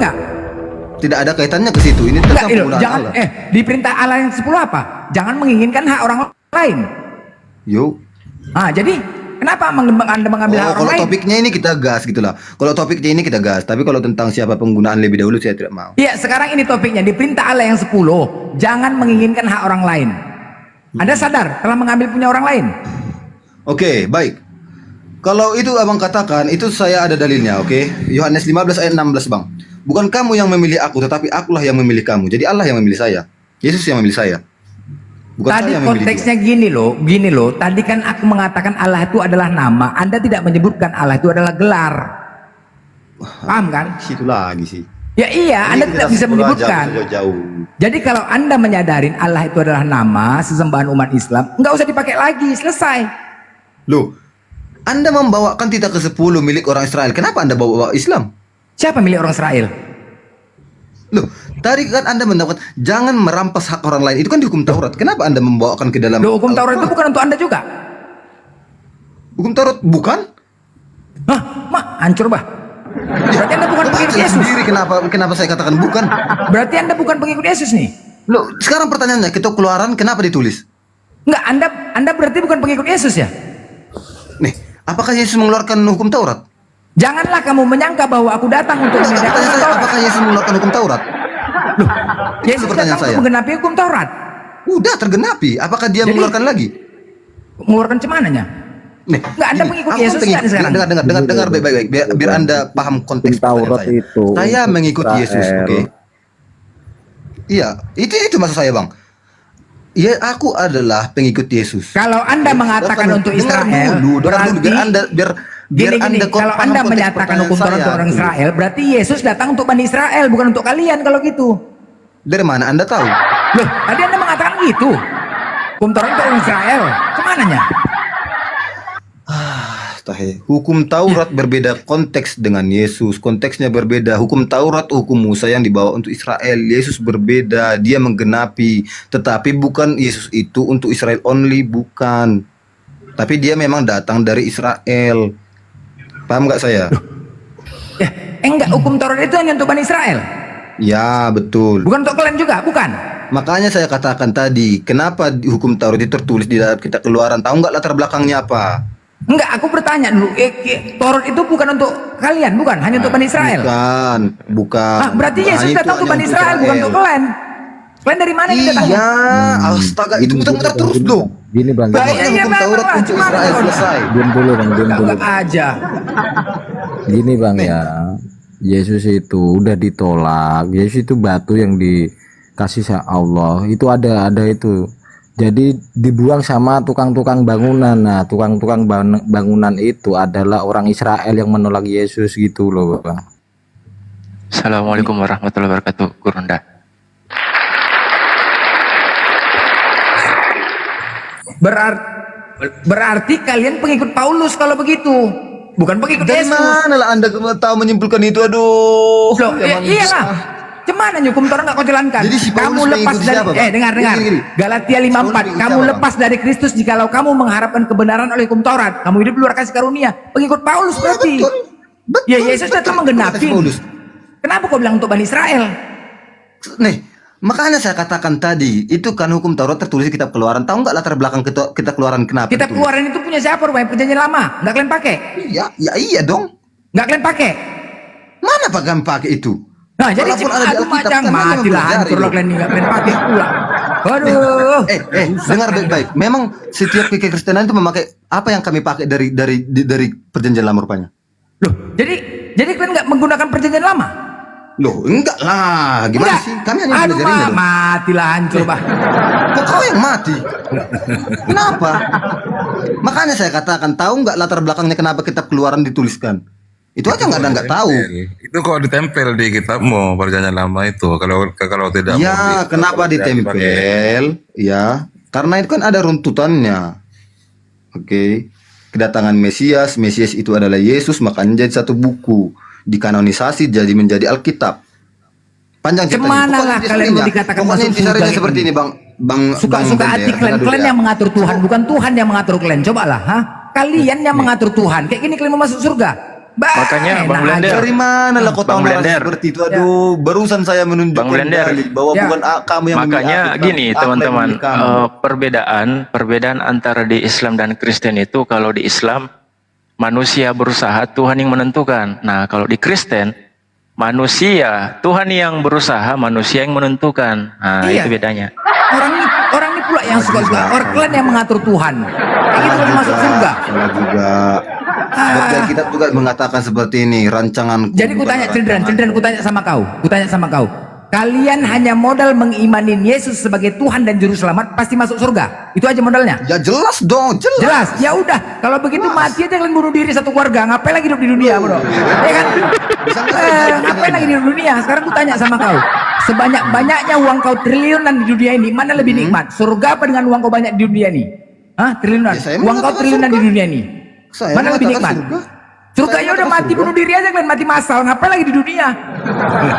nggak? Tidak ada kaitannya ke situ. Ini Enggak, tentang penggunaan jangan Allah. di perintah Allah yang 10 apa? Jangan menginginkan hak orang lain. Yuk. Jadi kenapa Anda mengambil hak orang Kalau lain? topiknya ini kita gas gitulah. Kalau topiknya ini kita gas. Tapi kalau tentang siapa penggunaan lebih dahulu saya tidak mau. Iya, sekarang ini topiknya di perintah Allah yang 10, jangan menginginkan hak orang lain. Anda sadar telah mengambil punya orang lain? Oke, baik. Kalau itu abang katakan, itu saya ada dalilnya, oke? Yohanes 15 ayat 16, bang. Bukan kamu yang memilih aku, tetapi akulah yang memilih kamu. Jadi Allah yang memilih saya. Yesus yang memilih saya. Bukan Tadi saya yang memilih konteksnya dia. gini loh. Tadi kan aku mengatakan Allah itu adalah nama. Anda tidak menyebutkan Allah itu adalah gelar. Paham kan? Situ lagi sih. Ya iya, Ini Anda kita tidak bisa sekolah menyebutkan. jauh-jauh. Jadi kalau Anda menyadarin Allah itu adalah nama sesembahan umat Islam, nggak usah dipakai lagi, selesai. Loh, Anda membawakan titah ke-10 milik orang Israel. Kenapa Anda bawa Islam? Siapa milik orang Israel? Loh, tadi kan Anda mendapatkan jangan merampas hak orang lain. Itu kan di hukum Taurat. Kenapa Anda membawakan ke dalam Loh, hukum Taurat itu bukan untuk Anda juga? Hukum Taurat bukan? Hancur bah. Berarti Anda bukan pengikut Baca Yesus. sendiri kenapa saya katakan bukan? Berarti Anda bukan pengikut Yesus nih. Loh, sekarang pertanyaannya, kitab Keluaran kenapa ditulis? Enggak, Anda berarti bukan pengikut Yesus ya? Nih, apakah Yesus mengeluarkan hukum Taurat? Janganlah kamu menyangka bahwa aku datang untuk Pertanyaan menyediakan hukum saya, Taurat. apakah Yesus mengeluarkan hukum Taurat? Yesus pertanyaan datang saya. untuk menggenapi hukum Taurat. Udah tergenapi. Apakah dia Jadi- mengeluarkan lagi? Mengeluarkan cemananya? Nih, Enggak, Anda gini, mengikut aku Yesus pengikut- kan sekarang? dengar baik-baik biar Anda paham konteks Taurat pertanyaan saya. itu Saya untuk mengikut Yesus, Israel. oke? Iya, itu maksud saya, Bang. Ya, aku adalah pengikut Yesus. Kalau Anda mengatakan Dengar untuk dulu, Israel, dengar dulu, berarti biar Anda biar gini, Anda kalau paham Anda konteks menyatakan pertanyaan hukum Taurat saya. untuk orang Israel, berarti Yesus datang untuk Bani Israel, bukan untuk kalian kalau gitu. Dari mana Anda tahu? Loh, tadi Anda mengatakan gitu. Hukum Taurat untuk orang Israel. Kemananya? Tahe. Hukum Taurat berbeda konteks dengan Yesus. Konteksnya berbeda. Hukum Taurat, hukum Musa yang dibawa untuk Israel. Yesus berbeda. Dia menggenapi. Tetapi bukan Yesus itu untuk Israel only. Bukan. Tapi dia memang datang dari Israel. Paham nggak saya? Enggak, hukum Taurat itu hanya untuk Bani Israel. Ya, betul. Bukan untuk kalian juga, bukan? Makanya saya katakan tadi, kenapa hukum Taurat itu tertulis di dalam kitab Keluaran? Tahu nggak latar belakangnya apa? Enggak, aku bertanya dulu. Taurat itu bukan untuk kalian, bukan? Hanya untuk Bani Israel. Bukan. Berarti Yesus Hanya datang itu untuk hanya Bani Israel, bukan untuk kalian. Kalian dari mana yang datang? Iya, astaga, itu muter-muter terus dong. Gini bang, Baik, Pokoknya iya, hukum Bang, Taurat Bang, untuk gimana, Israel Bang? selesai. diam dulu bang, diam dulu. Enggak aja. Gini bang ya, Yesus itu udah ditolak. Yesus itu batu yang dikasih sama Allah. Itu ada itu. Jadi dibuang sama tukang-tukang bangunan. Nah, tukang-tukang bangunan itu adalah orang Israel yang menolak Yesus gitu loh bang. Assalamualaikum warahmatullahi wabarakatuh, Gurunda. Berarti kalian pengikut Paulus kalau begitu. Bukan pengikut Dari Yesus. mana lah Anda tahu menyimpulkan itu? Aduh. Loh, iya lah. Cuman hukum Taurat nggak kau jalankan. Jadi si Kamu Paulus lepas mengikuti dari siapa, Pak? dengar. Gini. Galatia Paulus 5:4. mengikuti Kamu siapa, lepas dari Kristus jikalau kamu mengharapkan kebenaran oleh hukum Taurat. Kamu hidup di luar kasih karunia. Pengikut Paulus berarti. Betul. Ya Yesus datang menggenapi. Paulus. Kenapa kau bilang untuk Bani Israel? Nih, makanya saya katakan tadi, itu kan hukum Taurat tertulis di kitab Keluaran. Tahu nggak latar belakang kitab Keluaran kenapa? Kitab ditulis? Keluaran itu punya siapa? Rupanya perjanjian lama. Nggak kalian pakai? Iya dong. Nggak kalian pakai? Mana Pak kami pakai itu? Nah, jadi Walaupun ada di aduh Alkitab, macam kan hanya matilah mempelajari hancur loh. loh kalian nggak pakai pula. Aduh. Dengar baik-baik. Memang setiap kekristenan itu memakai apa yang kami pakai dari perjanjian lama rupanya. Loh, jadi kalian nggak menggunakan perjanjian lama? Loh, enggak lah. Gimana Enggak. sih? Kami hanya Aduh, pelajarinya dong. matilah hancur, Bah. Kok kau yang mati? Kenapa? Makanya saya katakan, tahu nggak latar belakangnya kenapa kitab Keluaran dituliskan? Itu aja nggak tahu. Itu kok ditempel di kitabmu perjanjian lama itu. Kalau tidak mau Ya, kenapa ditempel? Ya, karena itu kan ada runtutannya. Oke. Kedatangan Mesias itu adalah Yesus, makanya jadi satu buku, dikanonisasi jadi menjadi Alkitab. Panjang ceritanya. Kemana Pokoknya lah inti kalian mau intinya- dikatakan pokoknya masuk inti intinya surga seperti ini? ini, Bang Suka-suka Bender. hati kalian. Dengar dulu Kalian ya. yang mengatur Tuhan, bukan Tuhan yang mengatur kalian. Cobalah, ha? Kalian yang mengatur Tuhan. Kayak gini kalian mau masuk surga. Makanya Bang enak Blender. aja. Dari mana lah kau tahu Bang narasi Blender. seperti itu? Aduh, barusan saya Bang menunjukkan Blender. dalil bahwa Ya. bukan kamu yang memilih Makanya aku, gini aku yang teman-teman, memilih kamu. perbedaan antara di Islam dan Kristen itu, kalau di Islam manusia berusaha, Tuhan yang menentukan. Nah, kalau di Kristen manusia, Tuhan yang berusaha, manusia yang menentukan. Nah, Iya. itu bedanya. Orang ini pula yang suka-suka. Orang kalian yang mengatur Tuhan. Kayak gitu baru masuk surga. Salah juga. Baca kitab juga mengatakan seperti ini, rancangan. Jadi kutanya Cendran, kutanya sama kau. Kalian hanya modal mengimanin Yesus sebagai Tuhan dan juru selamat, pasti masuk surga. Itu aja modalnya. Ya jelas dong, jelas. Jelas. Ya udah, kalau begitu mati aja kalian bunuh diri satu keluarga. Ngapain lagi hidup di dunia, bro? Ya kan? Ngapain lagi di dunia? Sekarang kutanya sama kau. Sebanyak-banyaknya uang kau triliunan di dunia ini, mana lebih nikmat? Surga apa dengan uang kau banyak di dunia ini? Hah? Triliunan. Ya, saya Uang kau mengatakan triliunan surga. di dunia ini. Saya Mana lebih mengatakan nikmat? surga. Surga Saya ya udah mengatakan mati surga. bunuh diri aja kalian, mati massal. Ngapain lagi di dunia?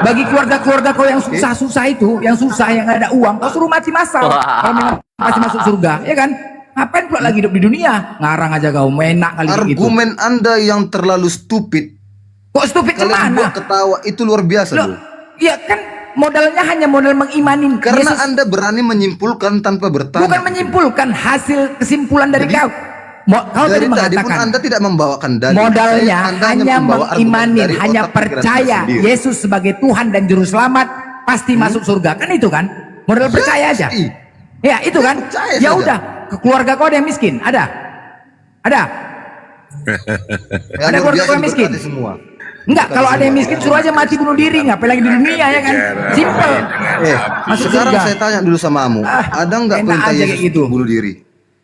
Bagi keluarga-keluarga kau yang susah-susah itu, yang susah, yang nggak ada uang, kau suruh mati massal. Kalau memang pasti masuk surga, ya kan? Ngapain pula lagi hidup di dunia? Ngarang aja kau, menak kali gitu. Argumen Anda yang terlalu stupid. Kok stupid Kalian kemana? buat ketawa itu luar biasa Loh, loh. ya kan modalnya hanya modal mengimanin Karena Yesus. Anda berani menyimpulkan tanpa bertanya. Bukan menyimpulkan, hasil kesimpulan dari Jadi, kau. Kau Dari tadi tadi pun mengatakan Anda tidak membawakan dalil. modalnya Anda hanya membawa argumen mengimanin, dari hanya otak pikiran percaya Anda sendiri. Yesus sebagai Tuhan dan Juru Selamat, pasti masuk surga. Kan itu kan? Modal percaya aja. Pasti. Ya itu kan? percaya Ya saja. udah, ke keluarga kau ada yang miskin? Ada? Ada? Ya, Ada luar keluarga biasa yang miskin? diberkati semua. Enggak, kalau ada yang miskin suruh aja mati bunuh diri, ngapain lagi di dunia, ya kan? Simple. Masuk Sekarang surga. saya tanya dulu samamu, ada nggak enak perintah aja kayak Yesus gitu. untuk bunuh diri?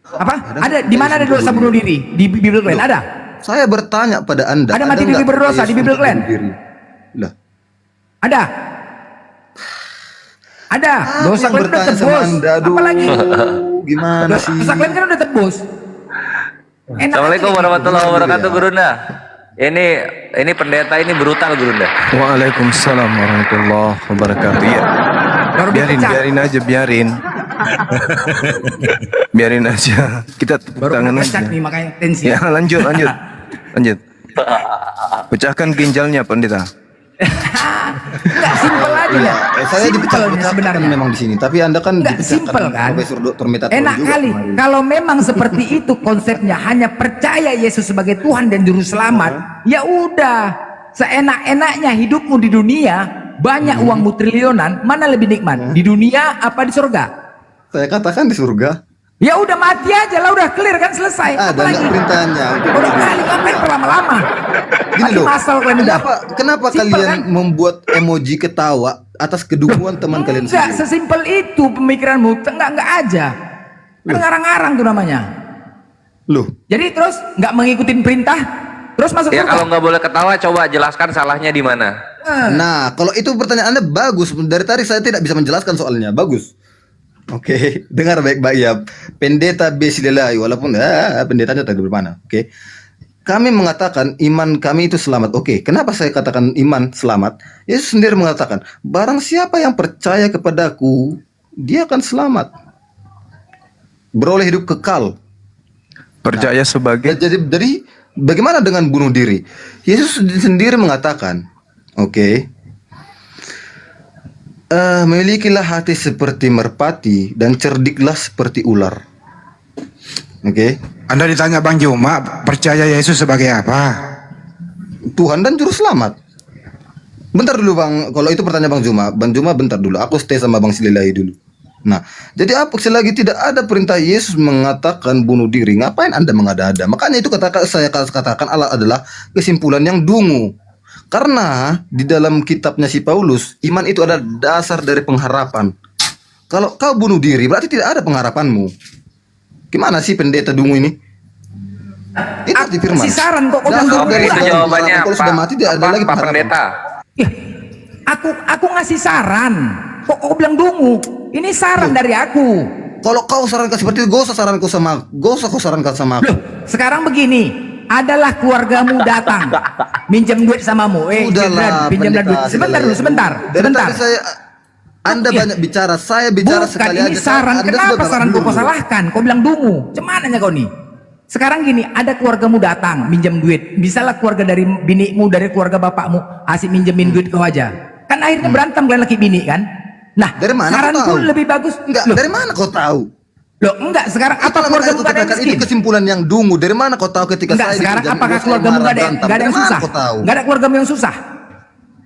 Apa? Ada di mana ada dosa bunuh diri? Di Bible kalian ada? Saya bertanya pada Anda. Ada mati diri nggak berdosa Yesus di Bible untuk kalian? bunuh diri? Lah, Ada? Ada. apa Dosa yang kalian udah bertanya sama tebus. Anda? Aduh, Apalagi? gimana sih? Dosa kalian kan udah tebus. Enak Assalamualaikum aja gitu. warahmatullahi wabarakatuh, ya. Gurunda. Ini pendeta ini brutal, Gurunda. Waalaikumsalam warahmatullahi wabarakatuh. Ya, Baru dipecat. biarin aja, biarin aja. Kita tepuk Baru tangan dipecat aja. nih makanya tensi. Ya, lanjut. Pecahkan ginjalnya, pendeta. Enggak simpel aja ya. Saya dipecat sebenarnya. memang di sini, tapi Anda kan Enggak dipecat simpel kan? Profesor Dr. Metatrol Enak juga kali. kemarin. Kalau memang seperti itu konsepnya, hanya percaya Yesus sebagai Tuhan dan Juru Selamat, ya udah. Seenak-enaknya hidupmu di dunia, banyak uangmu triliunan, mana lebih nikmat? Di dunia apa di surga? Saya katakan di surga. Ya udah mati aja lah, udah clear kan, selesai. Ada Apalagi? nggak perintahnya? Udah kali, ngapain berlama-lama? Gini Mati loh, masal kalian udah. kenapa Simpel kalian kan? membuat emoji ketawa atas kedunguan teman kalian Enggak sendiri? sesimpel itu pemikiranmu, enggak aja. Kan ngarang-ngarang tuh namanya. Loh, Jadi terus nggak ngikutin perintah, terus masuk Ya surga. kalau nggak boleh ketawa, coba jelaskan salahnya di mana. nah kalau itu pertanyaan Anda bagus. Dari tadi saya tidak bisa menjelaskan soalnya. Bagus. Oke, dengar baik-baik ya. Pendeta Besidelahi, walaupun pendetanya tadi mana? Oke. Kami mengatakan iman kami itu selamat. Oke, kenapa saya katakan iman selamat? Yesus sendiri mengatakan, barang siapa yang percaya kepadaku, dia akan selamat. Beroleh hidup kekal. Percaya sebagai Jadi bagaimana dengan bunuh diri? Yesus sendiri mengatakan, oke, milikilah hati seperti merpati dan cerdiklah seperti ular. Oke, Anda ditanya Bang Juma, percaya Yesus sebagai apa? Tuhan dan juru selamat. Bentar dulu Bang, kalau itu pertanyaan Bang Juma bentar dulu. Aku stay sama Bang Sililai dulu. Nah, jadi apa selagi tidak ada perintah Yesus mengatakan bunuh diri, ngapain Anda mengada-ada? Makanya itu saya katakan Allah adalah kesimpulan yang dungu. Karena di dalam kitabnya si Paulus, iman itu adalah dasar dari pengharapan. Kalau kau bunuh diri, berarti tidak ada pengharapanmu. Gimana sih pendeta dungu ini? Itu arti firman. kasih saran kok, kau Dasar bilang Oke, dari itu segala jawabannya pengharapan. Kalau sudah mati tidak ada lagi Pak pengharapan. Pendeta. Ya, aku ngasih saran. Kok kau bilang dungu? Ini saran dari aku. Kalau kau sarankan seperti itu, gak usah kau sarankan sama aku. Loh, sekarang begini, adalah keluargamu datang minjem duit samamu. Udahlah, Cendran, pinjamlah duit. pendeta, Sebentar dulu, sebentar. Dari Sebentar. tadi Anda Ya. banyak bicara, saya bicara Bukan sekali ini aja. saran. Anda Kenapa sudah saran dulu. kau salahkan? Kau bilang dungu. Cemananya kau nih? Sekarang gini, ada keluargamu datang minjem duit, misalnya keluarga dari binikmu, dari keluarga bapakmu asik minjemin duit kau aja, kan akhirnya berantem kalian laki bini kan. Nah, Dari mana kau saranku tahu? lebih bagus. Enggak, Loh, dari mana kau tahu? loh, enggak, sekarang apa Itulah keluargamu makanya gak ada yang katakan, miskin? itu kesimpulan yang dungu. Dari mana kau tahu ketika Enggak, saya sekarang dipinjam apakah duit, saya keluargamu marah, gak ada, berantem? gak ada yang Dari mana susah? kau tahu? Gak ada keluargamu yang susah?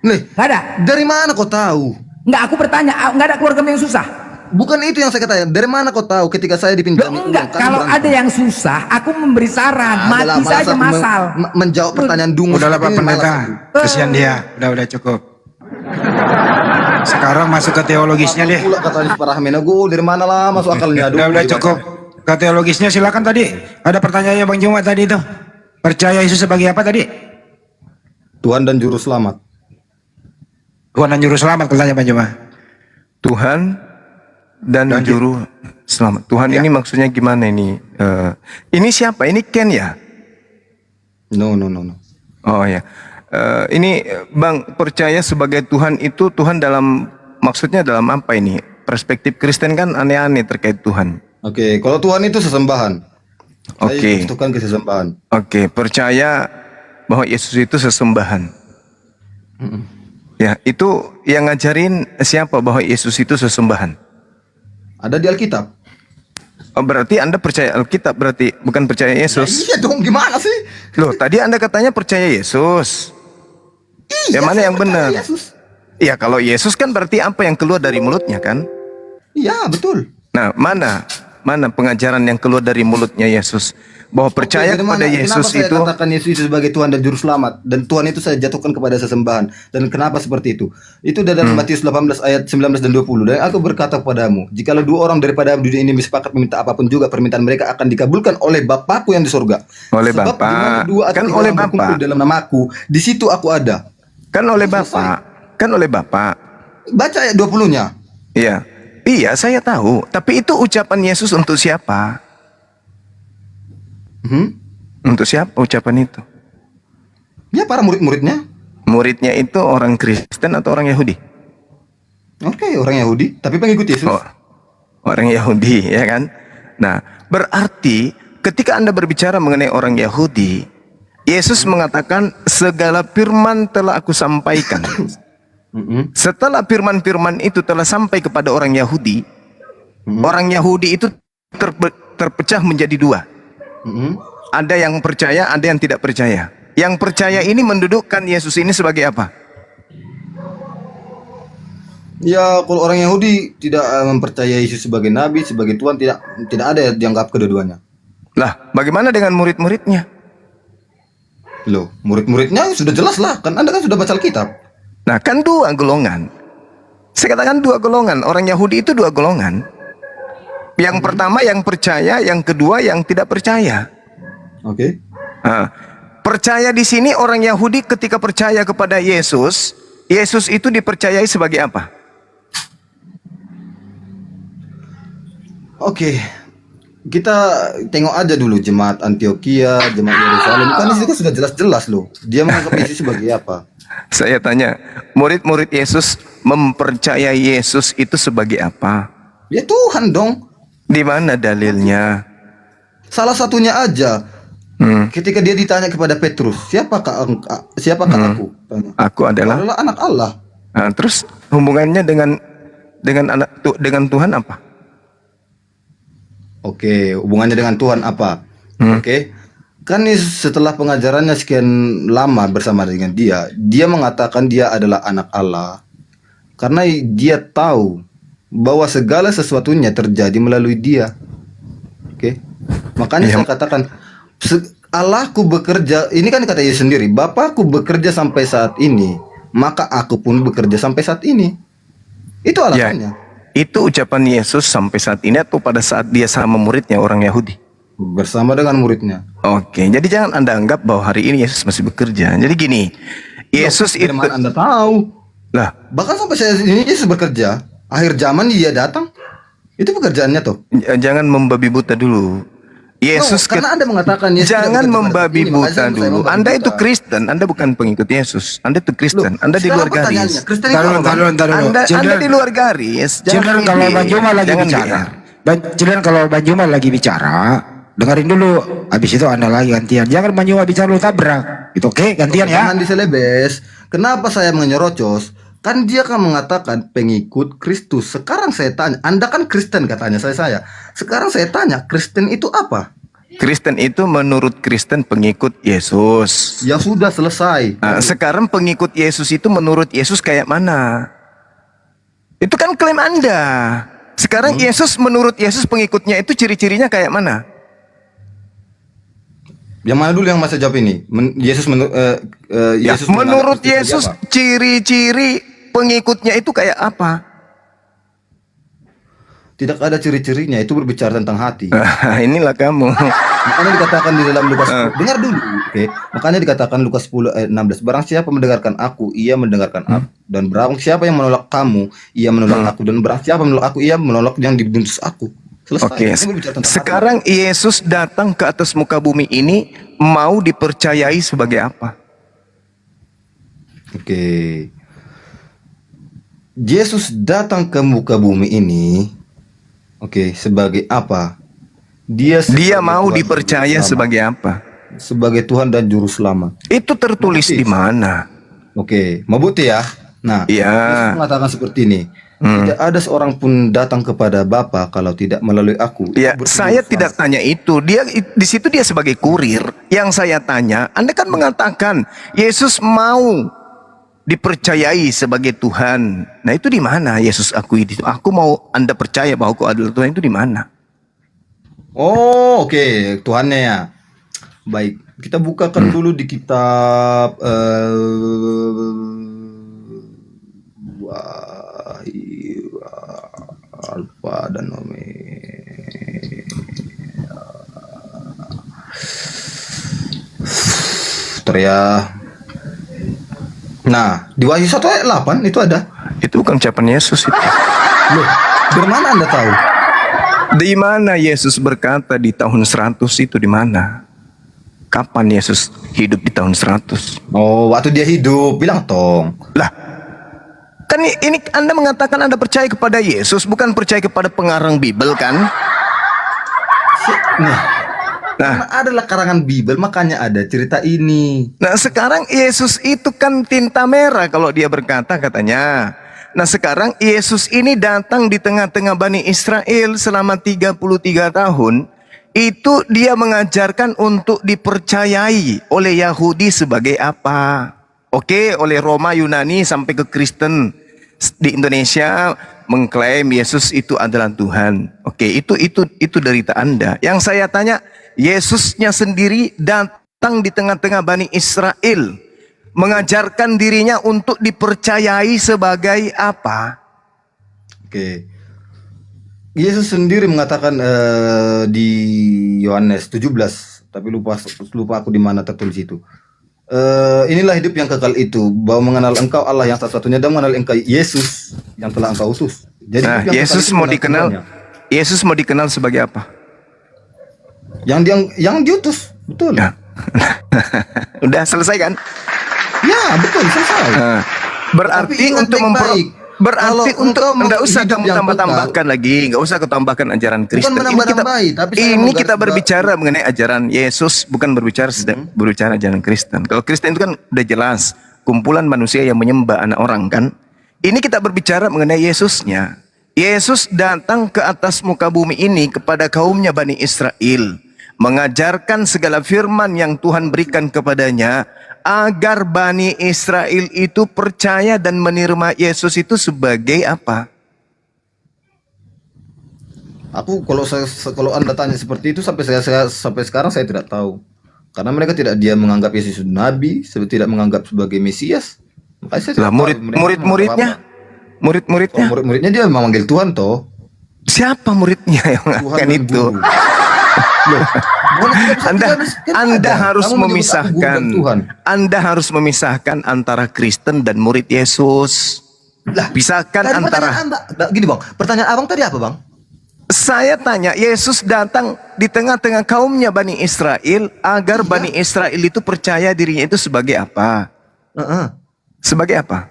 Nih, Gak ada? dari mana kau tahu? Enggak, aku bertanya, gak ada keluargamu yang susah? Bukan itu yang saya katakan. Dari mana kau tahu ketika saya dipinjam Loh, enggak, uang, kami kalau berantem? ada yang susah, aku memberi saran, Adalah mati saja malas aku masal. menjawab pertanyaan dungu. Udahlah Pak seperti ini, Pendeta, malas aku. kasihan dia. Udah cukup. Sekarang masuk ke teologisnya deh. Pula katanya para Menago, dari mana lah masuk akalnya? Aduh, Udah gimana? cukup. Ke teologisnya silakan tadi. Ada pertanyaannya Bang Juma tadi itu. Percaya Yesus sebagai apa tadi? Tuhan dan Juru Selamat. Tuhan dan Juru Selamat katanya Bang Juma. Tuhan dan juru selamat. Tuhan ini maksudnya gimana ini? Ini siapa? Ini Ken ya? No. Oh ya. Ini Bang, percaya sebagai Tuhan itu Tuhan dalam maksudnya dalam apa ini? Perspektif Kristen kan aneh-aneh terkait Tuhan. Oke, kalau Tuhan itu sesembahan. Oke. Itu kan kesesembahan. Oke, percaya bahwa Yesus itu sesembahan. Ya, itu yang ngajarin siapa bahwa Yesus itu sesembahan? Ada di Alkitab. Oh, berarti Anda percaya Alkitab, berarti bukan percaya Yesus. Iya dong, gimana sih? Loh, tadi Anda katanya percaya Yesus. Iya, Yang mana saya yang percaya benar? Yesus. Iya, kalau Yesus kan berarti apa yang keluar dari mulutnya kan? Iya, betul. Nah, mana pengajaran yang keluar dari mulutnya Yesus? Bahwa percaya Oke, kepada kenapa Yesus saya itu. katakan Yesus itu sebagai Tuhan dan Juru Selamat, dan Tuhan itu saya jatuhkan kepada sesembahan. Dan kenapa seperti itu? Itu dalam Matius 18 ayat 19 dan 20. Dan aku berkata kepadamu, jikalau dua orang daripada dunia ini bersepakat meminta apapun juga, permintaan mereka akan dikabulkan oleh Bapakku yang di sorga. Oleh Sebab Bapa. di mana dua atau Kan tiga oleh orang berkumpul Bapa. dalam namaku, di situ aku ada. Kan oleh Bapak. Kan oleh Bapak. Baca ayat 20-nya. Iya. Iya, saya tahu. Tapi itu ucapan Yesus untuk siapa? Untuk siapa ucapan itu? Ya, para murid-muridnya. Muridnya itu orang Kristen atau orang Yahudi? Oke, orang Yahudi, tapi pengikut Yesus. Oh, orang Yahudi, ya kan? Nah, berarti ketika Anda berbicara mengenai orang Yahudi, Yesus mengatakan segala firman telah aku sampaikan. Setelah firman-firman itu telah sampai kepada orang Yahudi, orang Yahudi itu terpecah menjadi dua. Ada yang percaya, ada yang tidak percaya. Yang percaya ini mendudukkan Yesus ini sebagai apa? Ya, kalau orang Yahudi tidak mempercayai Yesus sebagai nabi, sebagai Tuhan, tidak ada yang dianggap kedua-duanya. Lah, bagaimana dengan murid-muridnya? Loh, murid-muridnya sudah jelas lah, kan Anda kan sudah baca Alkitab. Nah, kan dua golongan. Saya katakan dua golongan. Orang Yahudi itu dua golongan. Yang pertama yang percaya, yang kedua yang tidak percaya. Oke. Nah, percaya di sini orang Yahudi ketika percaya kepada Yesus, Yesus itu dipercayai sebagai apa? Oke. Kita tengok aja dulu jemaat Antioquia, jemaat Yerusalem. Kan di situ kan sudah jelas-jelas loh. Dia menganggap Yesus sebagai apa? Saya tanya, murid-murid Yesus mempercayai Yesus itu sebagai apa? Ya Tuhan dong. Di mana dalilnya? Salah satunya aja. Ketika dia ditanya kepada Petrus, siapakah aku? Tanya. Aku adalah. Adalah anak Allah. Nah, terus hubungannya dengan Tuhan apa? Oke, hubungannya dengan Tuhan apa? Oke. Kan setelah pengajarannya sekian lama bersama dengan dia mengatakan dia adalah anak Allah. Karena dia tahu bahwa segala sesuatunya terjadi melalui dia. Oke. Makanya saya katakan Allahku bekerja, ini kan kata Yesus sendiri, Bapakku bekerja sampai saat ini, maka aku pun bekerja sampai saat ini. Itu alasannya. Ya, itu ucapan Yesus sampai saat ini atau pada saat dia sama muridnya orang Yahudi? Bersama dengan muridnya. Oke, jadi jangan Anda anggap bahwa hari ini Yesus masih bekerja. Jadi gini, Yesus Dari itu mana Anda tahu? lah, Bahkan sampai saat ini Yesus bekerja. Akhir zaman dia datang. Itu pekerjaannya tuh. jangan membabi buta dulu. Yesus Karena Anda mengatakan Yesus tidak jangan bekerja pada membabi saat ini, makanya buta saya dulu. membabi Anda buta. itu Kristen, Anda bukan pengikut Yesus. Anda itu Kristen, Anda di luar Sekarang garis. pertanyaannya, Kristen itu apa? Ntar dulu. Anda di luar garis. Cendera kalau Bang Juma lagi bicara. Cendera kalau Bang Juma lagi bicara, dengerin dulu. Habis itu Anda lagi gantian. Jangan menyewa bicara lu tabrak. Itu oke, gantian ya. Jangan diselebes. Kenapa saya menyerocos? Kan dia kan mengatakan pengikut Kristus. Sekarang saya tanya, Anda kan Kristen katanya saya. Sekarang saya tanya, Kristen itu apa? Kristen itu menurut Kristen pengikut Yesus. Ya sudah selesai. Nah, sekarang pengikut Yesus itu menurut Yesus kayak mana? Itu kan klaim Anda. Sekarang Yesus menurut Yesus pengikutnya itu ciri-cirinya kayak mana? Yang mana dulu yang masa jawab ini? Yesus Yesus menurut menganggap Kristus Yesus sebagai apa? ciri-ciri pengikutnya itu kayak apa? Tidak ada ciri-cirinya, itu berbicara tentang hati. Inilah kamu. Makanya dikatakan di dalam Lukas 10, dengar dulu, oke? Makanya dikatakan Lukas 10 ayat 16, barang siapa mendengarkan aku, ia mendengarkan aku. Dan barang siapa yang menolak kamu, ia menolak aku. Dan barang siapa menolak aku, ia menolak yang dibentus aku. Selesai. Oke, Ini berbicara tentang sekarang Yesus datang ke atas muka bumi ini mau dipercayai sebagai apa? hati. Oke. Yesus datang ke muka bumi ini, oke, sebagai apa? Dia Mau Tuhan dan dipercaya Juru Selamat. sebagai apa? Sebagai Tuhan dan Juru Selamat. Itu tertulis Oke. di mana? Oke, mau bukti ya? Nah, Iya. Yesus mengatakan seperti ini. Tidak ada seorang pun datang kepada Bapa kalau tidak melalui aku. Ya, Itu saya berarti tidak tanya itu. Di situ dia sebagai kurir. Yang saya tanya, Anda kan mengatakan Yesus mau dipercayai sebagai Tuhan. Nah, itu di mana Yesus akui itu? Aku mau Anda percaya bahwa aku adalah Tuhan, itu di mana? Oh, oke, Tuhannya ya. Baik, kita bukakan dulu di kitab Alfa dan Omega. Ya. Nah, di Wahyu 1 ayat 8 itu ada. Itu bukan ucapan Yesus itu. Loh, dari mana Anda tahu? Di mana Yesus berkata di tahun 100 itu di mana? Kapan Yesus hidup di tahun 100? Oh, waktu dia hidup, bilang tong. Lah, kan ini Anda mengatakan Anda percaya kepada Yesus, bukan percaya kepada pengarang Bible kan? Nah, karena adalah karangan Bible, makanya ada cerita ini. Nah, sekarang Yesus itu kan tinta merah kalau dia berkata katanya. Nah, sekarang Yesus ini datang di tengah-tengah Bani Israel selama 33 tahun. Itu dia mengajarkan untuk dipercayai oleh Yahudi sebagai apa? Oke, oleh Roma, Yunani sampai ke Kristen di Indonesia mengklaim Yesus itu adalah Tuhan. Oke, itu derita Anda. Yang saya tanya, Yesusnya sendiri datang di tengah-tengah Bani Israel, mengajarkan dirinya untuk dipercayai sebagai apa? Oke. Yesus sendiri mengatakan di Yohanes 17, tapi lupa aku di mana tertulis itu. Inilah hidup yang kekal itu, bahwa mengenal Engkau Allah yang satu-satunya dan mengenal Engkau Yesus yang telah Engkau utus. Jadi Nah, hidup yang Yesus kekal itu mau mengenal dikenal, Tuhannya. Yesus mau dikenal sebagai apa? yang diutus, betul. Ya. Udah selesai kan? Ya, betul, selesai. Nah, berarti Tapi ingat untuk baik-baik. berarti Kalau untuk engkau enggak usah hidup kamu yang tambah-tambahkan lagi, enggak usah kau tambahkan ajaran Kristen. menambah-nambahi, tapi saya Ini mau kita garis berbicara mengenai ajaran Yesus, bukan berbicara berbicara ajaran Kristen. Kalau Kristen itu kan udah jelas kumpulan manusia yang menyembah anak orang kan. Ini kita berbicara mengenai Yesusnya. Yesus datang ke atas muka bumi ini kepada kaumnya Bani Israel, mengajarkan segala firman yang Tuhan berikan kepadanya, agar Bani Israel itu percaya dan menerima Yesus itu sebagai apa? Aku kalau Anda tanya seperti itu sampai sekarang saya tidak tahu. Karena mereka dia menganggap Yesus nabi, tidak menganggap sebagai Mesias. Makanya saya tidak Lah tahu mereka murid-muridnya, menganggap murid-muridnya, apa. Murid-muridnya dia memanggil Tuhan toh. siapa muridnya yang Tuhan mengatakan dan itu? guru. Loh, Anda harus Kamu menyebut aku guru dan Tuhan. Anda harus memisahkan antara Kristen dan murid Yesus. Lah, Pisahkan tadi antara. pertanyaan Anda, gini Bang, pertanyaan Abang tadi apa Bang? Saya tanya, Yesus datang di tengah-tengah kaumnya Bani Israel agar Iya. Bani Israel itu percaya dirinya itu sebagai apa? Heeh. Sebagai apa?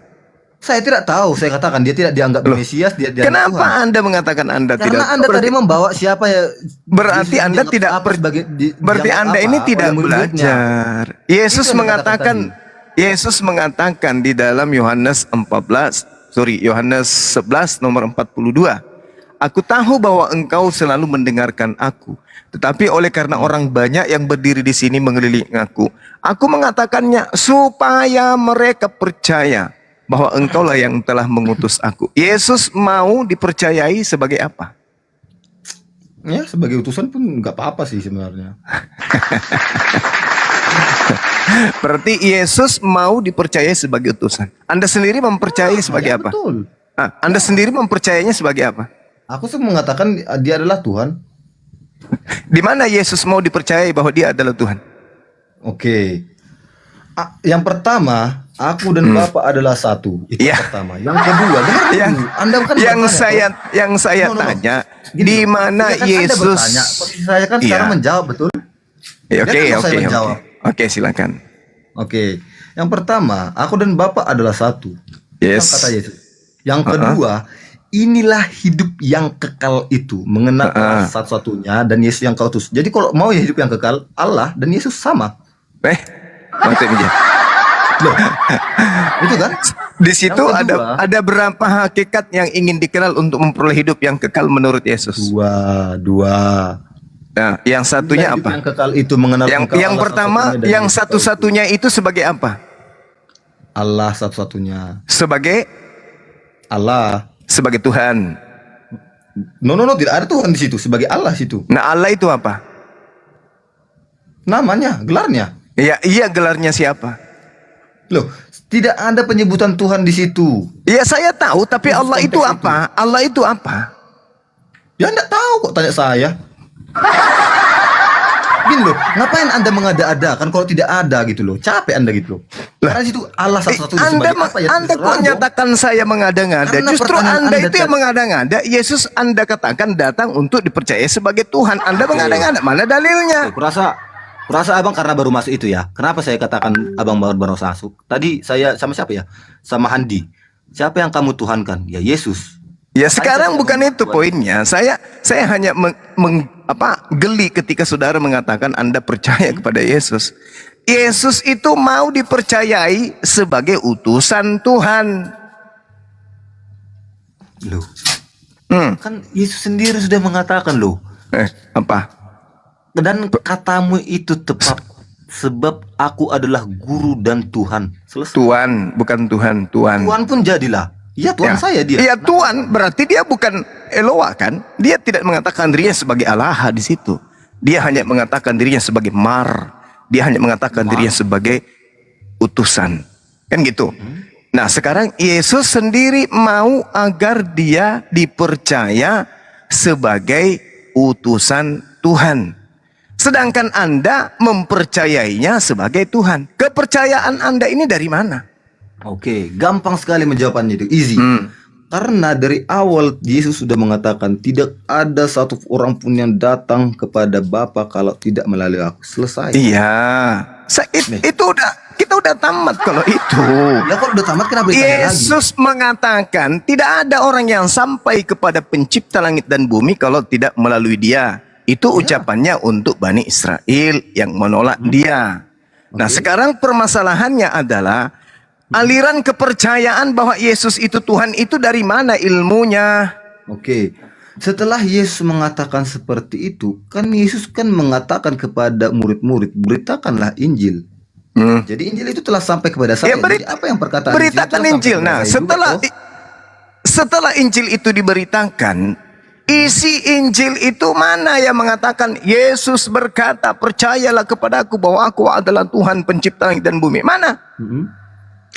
Saya tidak tahu, saya katakan dia tidak dianggap Mesias, dia dianggap Kenapa Tuhan. Anda mengatakan Anda Karena tidak? Anda tadi membawa siapa ya? Berarti Yesus Anda dianggap tidak apa sebagai berarti dianggap Anda apa ini oleh tidak murid-muridnya. belajar. Yesus Itu yang mengatakan di dalam Yohanes 11 nomor 42. Aku tahu bahwa engkau selalu mendengarkan aku, tetapi oleh karena orang banyak yang berdiri di sini mengelilingi aku mengatakannya supaya mereka percaya bahwa engkaulah yang telah mengutus aku. Yesus mau dipercayai sebagai apa? Ya, sebagai utusan pun nggak apa-apa sih sebenarnya. Berarti Yesus mau dipercayai sebagai utusan. Anda sendiri mempercayai sebagai Ya, apa? betul. Anda sendiri mempercayainya sebagai apa? Aku sih mengatakan dia adalah Tuhan. Di mana Yesus mau dipercayai bahwa dia adalah Tuhan? Oke. Yang pertama, aku dan Bapa adalah satu. Itu Ya. yang pertama. Yang kedua, dengar Yang dulu. Anda kan yang bertanya, saya No, no, no. tanya, Gini di loh. mana Ya kan Anda Yesus? bertanya, posisi saya kan Iya. sekarang menjawab, betul? Ya, Oke, Ya kan, oke, saya oke. menjawab. Oke, silakan. Oke. Yang pertama, aku dan Bapa adalah satu. Yes. Itu kata Yesus. Yang kedua, inilah hidup yang kekal itu, mengenal Allah satu-satunya dan Yesus yang kau utus. Jadi kalau mau hidup yang kekal, Allah dan Yesus sama. Maksudnya. Loh. Itu kan? Di situ Yang kedua, ada berapa hakikat yang ingin dikenal untuk memperoleh hidup yang kekal menurut Yesus? dua. Nah, yang satunya Hidup apa? yang kekal itu mengenal Yang Engkau, Allah pertama, satu-satunya dan yang Yesus kau satu-satunya itu sebagai apa? utus. Allah satu-satunya. Allah. Sebagai Tuhan. No, tidak ada Tuhan di situ, sebagai Allah situ. Nah, Allah itu apa? Namanya, gelarnya. Iya, gelarnya siapa? Loh, tidak ada penyebutan Tuhan di situ. Iya, saya tahu, tapi Yesus Allah itu konteks apa? Allah itu apa? Ya enggak tahu kok tanya saya. Gini loh, ngapain Anda mengada-adakan kalau tidak ada gitu loh? Capek Anda gitu loh. Karena situ Allah satu-satunya sebagai apa ya? Anda kok nyatakan saya mengada-ngada? Karena Justru pertanyaan Anda Anda itu yang mengada-ngada. Yesus Anda katakan datang untuk dipercaya sebagai Tuhan. Anda mengada-ngada. Mana dalilnya? Kurasa abang karena baru masuk itu ya. Kenapa saya katakan abang baru masuk? Tadi saya sama siapa ya? Sama Handi. Siapa yang kamu tuhankan? Ya Yesus. Ya sekarang bukan itu poinnya. Saya hanya geli ketika saudara mengatakan Anda percaya kepada Yesus. Yesus itu mau dipercayai sebagai utusan Tuhan. Loh. Kan Yesus sendiri sudah mengatakan loh. Apa? Dan katamu itu tepat. Sebab aku adalah guru dan Tuhan. Selesai. Tuhan, bukan Tuhan, Tuhan. Tuhan pun jadilah. Iya Tuhan saya dia. Iya Tuhan, berarti dia bukan Eloah kan? Dia tidak mengatakan dirinya sebagai Allah di situ. Dia hanya mengatakan dirinya sebagai Mar. Dia hanya mengatakan dirinya sebagai utusan. Kan gitu. Nah, sekarang Yesus sendiri mau agar dia dipercaya sebagai utusan Tuhan. Sedangkan Anda mempercayainya sebagai Tuhan. Kepercayaan Anda ini dari mana? Oke, gampang sekali menjawabnya itu, easy. Karena dari awal Yesus sudah mengatakan tidak ada satu orang pun yang datang kepada Bapa kalau tidak melalui aku. Selesai. Iya, itu kita udah tamat kalau itu. Ya kalau udah tamat kenapa ditanya lagi? Yesus mengatakan tidak ada orang yang sampai kepada pencipta langit dan bumi kalau tidak melalui dia. Itu ucapannya untuk Bani Israel yang menolak dia. Nah sekarang permasalahannya adalah aliran kepercayaan bahwa Yesus itu Tuhan itu dari mana ilmunya? Oke. Setelah Yesus mengatakan seperti itu, kan Yesus kan mengatakan kepada murid-murid, beritakanlah Injil. Jadi Injil itu telah sampai kepada saya. Jadi apa yang perkataan beritakan Injil. Nah, setelah Injil itu diberitakan, isi Injil itu mana yang mengatakan Yesus berkata, percayalah kepadaku bahwa aku adalah Tuhan pencipta langit dan bumi. Mana?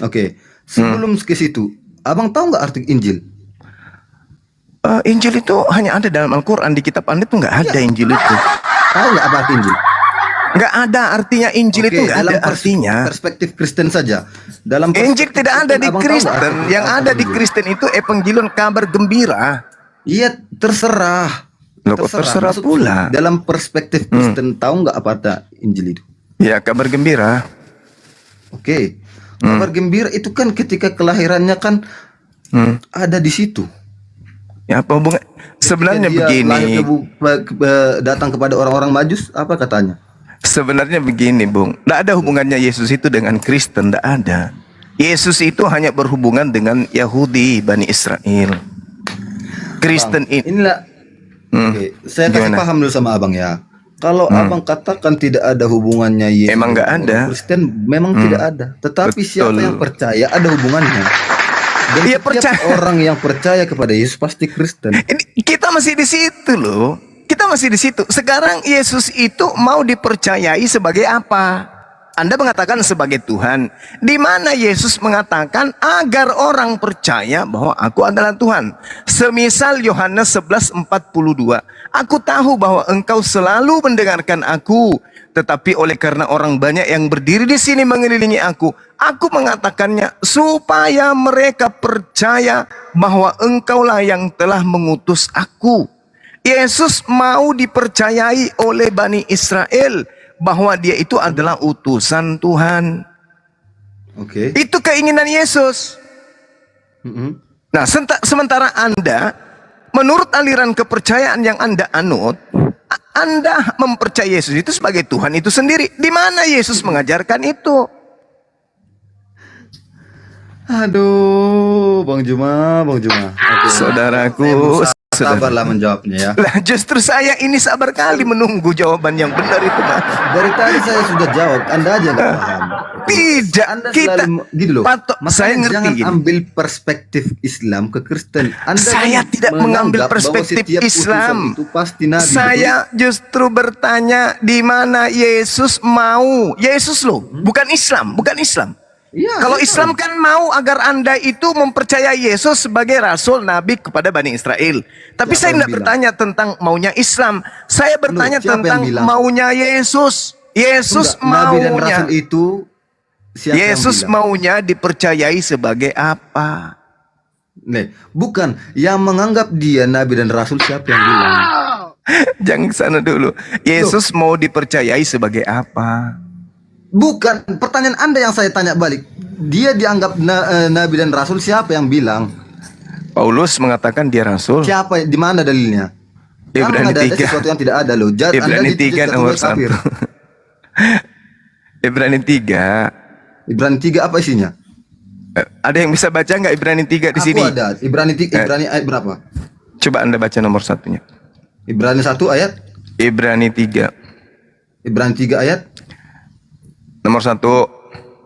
Oke, sebelum ke situ, abang tahu nggak arti Injil? Injil itu hanya ada dalam Al-Quran. Di kitab Anda tuh nggak ada Injil itu. Tahu nggak apa arti Injil? Nggak ada artinya Injil itu nggak ada artinya. Perspektif Kristen saja. Dalam Injil tidak ada di abang tahu nggak Kristen. arti Yang ada di Injil? Kristen itu evangelion, kabar gembira. Iya, terserah. Loh, kok terserah Maksud, pula? Dalam perspektif Kristen tahu nggak apa arti Injil itu? Ya, kabar gembira. Oke. Kabar gembira itu kan ketika kelahirannya kan ada di situ. Ya apa hubungan? Sebenarnya Ketika dia lahir begini. datang kepada orang-orang Majus, apa katanya? Sebenarnya begini, Bung. Tidak ada hubungannya Yesus itu dengan Kristen, tidak ada. Yesus itu hanya berhubungan dengan Yahudi, Bani Israel. Kristen ini. Inilah. Oke, saya kasih Gimana? paham dulu sama abang ya. Kalau abang katakan tidak ada hubungannya Yesus Emang nggak dengan ada. orang Kristen, memang tidak ada. Tetapi Betul. siapa yang percaya ada hubungannya. Dan Iya, setiap percaya. orang yang percaya kepada Yesus pasti Kristen. Ini kita masih di situ loh. Kita masih di situ. Sekarang Yesus itu mau dipercayai sebagai apa? Anda mengatakan sebagai Tuhan. Di mana Yesus mengatakan agar orang percaya bahwa aku adalah Tuhan. Semisal Yohanes 11:42. Aku tahu bahwa engkau selalu mendengarkan aku. Tetapi oleh karena orang banyak yang berdiri di sini mengelilingi aku mengatakannya supaya mereka percaya bahwa engkaulah yang telah mengutus aku. Yesus mau dipercayai oleh Bani Israel bahwa dia itu adalah utusan Tuhan. Oke. Itu keinginan Yesus. Nah, sementara Anda, menurut aliran kepercayaan yang Anda anut, Anda mempercayai Yesus itu sebagai Tuhan itu sendiri. Di mana Yesus mengajarkan itu? Aduh, Bang Juma. Oke. Saudaraku, Saya berusaha sabarlah menjawabnya ya. Lah, justru saya ini sabar kali menunggu jawaban yang benar itu, Mas. Dari tadi saya sudah jawab, Anda aja nggak paham. Tidak, Anda kita selalu gitu loh. Patok, Makanya saya ngerti jangan gini. ambil perspektif Islam ke Kristen. Anda Saya kan tidak mengambil menganggap bahwa perspektif setiap utusan Islam. itu pasti nabi. Saya justru bertanya di mana Yesus mau. Yesus loh, bukan Islam, bukan Islam. Iya, Kalau saya Islam kan mau agar Anda itu mempercayai Yesus sebagai rasul nabi kepada Bani Israel. Tapi Siapa saya yang tidak bilang? bertanya tentang maunya Islam. Saya bertanya siapa yang tentang bilang? maunya Yesus. Yesus Enggak, Nabi dan maunya. Rasul itu siapa Yesus yang bilang? maunya dipercayai sebagai apa? Nih, bukan yang menganggap dia Nabi dan Rasul siapa yang bilang? Jangan ke sana dulu. Yesus mau dipercayai sebagai apa? Bukan, pertanyaan Anda yang saya tanya balik. Dia dianggap Nabi dan Rasul siapa yang bilang? Paulus mengatakan dia rasul. Siapa? Di mana dalilnya? Ibrani Jangan ada 3. sesuatu yang tidak ada loh. Ibrani 3 nomor 1. kafir. Ibrani 3. Ibrani 3 apa isinya? Ada yang bisa baca nggak Ibrani 3 di Aku sini? ada. Ibrani 3, Ibrani ayat berapa? Coba Anda baca nomor satunya. Ibrani 1 ayat? Ibrani 3 Ibrani 3 ayat nomor 1.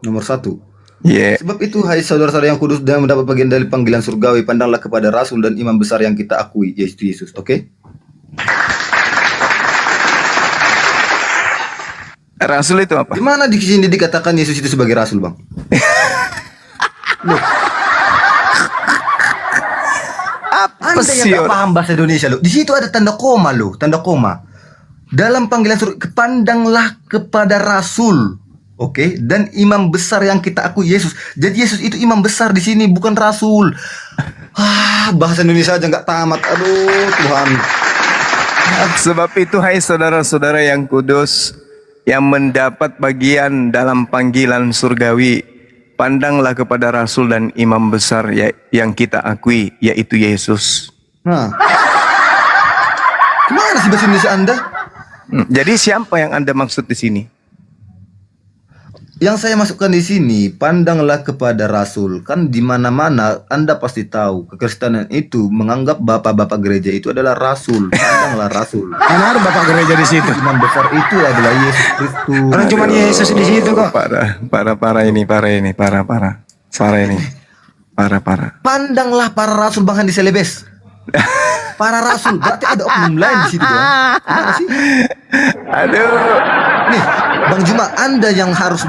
nomor 1. Yeah. Sebab itu hai saudara-saudara yang kudus dan mendapat bagian dari panggilan surgawi, pandanglah kepada rasul dan imam besar yang kita akui, yaitu Yesus. Oke? Rasul itu apa? Di mana di sini dikatakan Yesus itu sebagai rasul, Bang? Loh, Apa Anda yang sih? gak paham bahasa Indonesia loh. Di situ ada tanda koma loh, tanda koma. Dalam panggilan surga, pandanglah kepada rasul. Oke, dan imam besar yang kita akui, Yesus. Jadi Yesus itu imam besar di sini, bukan rasul. Bahasa Indonesia aja nggak tamat. Aduh, Tuhan. Sebab itu hai saudara-saudara yang kudus yang mendapat bagian dalam panggilan surgawi, pandanglah kepada rasul dan imam besar yang kita akui, yaitu Yesus. Nah, kemana sih bahasa Indonesia Anda? Jadi siapa yang Anda maksud di sini? Yang saya masukkan di sini, pandanglah kepada rasul. Kan di mana-mana Anda pasti tahu kekristenan itu menganggap bapak-bapak gereja itu adalah rasul. Pandanglah rasul. Karena ada bapak gereja di situ. Imam besar itu adalah Yesus Kristus. Orang cuma Yesus di situ kok. Parah ini. Pandanglah para rasul, bahkan di Selebes. Para rasul, berarti ada oknum lain di situ dong. Gimana sih? Aduh. Nih, Bang Juma, Anda yang harus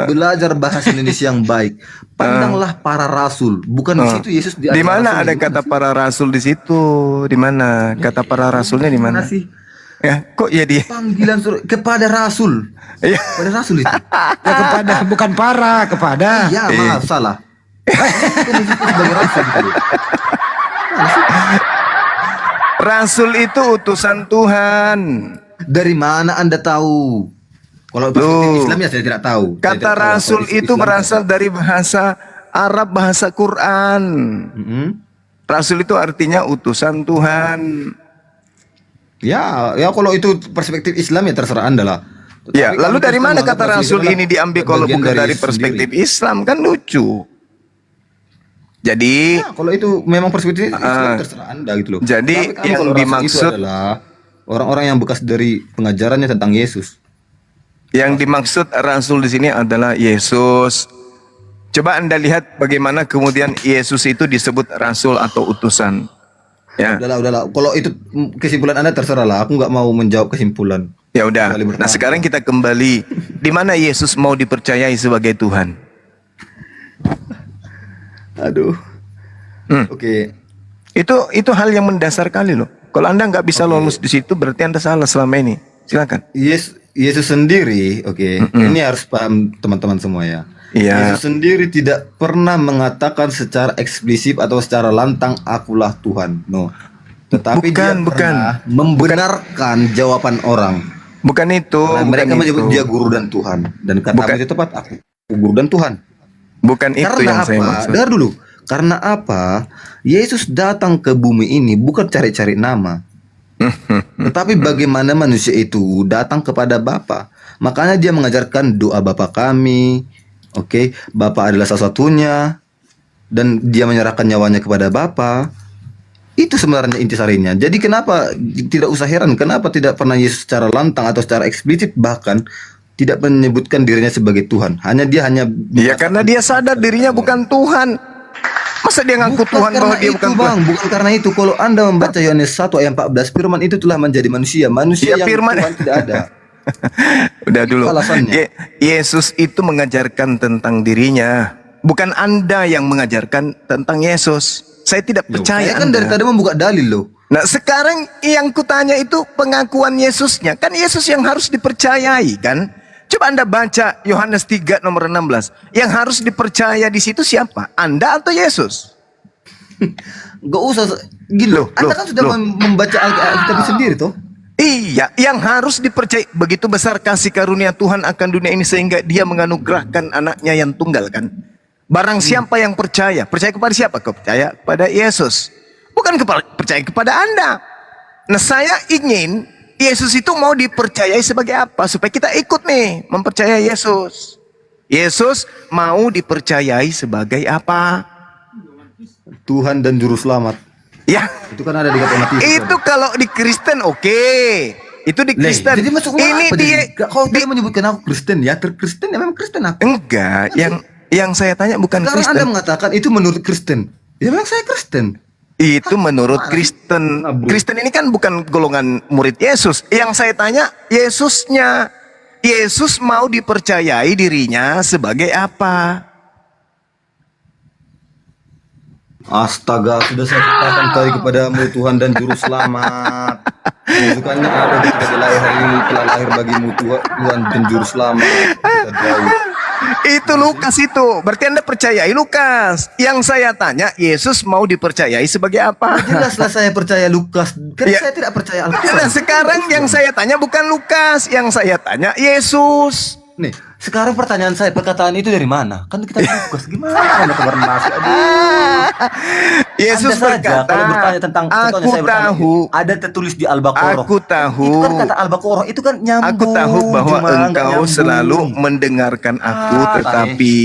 belajar bahasa Indonesia yang baik. Pandanglah para rasul, bukan di situ Yesus Di mana ada kata para rasul di situ? Di mana kata para rasulnya di mana? sih? Ya, kok ya dia? Panggilan kepada rasul. Iya. Pada rasul itu. Ya kepada, bukan para, kepada. Ya, maaf salah. Itu sebagai rasul gitu. Rasul itu utusan Tuhan. Dari mana Anda tahu? Kalau perspektif Loh. Islamnya saya tidak tahu. Saya Kata tidak tahu. rasul Kalau itu Islam berasal dari bahasa Arab, bahasa Quran. Mm-mm. Rasul itu artinya utusan Tuhan. Ya, ya kalau itu perspektif Islam ya terserah Anda lah. Ya, Tetapi lalu kalau dari Kristen mana menganggap kata Rasul rasul adalah ini diambil kalau bagian bukan dari Yesus perspektif sendiri. Islam? Kan lucu. Jadi Ya, kalau itu memang perspektif Islam terserah Anda gitu loh. jadi Tapi kan yang kalau Rasul itu dimaksud- adalah orang-orang yang bekas dari pengajarannya tentang Yesus. yang dimaksud rasul di sini adalah Yesus. Coba Anda lihat bagaimana kemudian Yesus itu disebut rasul atau utusan. Ya. Udahlah. Kalau itu kesimpulan Anda terserah lah. Aku nggak mau menjawab kesimpulan. Ya udah. Kembali Nah, bertanya. sekarang kita kembali di mana Yesus mau dipercayai sebagai Tuhan. Aduh. Hmm. Oke. Itu hal yang mendasar kali loh. Kalau Anda nggak bisa lolos di situ berarti Anda salah selama ini. Silakan. Yesus sendiri, oke. Ini harus paham teman-teman semua ya. Iya. Yesus sendiri tidak pernah mengatakan secara eksplisit atau secara lantang akulah Tuhan. No. Tetapi dia Bukan. pernah membenarkan jawaban orang. Bukan itu. Karena bukan mereka itu. menyebut dia guru dan Tuhan. Dan kata Bukan. itu tepat, aku guru dan Tuhan. Bukan itu Karena yang saya apa? maksud. Dengar dulu. Karena apa? Yesus datang ke bumi ini bukan cari-cari nama. Tetapi bagaimana manusia itu datang kepada Bapa. Makanya dia mengajarkan doa Bapa kami. Oke, Bapa adalah salah satunya. Dan dia menyerahkan nyawanya kepada Bapa. Itu sebenarnya intisarinya. Jadi kenapa tidak usah heran kenapa tidak pernah Yesus secara lantang atau secara eksplisit bahkan tidak menyebutkan dirinya sebagai Tuhan. Dia hanya Ya karena dia sadar dirinya bukan Tuhan. Masa dia ngaku Tuhan bahwa dia bukan Tuhan? Bang, bukan karena itu. Kalau Anda membaca Yohanes 1 ayat 14, firman itu telah menjadi manusia. Manusia Ya, yang firman- Tuhan tidak ada. Udah dulu. Alasannya. Yesus itu mengajarkan tentang dirinya. Bukan Anda yang mengajarkan tentang Yesus. Saya tidak percaya Saya kan dari tadi membuka dalil loh. Nah sekarang yang kutanya itu pengakuan Yesusnya. Kan Yesus yang harus dipercayai kan? Coba Anda baca Yohanes 3 nomor 16. Yang harus dipercaya di situ siapa? Anda atau Yesus? Gak usah gini loh. Anda kan sudah membaca Alkitab sendiri toh. Iya, yang harus dipercayai. Begitu besar kasih karunia Tuhan akan dunia ini sehingga dia menganugerahkan anaknya yang tunggal kan. Barang siapa yang percaya kepada siapa? Percaya kepada Yesus. Bukan percaya kepada Anda. Nah saya ingin Yesus itu mau dipercayai sebagai apa? Supaya kita ikut nih mempercayai Yesus. Yesus mau dipercayai sebagai apa? Tuhan dan Juru Selamat. Ya, Itu kan ada di kata mati. itu kalau di Kristen oke. Itu di Kristen. Jadi masuk Ini apa dia. jadi? Kau tadi menyebutkan aku Kristen ya? Kristen ya memang Kristen aku. Enggak, yang saya tanya bukan Sekarang Kristen. Anda mengatakan itu menurut Kristen. Ya memang saya Kristen. Itu menurut Kristen. Kristen ini kan bukan golongan murid Yesus. Yang saya tanya Yesusnya. Yesus mau dipercayai dirinya sebagai apa? Astaga, sudah saya katakan tadi kepadamu Tuhan dan Juru Selamat. Bukannya ada di lahir hari ini telah lahir bagimu Tuhan dan Juru Selamat. Kita jauh. Itu Lukas itu. Berarti Anda percayai Lukas. Yang saya tanya Yesus mau dipercayai sebagai apa? Jelaslah saya percaya Lukas. Kan Ya. saya tidak percaya Nah, Alkitab. sekarang yang saya tanya bukan Lukas, yang saya tanya Yesus. Nih, sekarang pertanyaan saya, perkataan itu dari mana? Kan kita Lukas gimana Anda kabar Mas? Yesus Anda saja berkata, kalau bertanya tentang contohnya aku saya bertanya, tahu, ada tertulis di Al-Baqarah. aku tahu, Itu kan kata Al-Baqarah itu kan nyambung. aku tahu bahwa Cuma nggak engkau nyambung. selalu mendengarkan aku, tetapi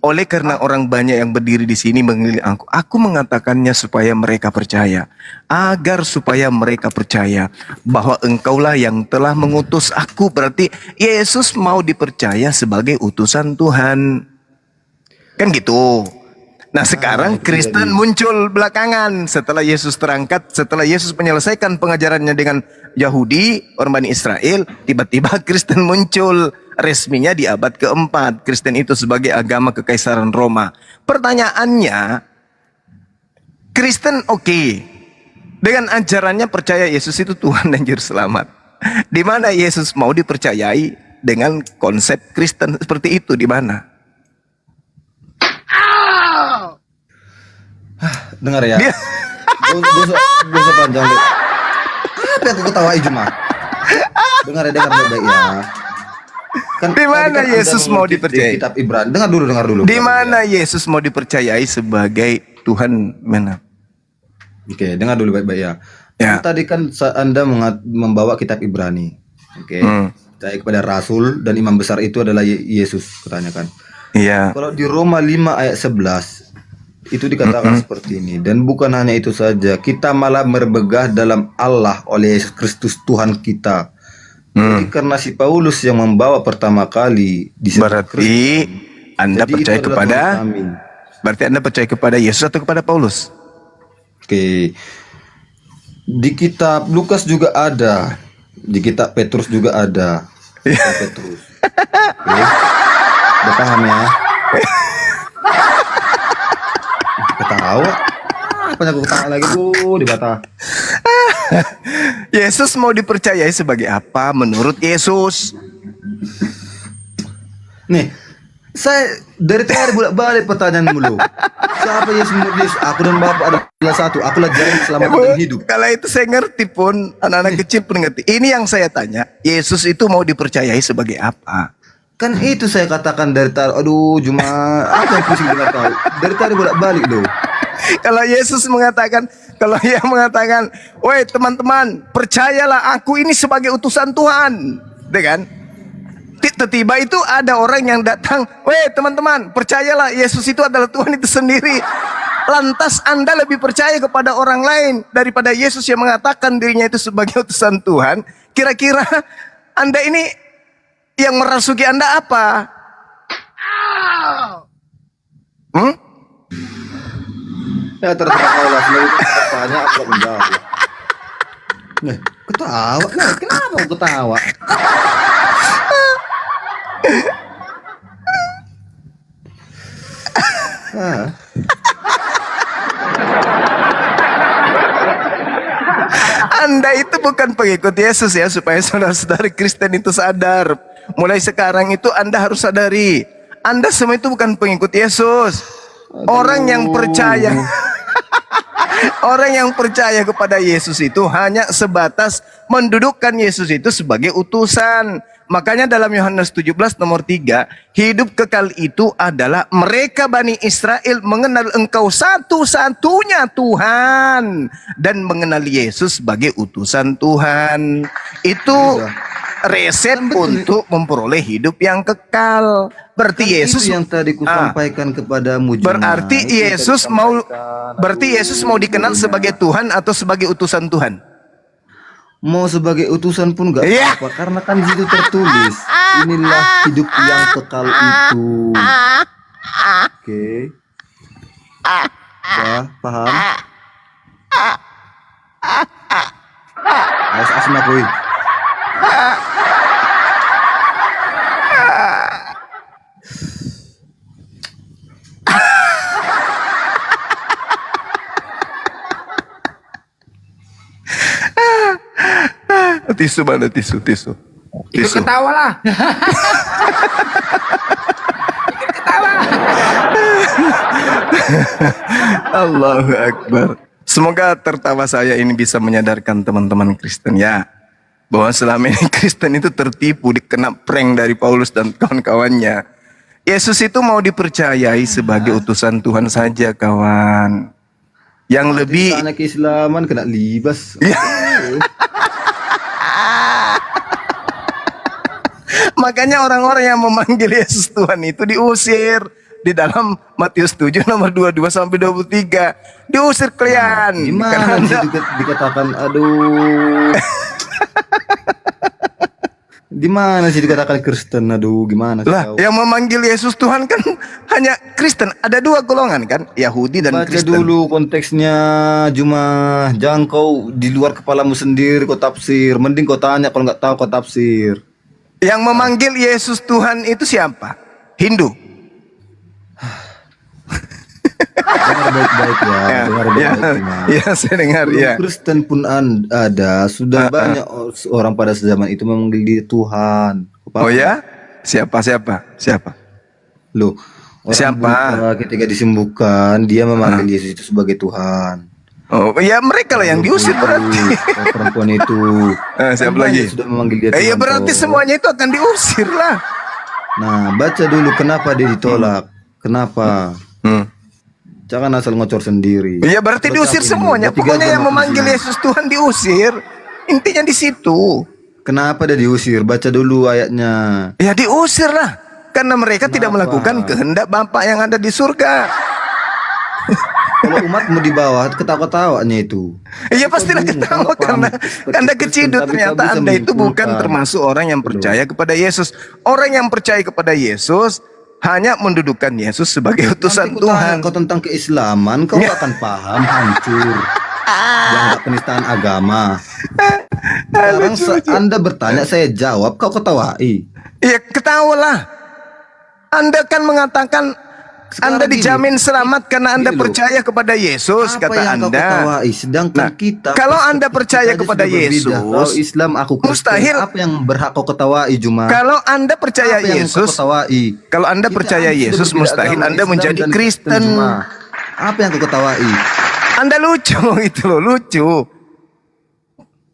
oleh karena orang banyak yang berdiri di sini mengelilingi aku mengatakannya supaya mereka percaya, agar supaya mereka percaya bahwa engkaulah yang telah mengutus aku. Berarti Yesus mau dipercaya sebagai utusan Tuhan. Kan gitu. Nah sekarang Kristen muncul belakangan setelah Yesus terangkat, setelah Yesus menyelesaikan pengajarannya dengan Yahudi, orang Bani Israel, tiba-tiba Kristen muncul resminya di abad keempat. Kristen itu sebagai agama kekaisaran Roma. Pertanyaannya, Kristen oke, dengan ajarannya percaya Yesus itu Tuhan dan Juru Selamat. Di mana Yesus mau dipercayai dengan konsep Kristen seperti itu di mana? Dengar ya. Gak usah panjang. Apa yang aku ketawain cuma? Dengar baik-baik ya. Kan Di mana tadi kan Yesus Anda mau mengutip dipercayai? di kitab Ibrani. Dengar dulu. Di mana Yesus mau dipercayai sebagai Tuhan mana? Oke, dengar dulu baik-baik ya. Ya. Kan tadi kan Anda membawa kitab Ibrani. Oke. Percaya kepada rasul dan imam besar itu adalah Yesus, katanya kan. Iya. Kalau di Roma 5 ayat 11 itu dikatakan seperti ini, dan bukan hanya itu saja, kita malah berbegah dalam Allah oleh Yesus Kristus Tuhan kita. Jadi karena si Paulus yang membawa pertama kali disebut Berarti Kristen, Anda jadi percaya itu adalah kepada Tuhan kami. Berarti Anda percaya kepada Yesus atau kepada Paulus? Oke. Di kitab Lukas juga ada, di kitab Petrus juga ada. Kitab Petrus. Oke. Udah paham ya? Ketawa. Apa aku ketawa lagi tuh di bata. Yesus mau dipercayai sebagai apa menurut Yesus? Nih, saya dari tadi bolak-balik pertanyaan mulu. Siapa Yesus menurut Yesus? Aku dan Bapa adalah satu. Akulah jalan keselamatan dan hidup. Kalau itu saya ngerti pun, anak-anak kecil pun ngerti. Ini yang saya tanya, Yesus itu mau dipercayai sebagai apa? Kan itu saya katakan dari tadi. Aduh, cuma apa yang pusing dengar tahu. Dari tadi bolak-balik loh. Kalau Yesus mengatakan, kalau ia mengatakan, woi teman-teman, percayalah aku ini sebagai utusan Tuhan, deh kan? Tiba-tiba itu ada orang yang datang, woi teman-teman, percayalah Yesus itu adalah Tuhan itu sendiri. Lantas Anda lebih percaya kepada orang lain daripada Yesus yang mengatakan dirinya itu sebagai utusan Tuhan. Kira-kira Anda ini yang merasuki Anda apa? Ya terserah kau lah. Selalu tanya aku gak menjawab. Nih, ketawa. Nah, kenapa aku ketawa? Anda itu bukan pengikut Yesus ya, supaya saudara-saudara Kristen itu sadar. Mulai sekarang itu Anda harus sadari, Anda semua itu bukan pengikut Yesus. Orang yang percaya orang yang percaya kepada Yesus itu hanya sebatas mendudukkan Yesus itu sebagai utusan. Makanya dalam Yohanes 17 nomor 3, hidup kekal itu adalah mereka Bani Israel mengenal Engkau satu-satunya Tuhan dan mengenal Yesus sebagai utusan Tuhan. Itu resep untuk memperoleh hidup yang kekal. Berarti Kan Yesus itu yang tadi ku sampaikan kepadamu. Juma. berarti Itu yang Yesus tadi mau sampaikan. berarti Yesus mau dikenal sebagai Tuhan atau sebagai utusan Tuhan? Mau sebagai utusan pun gak Iya. apa-apa, karena kan di situ tertulis inilah hidup yang kekal itu. Oke. Ya, paham? Asma kuy. Tisu mana tisu? Ikut ketawa lah. Ikut ketawa. Allahu Akbar. Semoga tertawa saya ini bisa menyadarkan teman-teman Kristen ya, bahwa selama ini Kristen itu tertipu, dikena prank dari Paulus dan kawan-kawannya. Yesus itu mau dipercayai sebagai utusan Tuhan saja, kawan. Yang lebih Anak keislaman kena libas. makanya orang-orang yang memanggil Yesus Tuhan itu diusir. Di dalam Matius 7 nomor 22 sampai 23 diusir kalian. Gimana sih dikatakan aduh. Di mana sih dikatakan Kristen? Aduh, gimana sih Lah, kau? yang memanggil Yesus Tuhan kan hanya Kristen. Ada dua golongan kan, Yahudi dan Baca Kristen. dulu konteksnya, Juma. Jangan kau di luar kepalamu sendiri kau tafsir. Mending kau tanya, kalau nggak tahu kau tafsir. Yang memanggil Yesus Tuhan itu siapa? Hindu. Dengar baik-baik ya, dengar baik-baik. Juma. Ya, saya dengar ya. Kristen pun ada, sudah banyak orang pada zaman itu memanggil dia Tuhan. Kau paham? Oh ya? Siapa? Loh, orang Siapa? buta ketika disembuhkan, dia memanggil Yesus itu sebagai Tuhan. Oh ya, mereka lah yang diusir berarti. Perempuan itu. Siapa Kan lagi? banyak sudah memanggil dia Ya Tuhan, berarti toh. semuanya itu akan diusir lah. Nah, baca dulu kenapa dia ditolak. Kenapa? Jangan asal ngocor sendiri. Ya berarti Baca diusir ini dulu. semuanya. Ada 3 Pokoknya jam yang aku di memanggil sini. Yesus Tuhan diusir. Intinya di situ. Kenapa dia diusir? Baca dulu ayatnya. Ya diusir lah. Karena mereka tidak melakukan kehendak Bapa yang ada di surga. Kalau umatmu di bawah ketawa-ketawanya itu. Iya pastilah ketawa karena Anda keciduk, ternyata Anda itu bukan termasuk orang yang percaya kepada Yesus. Orang yang percaya kepada Yesus hanya mendudukan Yesus sebagai utusan Nanti ku Tuhan. tanya kau tentang keislaman, kau gak akan paham, hancur. Yang gak penistaan agama. Sekarang Anda bertanya, saya jawab, kau ketawai. Iya ketawalah. Anda kan mengatakan Sekarang Anda dijamin selamat karena Anda gini loh. percaya kepada Yesus, Apa kata yang kau Anda. ketawai? Sedangkan Nah, kita, kalau Anda kita percaya aja kepada sudah berbeda. Yesus, Kau Islam, aku Kristen. mustahil. Apa yang berhak kau ketawai, Juma? Kalau Anda percaya Apa yang kau Yesus, ketawai? kalau Anda Kita percaya sudah Yesus, berbeda mustahil agama, Anda Islam menjadi dan Kristen. Juma. Apa yang kau ketawai? Anda lucu itu loh, lucu.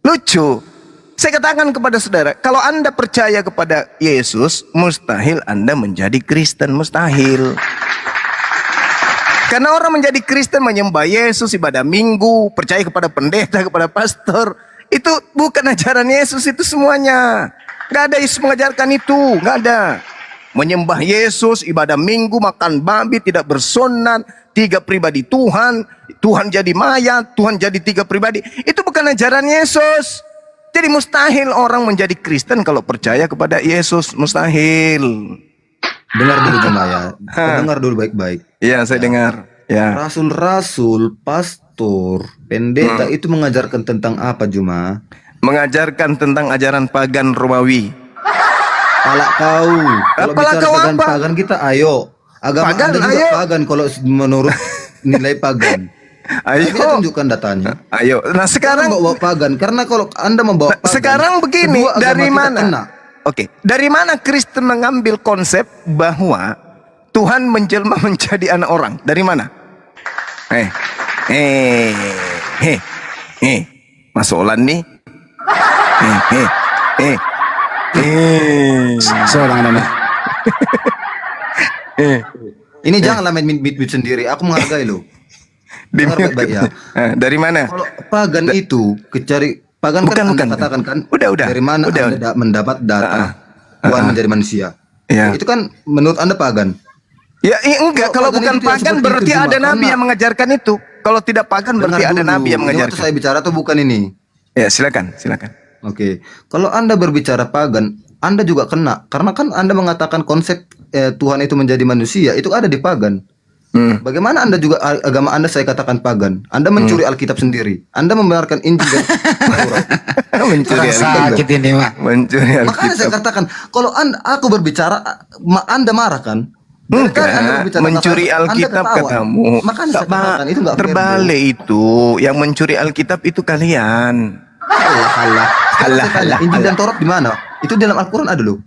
Lucu. Saya katakan kepada saudara, kalau Anda percaya kepada Yesus, mustahil Anda menjadi Kristen, mustahil. Karena orang menjadi Kristen menyembah Yesus, ibadah minggu, percaya kepada pendeta, kepada pastor. Itu bukan ajaran Yesus itu semuanya. Gak ada Yesus mengajarkan itu, gak ada. Menyembah Yesus, ibadah minggu, makan babi, tidak bersunat, 3 pribadi Tuhan, Tuhan jadi mayat, Tuhan jadi 3 pribadi. Itu bukan ajaran Yesus. Jadi mustahil orang menjadi Kristen kalau percaya kepada Yesus, mustahil. Dengar dulu Juma ya. Dengar dulu baik-baik. Iya, saya dengar. Ya. Rasul-rasul, pastor, pendeta itu mengajarkan tentang apa Juma? Mengajarkan tentang ajaran pagan Romawi. Palak kau. Kalau Palak bicara kau apa? pagan kita, ayo. Agama Pagan, Anda juga ayo. pagan kalau menurut nilai pagan. Ayo. Kita tunjukkan datanya. Ayo. Nah sekarang Jangan bawa pagan karena kalau Anda membawa pagan, sekarang begini, kedua agama dari kita mana? kena. Oke, dari mana Kristen mengambil konsep bahwa Tuhan menjelma menjadi anak orang? Dari mana? Mas Olan nih. Seorang anak. Ini janganlah main mit sendiri. Aku menghargai lo. Dengar baik-baik ya. Dari mana? Kalau pagan itu kecari pagan Bukan, kan Anda bukan. katakan kan? Udah. Dari mana Udah. Anda mendapat data Tuhan menjadi manusia? Ya. Itu kan menurut Anda pagan. Ya enggak, kalau Kalau bukan pagan itu tidak pagan seperti berarti itu, ada Juma. nabi Karena- yang mengajarkan itu. Kalau tidak pagan berarti Dengar ada dulu. nabi yang Ini waktu mengajarkan. saya bicara tuh bukan ini. Ya, silakan. Oke. Kalau Anda berbicara pagan, Anda juga kena karena kan Anda mengatakan konsep Tuhan itu menjadi manusia itu ada di pagan. Bagaimana Anda juga agama Anda saya katakan pagan? Anda mencuri Alkitab sendiri. Anda membenarkan Injil dan Taurat. Mencuri Sakit ini Pak. Mencuri Makanya saya Alkitab. katakan kalau aku berbicara Anda marah kan? Berkali Anda Enggak, berbicara mencuri kata-kata, Anda Alkitab ketawa. katamu. Makanya saya katakan itu enggak Terbalik itu. Yang mencuri Alkitab itu kalian. Halah. Halah. Injil dan Taurat di mana? Itu dalam Al-Qur'an ada loh.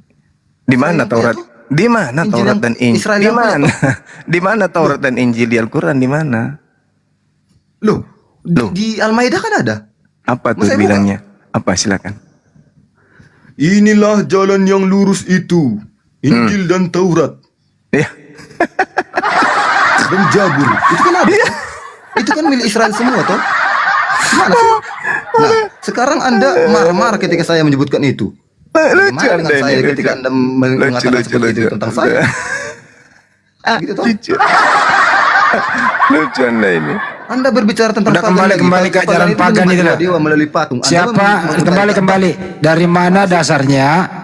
Di mana Taurat? Di mana Injil Taurat yang dan Injil? Israel Di yang punya, mana? Di mana Taurat dan Injil di Al-Quran? Di mana? Loh, Loh. di Al-Maidah kan ada. Apa tuh Masa ibu bilangnya? Apa silakan? Inilah jalan yang lurus itu. Injil dan Taurat Ya. dan Jabur. Itu kan ada. Itu kan milik Israel semua toh. Gimana sih? Nah, sekarang Anda marah-marah ketika saya menyebutkan itu. Lucu Bagaimana dengan Anda saya ini. ketika Anda mengatakan seperti itu tentang saya? Gitu toh. Lucu Anda ini. Anda berbicara tentang Udah kembali ke ajaran pagan itu loh. Dewa melalui patung. Anda Siapa kembali dari mana dasarnya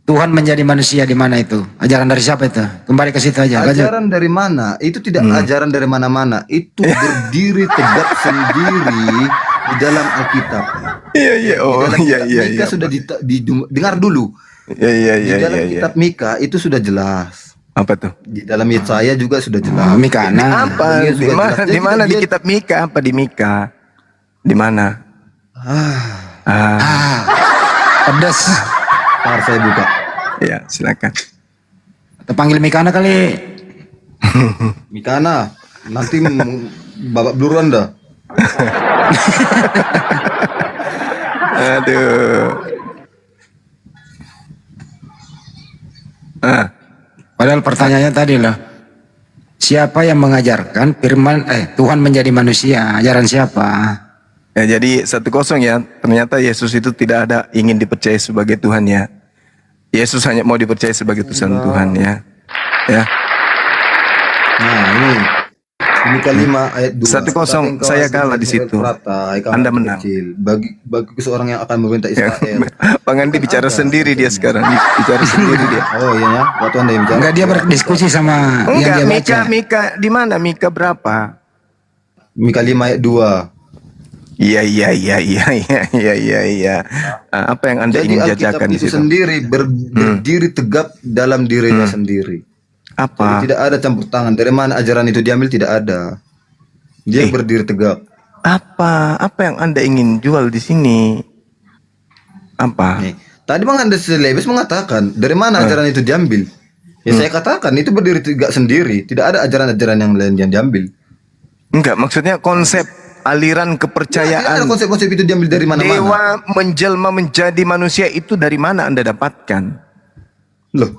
Tuhan menjadi manusia di mana itu? Ajaran dari siapa itu? Kembali ke situ aja. Lanjut. Ajaran dari mana? Itu tidak ajaran dari mana-mana. Itu berdiri tegak sendiri di dalam Alkitab. Iya. Oh, Di dalam iya. kitab Mika sudah dengar dulu. Iya. Di dalam kitab Mika itu sudah jelas. Apa tuh? Di dalam Yesaya juga sudah jelas. Mikana. Apa? Iya, Di sudah mana? jelas. Di Jadi mana di dia- kitab Mika? Apa di Mika? Di mana? Pedas. Ntar saya buka. Ya, silakan. Atau panggil Mikana kali. Mikana, nanti babak belur Anda. Aduh. Ah, Padahal pertanyaannya tadi loh. Siapa yang mengajarkan firman Tuhan menjadi manusia? Ajaran siapa? ya jadi 1-0 ya. Ternyata Yesus itu tidak ada ingin dipercaya sebagai Tuhan ya. Yesus hanya mau dipercaya sebagai Tuhan ya. Ya. Nah, ini Mika 5 ayat 2. 1-0, saya kalah di situ. Anda menang. Bagi seorang yang akan memerintah Israel. Bang Andi bicara sendiri dia sekarang. Bicara sendiri dia. Oh iya ya, waktu Anda yang bicara. Enggak, dia berdiskusi sama yang Enggak, dia baca. Mika di mana? Mika berapa? Mika 5 ayat 2. Iya. Apa yang Anda Jadi ingin Alkitab jajakan di itu situ? sendiri berdiri tegap dalam dirinya sendiri. Apa? Jadi tidak ada campur tangan. Dari mana ajaran itu diambil tidak ada. Dia berdiri tegak. Apa yang Anda ingin jual di sini? Apa? Nih, tadi Bang Anda Selebes mengatakan dari mana ajaran itu diambil? Ya saya katakan itu berdiri tegak sendiri. Tidak ada ajaran-ajaran yang lain yang diambil. Enggak, maksudnya konsep aliran Tidak ada kepercayaan konsep-konsep itu diambil dari mana-mana. dewa menjelma menjadi manusia itu dari mana Anda dapatkan? Loh,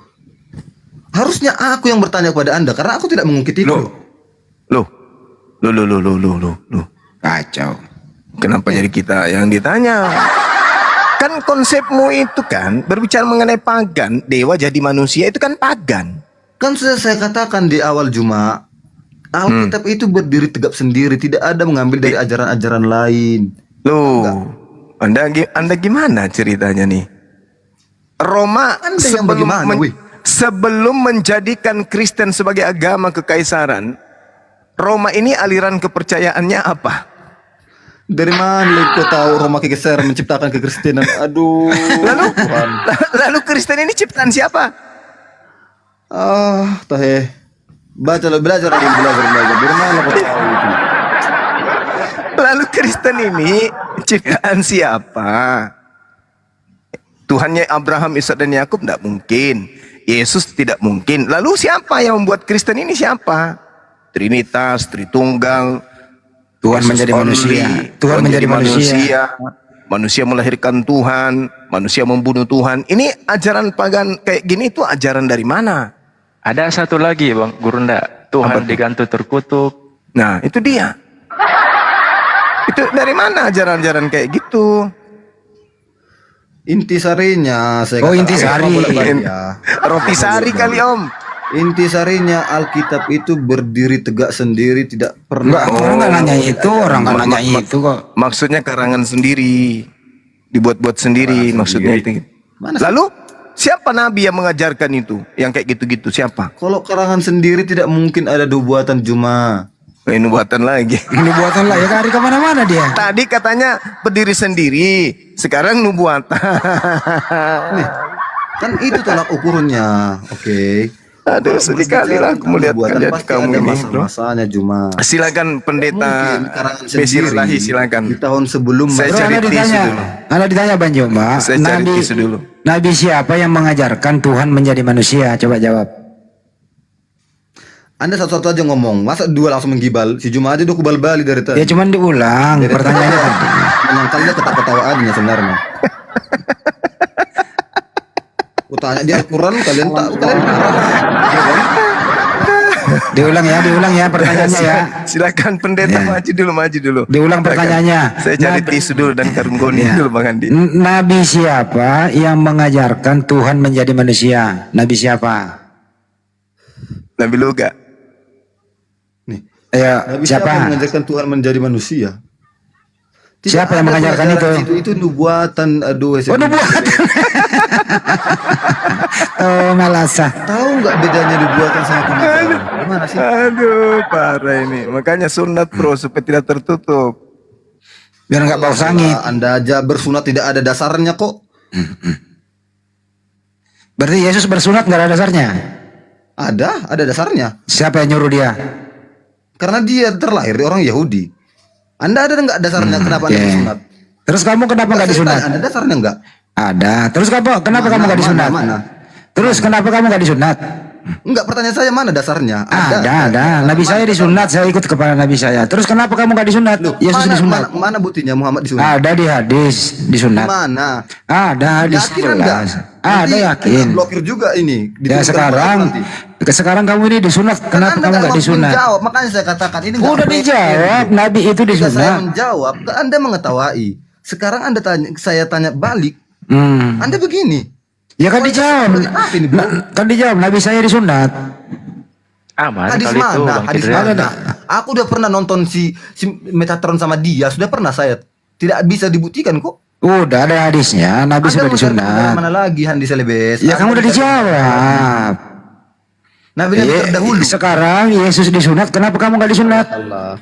harusnya aku yang bertanya kepada Anda karena aku tidak mengungkit itu. Loh. Kacau. Kenapa jadi kita yang ditanya? Kan konsepmu itu kan berbicara mengenai pagan, dewa jadi manusia itu kan pagan. Kan sudah saya katakan di awal Juma, Alkitab itu berdiri tegap sendiri, tidak ada mengambil dari ajaran-ajaran lain. Loh, Anda gimana ceritanya nih? Roma Anda yang bagaimana, weh? sebelum menjadikan Kristen sebagai agama kekaisaran, Roma ini aliran kepercayaannya apa? Dari mana kau tahu Roma kegeser menciptakan kekristenan? Aduh. Tuhan. Lalu Kristen ini ciptaan siapa? Tahe. Belajar. Dari mana kau tahu itu? Lalu Kristen ini ciptaan siapa? Tuhannya Abraham, Ishak dan Yakub tidak mungkin. Yesus tidak mungkin. Lalu siapa yang membuat Kristen ini siapa? Trinitas, Tritunggal, Tuhan Yesus menjadi only, manusia. Tuhan menjadi manusia. Manusia melahirkan Tuhan, manusia membunuh Tuhan. Ini ajaran pagan kayak gini itu ajaran dari mana? Ada satu lagi Bang Gurunda, Tuhan digantung terkutuk. Nah, itu dia. Itu dari mana ajaran-ajaran kayak gitu? Intisarinya saya Oh, katakan, intisari. ya. Roti sari kali Om. Intisarinya Alkitab itu berdiri tegak sendiri, tidak pernah. Orang nggak nanya itu, orang nggak nanya itu kok. Maksudnya karangan sendiri, dibuat-buat sendiri, maksudnya itu. Mana sih? Lalu siapa nabi yang mengajarkan itu? Yang kayak gitu-gitu siapa? Kalau karangan sendiri tidak mungkin ada buatan Juma. Ini buatan lagi. Ini buatan lah ya, kari kemana-mana dia. Tadi katanya berdiri sendiri, sekarang nubuatan. Kan itu tolak ukurnya. Oke. Aduh, sedih kali lah aku melihat kalian pasti kamu ada ini. masa-masanya Juma. Silakan pendeta Mungkin karangan Mesir sendiri Lahi, silakan. di tahun sebelum Saya Terus cari tisu dulu. Anda ditanya Bang Jomba, Saya cari tisu dulu. Nabi siapa yang mengajarkan Tuhan menjadi manusia? Coba jawab. Anda satu-satu aja ngomong, masa dua langsung menggibal? Si Juma aja udah kubal balik dari tadi. Ya cuman diulang pertanyaannya tadi. Menyangkalnya ketawa-ketawa aja sebenarnya. Kutanya dia Al-Quran, kalian tak, kalian marah. Iya kan? Diulang ya pertanyaannya ya. Silakan pendeta maju dulu. Diulang pertanyaannya. Saya cari tisu dulu dan karung goni Ya. dulu Bang Andi. Nabi siapa yang mengajarkan Tuhan menjadi manusia? Nabi siapa? Nabi Luga. Nih, Ya, Nabi siapa yang siapa? mengajarkan Tuhan menjadi manusia? Tidak Siapa yang ada mengajarkan ajaran itu? Itu nubuatan. Aduh, Oh, nubuatan. Oh, malasah. Tahu nggak bedanya nubuatan sama kenabian? Gimana sih? Aduh, parah ini. Makanya sunat bro supaya tidak tertutup. Biar nggak bau sangit. Anda aja bersunat tidak ada dasarnya kok. Berarti Yesus bersunat nggak ada dasarnya? Ada dasarnya. Siapa yang nyuruh dia? Karena dia terlahir dari orang Yahudi. Anda ada nggak dasarnya kenapa Anda Oke. disunat? Terus kamu kenapa nggak Saya disunat? tanya, Ada dasarnya nggak? Ada. Terus kenapa kamu nggak disunat? Mana? Terus kenapa kamu nggak disunat? Enggak, pertanyaan saya mana dasarnya? Ada. Nabi saya disunat, saya ikut kepada Nabi saya. Terus kenapa kamu gak disunat? Yesus disunat. Mana buktinya Muhammad disunat? Ada di hadis disunat. Mana? Ada hadis Yakin enggak? jelas. Ada yakin. Blokir juga ini. Ya sekarang kamu ini disunat. Kenapa kamu gak disunat? Menjawab, makanya saya katakan ini nggak Udah fair. dijawab, Nabi itu Ketika saya disunat. menjawab, Anda mengetahui. Sekarang Anda saya tanya balik, Anda begini. Ya kan dijawab. Apa ini, bro? Kan dijawab, Nabi saya disunat. Aman Hadis kalau itu mana? Bang Hadis Kidra. mana? Aku udah pernah nonton si Metatron sama dia, sudah pernah saya. Tidak bisa dibuktikan kok. Udah ada hadisnya, Nabi Anda sudah mau cari disunat. mana lagi Handi Selebes? Ya kamu udah dijawab. Nabi Nabi terdahulu. Sekarang Yesus disunat, kenapa kamu gak disunat? Allah.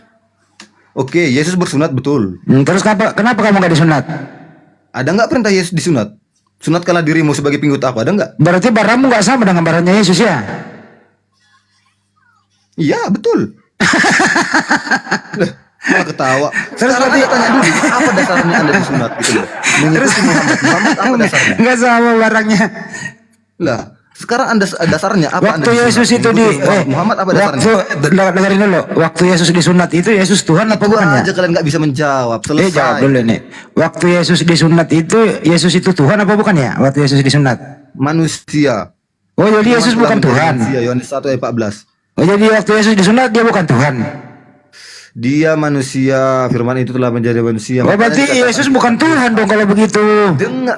Oke, Yesus bersunat betul. Terus kenapa kamu gak disunat? Ada nggak perintah Yesus disunat? Sunatkanlah dirimu sebagai pengikut aku, ada nggak? Berarti baramu gak sama dengan baranya Yesus ya? Iya, betul. Lah, malah ketawa. Terus Sekarang berarti- Anda tanya dulu, apa dasarnya Anda disunat gitu loh? Mengikuti Muhammad apa dasarnya? Gak sama barangnya. Lah, sekarang Anda dasarnya apa? Waktu Anda Yesus disunat? itu Mengikuti Muhammad apa dasarnya? dengerin dulu. Waktu Yesus disunat itu Yesus Tuhan apa Itu bukan ya? aja kalian nggak bisa menjawab. Selesai. Jawab dulu nih. Waktu Yesus disunat itu Yesus itu Tuhan apa bukan ya? Waktu Yesus disunat. Manusia. Oh jadi Yesus Firman telah bukan menjadi Tuhan. Manusia, Yohanes 1 ayat 14. Oh jadi waktu Yesus disunat dia bukan Tuhan. Dia manusia, firman itu telah menjadi manusia. Oh Makanya berarti dikatakan- Yesus bukan Tuhan dong kalau begitu. Dengar.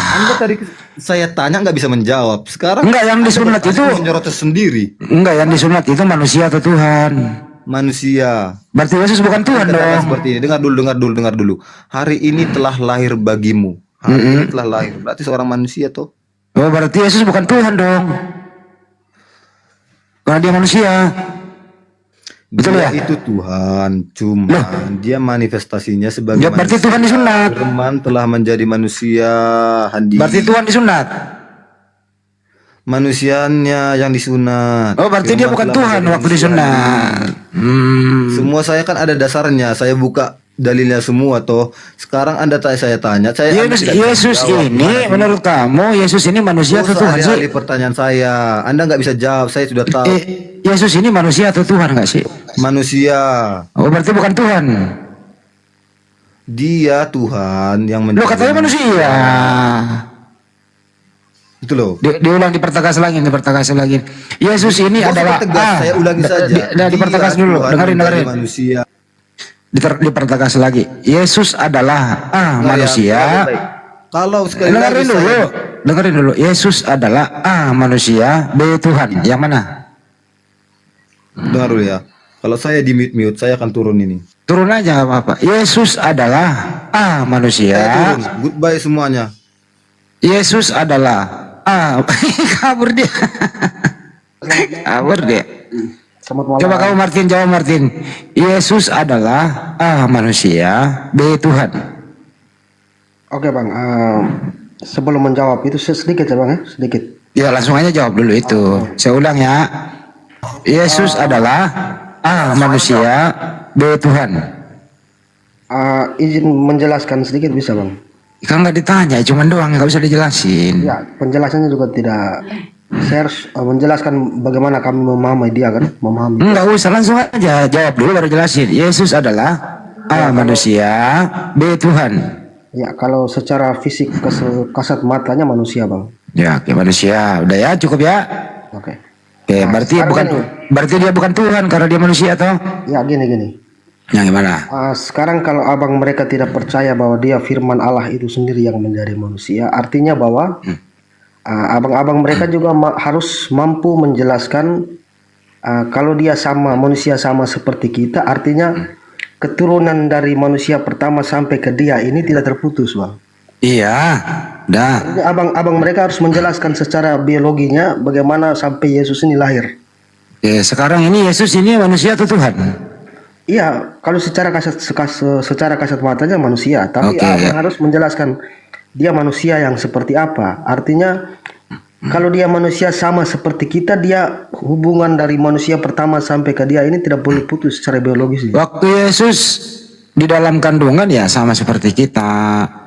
Anda tadi saya tanya nggak bisa menjawab. Sekarang Enggak, yang disunat Anda itu- menyorotnya sendiri. Enggak, yang disunat itu manusia atau Tuhan? Manusia. Berarti Yesus bukan Tuhan Katakan dong. seperti ini. Dengar dulu. Hari ini telah lahir bagimu. Hari ini telah lahir. Berarti seorang manusia toh. Oh berarti Yesus bukan Tuhan dong. Karena dia manusia. Betul Dia ya? itu Tuhan, cuma dia manifestasinya sebagai Ya, berarti manusia. Tuhan disunat. Firman telah menjadi manusia, Handi. Berarti Tuhan disunat. Manusianya yang disunat. Oh berarti dia Firman bukan telah Tuhan menjadi waktu manusia, disunat. Handi. Semua saya kan ada dasarnya. Saya buka dalilnya semua toh. Sekarang Anda saya tanya, Anda tidak bisa Yesus jawab. ini menurut kamu Yesus ini manusia atau Tuhan sih? Alih-alih pertanyaan saya, Anda nggak bisa jawab. Saya sudah tahu. Yesus ini manusia atau Tuhan nggak sih? Manusia. Oh berarti bukan Tuhan. Dia Tuhan yang Lo menjadi katanya manusia. Itu loh. Diulang dipertegas lagi. Yesus ini Nggak usah adalah pertegas, saya ulangi saja. dipertegas Dia dulu. Tuhan Dengerin. menjadi Manusia. Dipertegas lagi. Yesus adalah manusia. Baik. Kalau sekali lagi Dengerin dulu. Yesus adalah manusia, B Tuhan. Yang mana? dengar dulu ya. Kalau saya di mute, saya akan turun ini. Turun aja nggak apa-apa. Yesus adalah manusia. Saya turun. Goodbye semuanya. Yesus adalah kabur dia. Kabur dia. Coba kamu Martin jawab Martin. Yesus adalah manusia, B Tuhan. Oke bang, sebelum menjawab itu sedikit ya bang ya, sedikit. Ya langsung aja jawab dulu itu. Saya ulang ya. Yesus adalah manusia, B Tuhan. Izin menjelaskan sedikit bisa bang? Kan nggak ditanya, cuman doang nggak bisa dijelasin. Ya penjelasannya juga tidak. Saya harus menjelaskan bagaimana kami memahami dia kan, memahami. Nggak usah, langsung aja jawab dulu baru jelasin. Yesus adalah manusia, B Tuhan. Ya kalau secara fisik kasat matanya manusia bang. Ya, oke, manusia. Udah ya, cukup ya. Oke. Oke, berarti dia bukan Tuhan karena dia manusia toh? Ya gini. Yang gimana? Sekarang kalau abang mereka tidak percaya bahwa dia firman Allah itu sendiri yang menjadi manusia, artinya bahwa abang-abang mereka juga harus mampu menjelaskan kalau dia sama manusia sama seperti kita, artinya keturunan dari manusia pertama sampai ke dia ini tidak terputus bang. Iya, dah. Jadi abang mereka harus menjelaskan secara biologinya bagaimana sampai Yesus ini lahir. Oke, sekarang ini Yesus ini manusia atau Tuhan? Iya, kalau secara kasat matanya manusia, tapi abang harus menjelaskan dia manusia yang seperti apa. Artinya kalau dia manusia sama seperti kita, dia hubungan dari manusia pertama sampai ke dia ini tidak boleh putus secara biologis. Waktu Yesus di dalam kandungan ya sama seperti kita,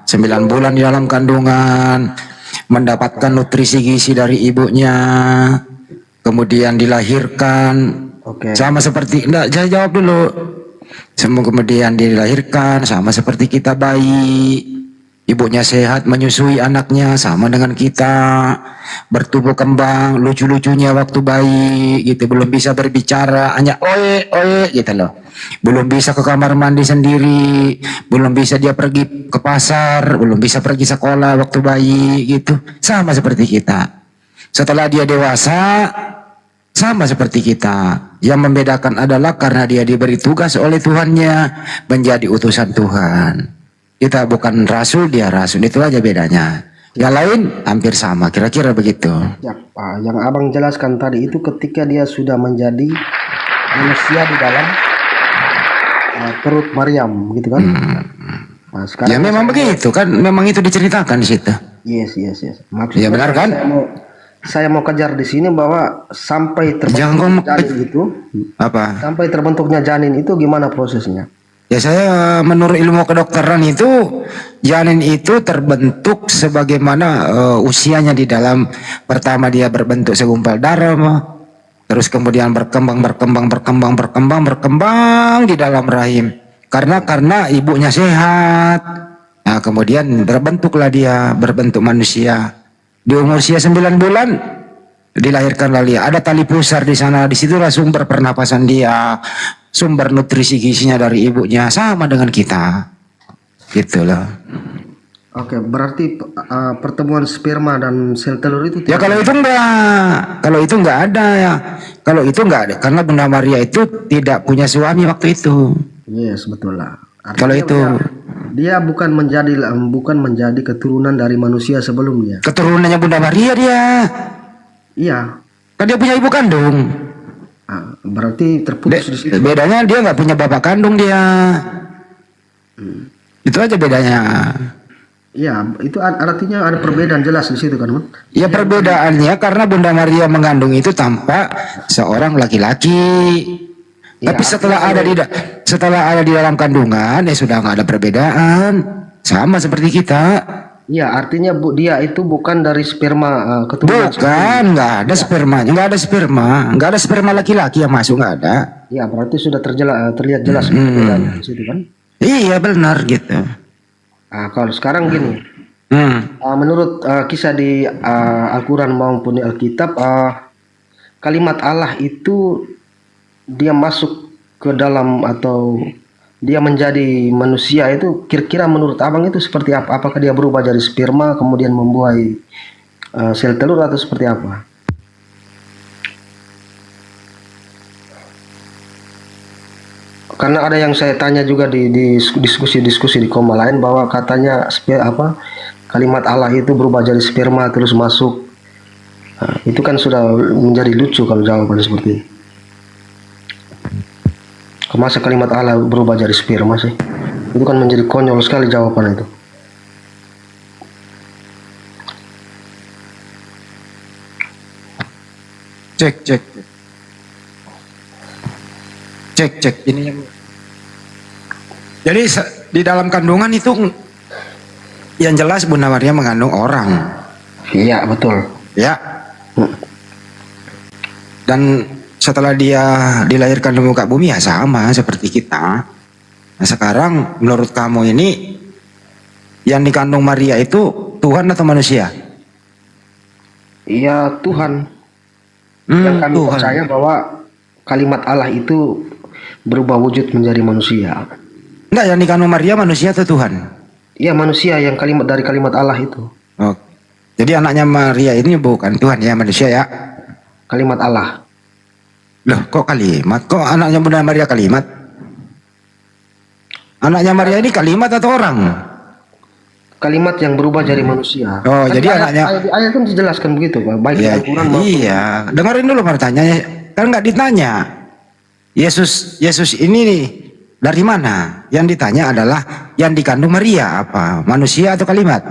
9 bulan di dalam kandungan. mendapatkan nutrisi gizi dari ibunya, kemudian dilahirkan. Oke. Sama seperti, enggak, saya jawab dulu. Semua kemudian dilahirkan sama seperti kita bayi. Ibunya sehat menyusui anaknya sama dengan kita. Bertumbuh kembang, lucu-lucunya waktu bayi gitu, belum bisa berbicara, hanya oe oe gitu loh. Belum bisa ke kamar mandi sendiri, belum bisa dia pergi ke pasar, belum bisa pergi sekolah waktu bayi gitu. Sama seperti kita. Setelah dia dewasa, sama seperti kita. Yang membedakan adalah karena dia diberi tugas oleh Tuhannya menjadi utusan Tuhan. Kita bukan rasul, dia rasul, itu aja bedanya. Yang lain hampir sama, kira-kira begitu. Ya, yang abang jelaskan tadi itu ketika dia sudah menjadi manusia di dalam perut Maryam, gitu kan? Nah, sekarang Ya memang begitu kan, memang itu diceritakan di situ. Yes. Maksudnya Ya benar kan? Saya mau kejar di sini bahwa sampai Jangan terbentuknya janin itu, Apa? sampai terbentuknya janin itu gimana prosesnya? Ya saya menurut ilmu kedokteran itu janin itu terbentuk sebagaimana usianya di dalam, pertama dia berbentuk segumpal darah, terus kemudian berkembang di dalam rahim karena ibunya sehat. Nah kemudian berbentuklah dia berbentuk manusia. Di umur usia 9 bulan dilahirkanlah dia. Ada tali pusar di sana, disitulah sumber pernapasan dia, sumber nutrisi gizinya dari ibunya, sama dengan kita, gitulah. Oke, berarti pertemuan sperma dan sel telur itu Ya kalau itu enggak ada ya. Kalau itu enggak ada karena Bunda Maria itu tidak punya suami waktu itu. Yes, betul lah. Artinya Kalau itu dia bukan menjadi keturunan dari manusia sebelumnya. keturunannya Bunda Maria dia. Iya. Kan dia punya ibu kandung. Berarti terputus di situ. Bedanya dia nggak punya bapak kandung dia. Itu aja bedanya. Iya, itu artinya ada perbedaan jelas di situ kan, Man? Ya perbedaannya karena Bunda Maria mengandung itu tanpa seorang laki-laki. Ya, Tapi setelah ada di dalam kandungan ya sudah nggak ada perbedaan, sama seperti kita. Iya, artinya dia itu bukan dari sperma keturunan. Bukan, nggak ada spermanya, nggak ada sperma laki-laki yang masuk, nggak ada. Iya, berarti sudah terlihat jelas perbedaannya di situ kan? Iya benar gitu. Kalau sekarang gini, menurut kisah di Al-Quran maupun di Alkitab, kalimat Allah itu dia masuk ke dalam atau dia menjadi manusia itu kira-kira menurut abang itu seperti apa? Apakah dia berubah dari sperma kemudian membuai sel telur atau seperti apa? Karena ada yang saya tanya juga di diskusi di koma lain bahwa katanya kalimat Allah itu berubah jadi sperma terus masuk. Itu kan sudah menjadi lucu kalau jawabannya seperti ini. Masa kalimat Allah berubah jadi sperma sih? Itu kan menjadi konyol sekali jawaban itu. Cek ini yang. Jadi di dalam kandungan itu yang jelas Bunda Maria mengandung orang. Iya betul. Ya. Dan setelah dia dilahirkan di muka bumi ya sama seperti kita. Nah sekarang menurut kamu ini yang dikandung Maria itu Tuhan atau manusia? Iya Tuhan. Yang kami Tuhan. percaya bahwa kalimat Allah itu berubah wujud menjadi manusia. Enggak, yang dikandung Maria manusia atau Tuhan? Iya manusia yang dari kalimat Allah itu. Oh. Jadi anaknya Maria ini bukan Tuhan ya, manusia ya? Kalimat Allah. Loh kok kalimat? Kok anaknya Bunda Maria kalimat? Anaknya Maria ini kalimat atau orang? Kalimat yang berubah jadi manusia. Oh, Kan jadi anaknya ayat kan dijelaskan begitu, Pak. Baik di ya, Al-Quran maupun iya, dengerin dulu pertanyaannya. Kan nggak ditanya. Yesus ini nih, dari mana? Yang ditanya adalah yang dikandung Maria apa? Manusia atau kalimat?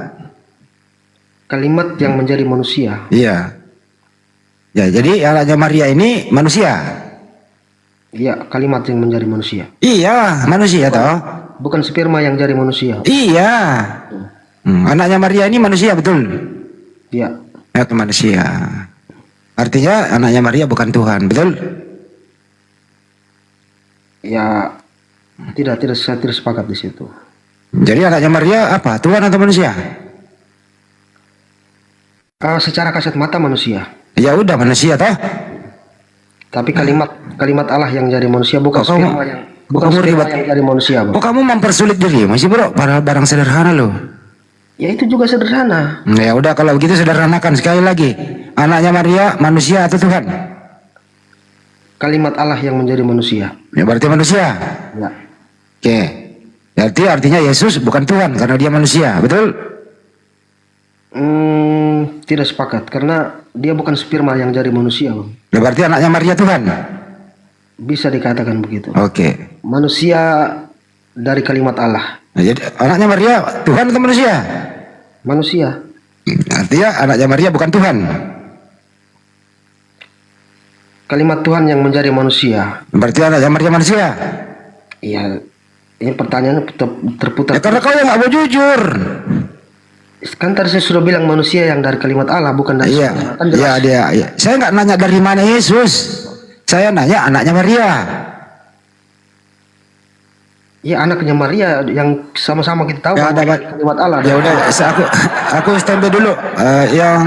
kalimat yang menjadi manusia. Iya. Ya, jadi anaknya Maria ini manusia. Iya, kalimat yang menjadi manusia. Iya, manusia toh. Bukan sperma yang jadi manusia. Iya. Anaknya Maria ini manusia betul. Ya, Ayat manusia. Artinya anaknya Maria bukan Tuhan, betul? ya, saya tidak sepakat di situ. Jadi anaknya Maria apa? Tuhan atau manusia? Secara kasat mata manusia, Ya udah manusia toh. tapi kalimat Allah yang jadi manusia bukan Kok kamu- sperma yang kok kamu ribet? yang jadi manusia, Bang. Kok kamu mempersulit diri, masih bro? Para barang sederhana loh. Ya itu juga sederhana. Ya udah kalau begitu sederhanakan sekali lagi. Anaknya Maria manusia atau Tuhan? Kalimat Allah yang menjadi manusia. Ya berarti manusia. Ya. Oke. Berarti artinya Yesus bukan Tuhan karena dia manusia, betul? Tidak sepakat karena dia bukan sperma yang jadi manusia, Bang. Ya, berarti anaknya Maria Tuhan. Bisa dikatakan begitu. Oke. Manusia dari kalimat Allah. Nah, jadi anaknya Maria Tuhan atau manusia? Manusia. Artinya anaknya Maria bukan Tuhan. Kalimat Tuhan yang menjadi manusia. Berarti anaknya Maria manusia. Iya. Ini pertanyaan terputar. Ya karena kau yang nggak mau jujur. Kan tadi saya sudah bilang manusia yang dari kalimat Allah bukan dari Iya. sperma. Kan jelas. Iya. Saya nggak nanya dari mana Yesus. Saya nanya anaknya Maria. Ya anaknya Maria yang sama-sama kita tahu Ya, bahwa ada, kalimat Allah. Ya udah, aku standby dulu. Yang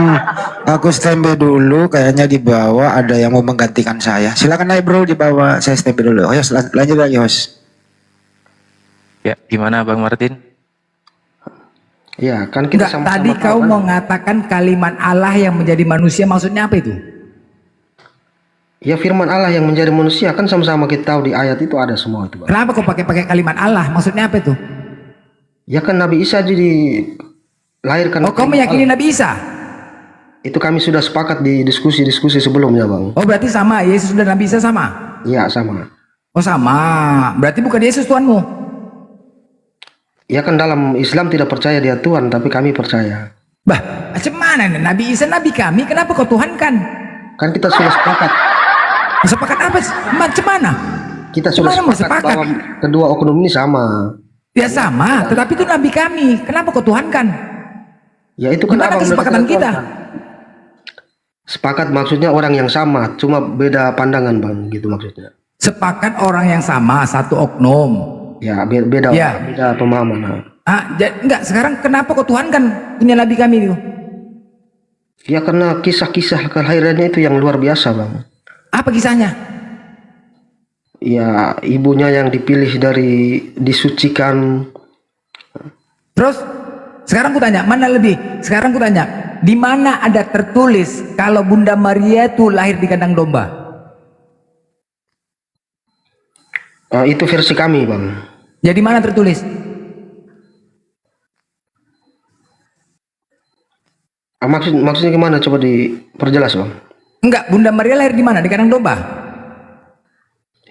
aku standby dulu, kayaknya di bawah ada yang mau menggantikan saya. Silakan aja bro di bawah. Saya standby dulu. Oh, lanjut lagi host. Ya, gimana Bang Martin? Ya kan kita Enggak, sama-sama tadi tahu kau kan. mengatakan kalimat Allah yang menjadi manusia, maksudnya apa itu? Ya firman Allah yang menjadi manusia kan sama-sama kita tahu di ayat itu ada semua itu, Bang. Kenapa kau pakai kalimat Allah? Maksudnya apa itu? Ya kan Nabi Isa jadi lahirkan. Oh, kau meyakini Nabi Isa? Itu kami sudah sepakat di diskusi-diskusi sebelumnya, Bang. Oh, berarti sama, Yesus dan Nabi Isa sama? Iya sama. Oh, sama. Berarti bukan Yesus Tuhanmu? Ya kan dalam Islam tidak percaya dia Tuhan, tapi kami percaya. Bah, macam mana nih? Nabi Isa Nabi kami, kenapa kau Tuhankan? Kan kita sudah sepakat. Sepakat apa? Macam mana? Kita sudah Gimana mau sepakat sepakat? bahwa kedua oknum ini sama. Ya sama, tetapi itu Nabi kami. Kenapa kau Tuhankan? Ya itu kan Gimana abang kesepakatan mereka kita? Tuhankan. Sepakat maksudnya orang yang sama, cuma beda pandangan, Bang, gitu maksudnya. Sepakat orang yang sama, satu oknum. Ya beda Ya. beda pemahaman. Nah. Enggak, sekarang kenapa kau Tuhankan ini Nabi kami itu? Ya karena kisah-kisah kelahirannya itu yang luar biasa, Bang. Apa kisahnya? Ya ibunya yang dipilih dari disucikan. Terus sekarang ku tanya, mana lebih? Sekarang ku tanya, di mana ada tertulis kalau Bunda Maria itu lahir di kandang domba? Itu versi kami, Bang. Jadi mana tertulis? Maksudnya gimana? Coba diperjelas, Bang. Enggak, Bunda Maria lahir di mana? Di kandang domba?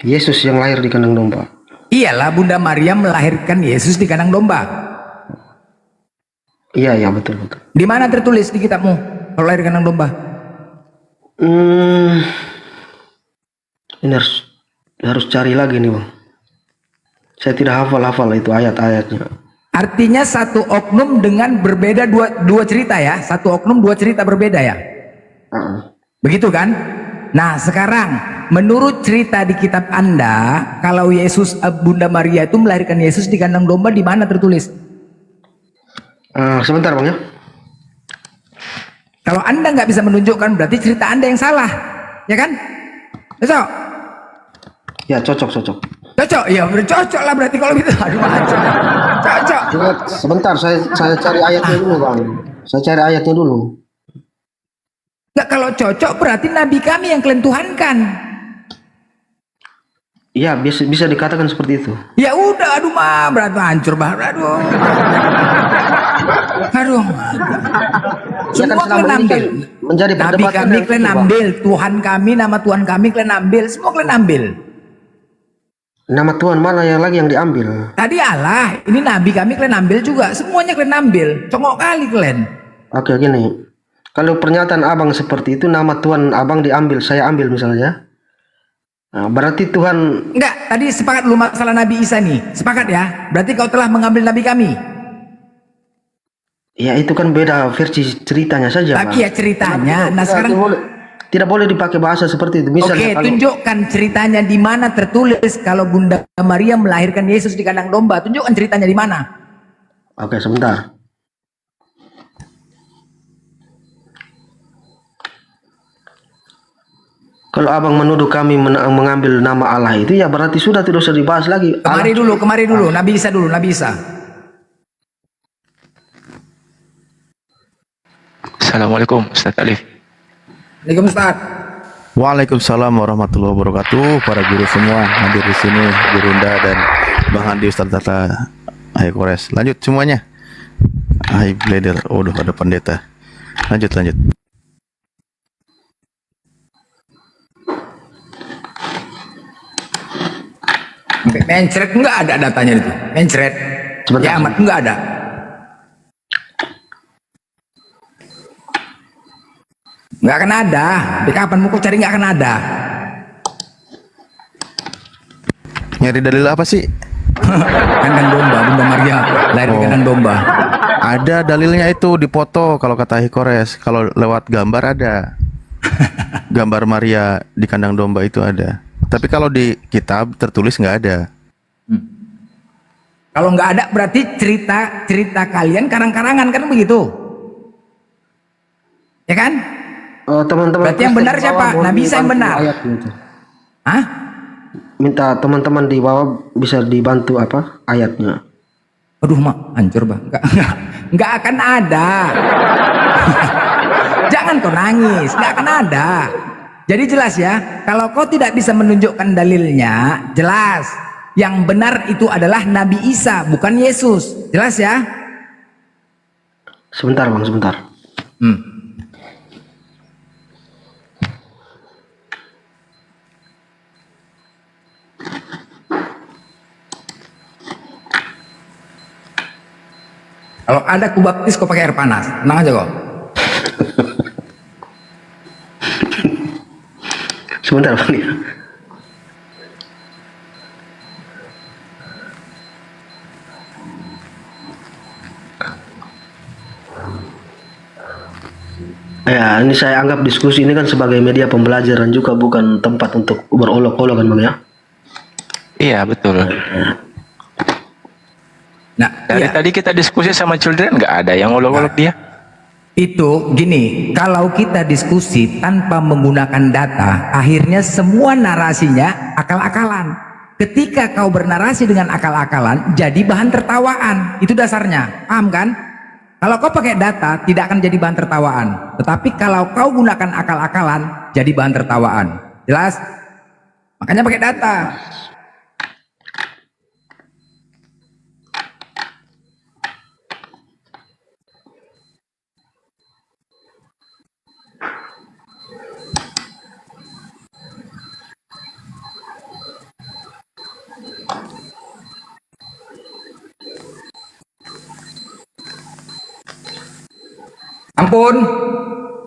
Yesus yang lahir di kandang domba. Iyalah, Bunda Maria melahirkan Yesus di kandang domba. Iya, betul. Di mana tertulis di kitabmu kalau lahir di kandang domba? Ini harus cari lagi nih, Bang. Saya tidak hafal itu ayat-ayatnya. Artinya satu oknum dengan berbeda dua cerita ya. Satu oknum dua cerita berbeda ya. Begitu kan? Nah sekarang menurut cerita di kitab Anda, kalau Yesus Bunda Maria itu melahirkan Yesus di kandang domba, di mana tertulis? Sebentar, Bang ya. Kalau Anda nggak bisa menunjukkan, berarti cerita Anda yang salah, ya kan? Cocok? Ya cocok. Cocok? Ya cocok lah berarti kalau gitu. Aduh macam. Cocok. Sebentar, saya cari ayatnya dulu, Bang. Saya cari ayatnya dulu. Nggak, kalau cocok berarti Nabi kami yang kalian Tuhankan. Iya, bisa dikatakan seperti itu. Ya udah, aduh mah berat hancur banget, aduh. Semua kalian ambil. Menjadi Nabi perdebatan kami yang kalian itu, Bang. ambil, Tuhan kami, nama Tuhan kami kalian ambil, semua kalian ambil. Nama Tuhan mana yang lagi yang diambil? Tadi Allah, ini Nabi kami kalian ambil juga, semuanya kalian ambil. Congok kali kalian. Oke, gini. Kalau pernyataan abang seperti itu, nama Tuhan abang diambil, saya ambil misalnya. Nah, berarti Tuhan. Enggak, tadi sepakat lu masalah Nabi Isa nih. Sepakat ya? Berarti kau telah mengambil Nabi kami. Ya itu kan beda versi ceritanya saja, Bang. Tapi ya ceritanya. Nah sekarang Tidak boleh dipakai bahasa seperti itu. Misalnya oke, tunjukkan ceritanya di mana tertulis kalau Bunda Maria melahirkan Yesus di kandang domba. Tunjukkan ceritanya di mana. Oke, sebentar. Kalau abang menuduh kami mengambil nama Allah itu, ya berarti sudah tidak usah dibahas lagi. Kemari dulu, Nabi Isa dulu, Nabi Isa. Assalamualaikum Ustaz Alif. Waalaikumsalam. Waalaikumsalam warahmatullahi wabarakatuh. Para guru semua hadir di sini, Gurunda dan Bang Andi, Ustaz Tata, Hai Kores. Lanjut semuanya. Hai Bleder. Waduh, ada pendeta. Lanjut. Mencret enggak ada datanya itu. Mencret. Ya amat enggak ada. Enggak akan ada. Di kapan mau kau cari enggak akan ada. Nyari dalil apa sih? Kandang domba, Bunda Maria lahir di kandang domba. Ada dalilnya itu di foto kalau kata Hikores. Kalau lewat gambar ada. Gambar Maria di kandang domba itu ada. Tapi kalau di kitab tertulis nggak ada. Kalau nggak ada berarti cerita kalian karang-karangan kan begitu. Ya kan? Oh, teman-teman. Berarti yang benar siapa? Nabi Isa yang benar. Hah? Minta teman-teman di bawah bisa dibantu apa ayatnya. Aduh mak, hancur bang. Nggak akan ada. Jangan kau nangis, nggak akan ada. Jadi jelas ya, kalau kau tidak bisa menunjukkan dalilnya, jelas yang benar itu adalah Nabi Isa, bukan Yesus. Jelas ya? Sebentar bang, sebentar. Kalau ada kubaptis kau pakai air panas, tenang aja kok. Sebentar bang. Ya, ini saya anggap diskusi ini kan sebagai media pembelajaran juga, bukan tempat untuk berolok-olok kan bang ya? Iya betul. Nah, Dari tadi kita diskusi sama children nggak ada yang olok-olok dia. itu gini, kalau kita diskusi tanpa menggunakan data, akhirnya semua narasinya akal-akalan. Ketika kau bernarasi dengan akal-akalan, jadi bahan tertawaan. Itu dasarnya, paham kan? Kalau kau pakai data, tidak akan jadi bahan tertawaan. Tetapi kalau kau gunakan akal-akalan, jadi bahan tertawaan. Jelas? Makanya pakai data.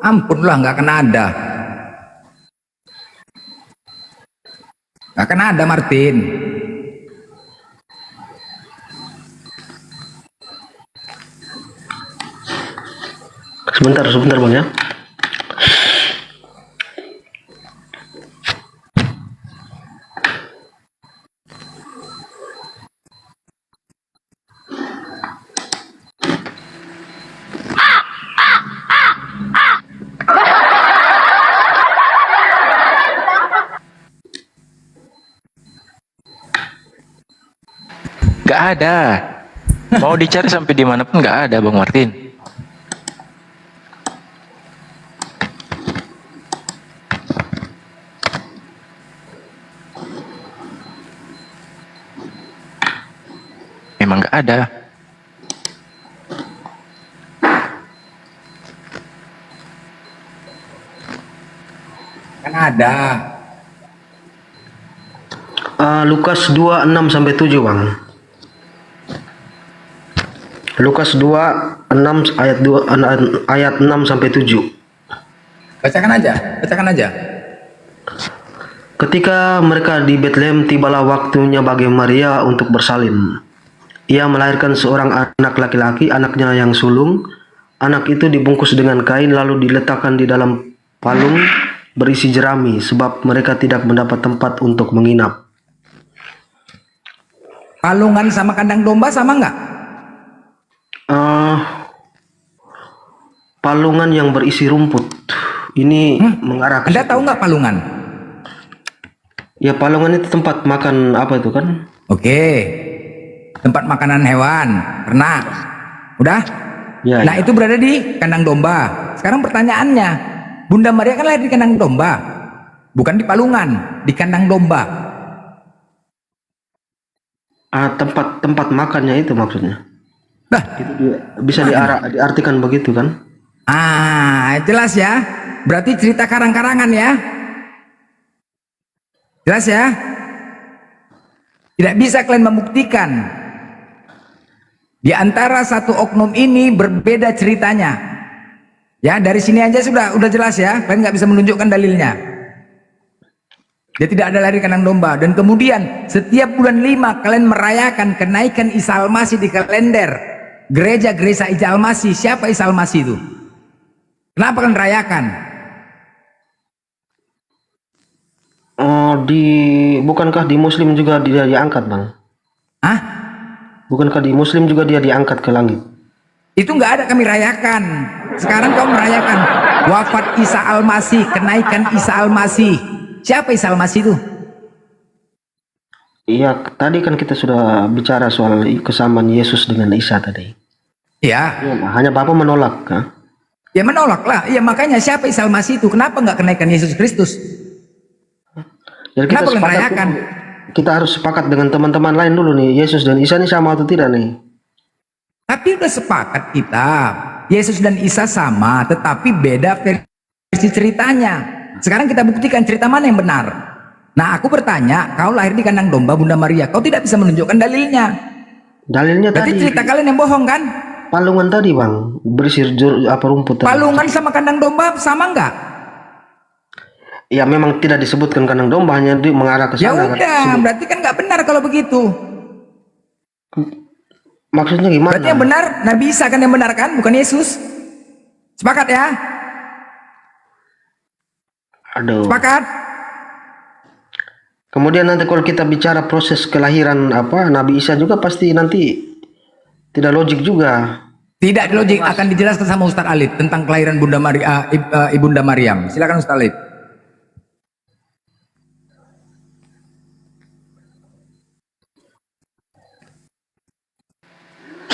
Ampunlah, nggak akan ada. Nggak akan ada, Martin. Sebentar bang ya. Nggak ada. Mau dicari sampai dimanapun nggak ada, Bang Martin. Memang nggak ada. Kan ada. Lukas 2:6-7 bang. Lukas 2:6 ayat 6-7. Bacakan aja. Ketika mereka di Betlehem, tibalah waktunya bagi Maria untuk bersalin. Ia melahirkan seorang anak laki-laki, anaknya yang sulung. anak itu dibungkus dengan kain lalu diletakkan di dalam palung berisi jerami sebab mereka tidak mendapat tempat untuk menginap. Palungan sama kandang domba sama nggak? Palungan yang berisi rumput. Ini mengarah ke Anda situ. tahu nggak palungan? Ya, palungan itu tempat makan apa itu kan? Oke. Tempat makanan hewan, ternak. Udah? Ya, Nah, ya. itu berada di kandang domba. Sekarang pertanyaannya, Bunda Maria kan lahir di kandang domba. Bukan di palungan, di kandang domba. Tempat makannya itu maksudnya. Nah, Bisa diartikan begitu kan? jelas ya. Berarti cerita karang-karangan ya. Jelas ya. Tidak bisa kalian membuktikan. Di antara satu oknum ini berbeda ceritanya. Ya, dari sini aja udah jelas ya. Kalian nggak bisa menunjukkan dalilnya. Dia tidak ada lari kandang domba. Dan kemudian setiap bulan 5 kalian merayakan kenaikan Isa Al-Masih di kalender gereja Isa Al-Masih. Siapa Isa Al-Masih itu? Kenapa kalian rayakan? Bukankah di Muslim juga dia diangkat, Bang? Hah? Bukankah di Muslim juga dia diangkat ke langit? Itu nggak ada kami rayakan. Sekarang kamu merayakan wafat Isa Al-Masih, kenaikan Isa Al-Masih. Siapa Isa Al-Masih itu? Iya, tadi kan kita sudah bicara soal kesamaan Yesus dengan Isa tadi. Ya, Ya, hanya Bapak menolak, kan? ya menolak lah. Ya makanya siapa Isa Al-Masih itu? Kenapa nggak kenaikan Yesus Kristus? Jadi Kenapa kalian rayakan? kita harus sepakat dengan teman-teman lain dulu nih, Yesus dan Isa ini sama atau tidak nih? Tapi udah sepakat kita, Yesus dan Isa sama, tetapi beda versi ceritanya. Sekarang kita buktikan cerita mana yang benar. Nah, aku bertanya, kau lahir di kandang domba Bunda Maria, kau tidak bisa menunjukkan dalilnya. Dalilnya Berarti tadi cerita kalian yang bohong kan? palungan tadi, Bang, berisi rumput tadi. Palungan sama kandang domba sama nggak? Ya memang tidak disebutkan kandang domba, hanya mengarah ke Ya sana. udah, berarti kan nggak benar kalau begitu. Maksudnya gimana? Berarti yang benar Nabi Isa kan yang benar kan, bukan Yesus. Sepakat ya? Aduh. Sepakat? Kemudian nanti kalau kita bicara proses kelahiran Nabi Isa juga pasti nanti tidak logik juga. Tidak logik, akan dijelaskan sama Ustaz Alid tentang kelahiran Bunda Maria, Ibunda Maryam. Silakan Ustaz Alid.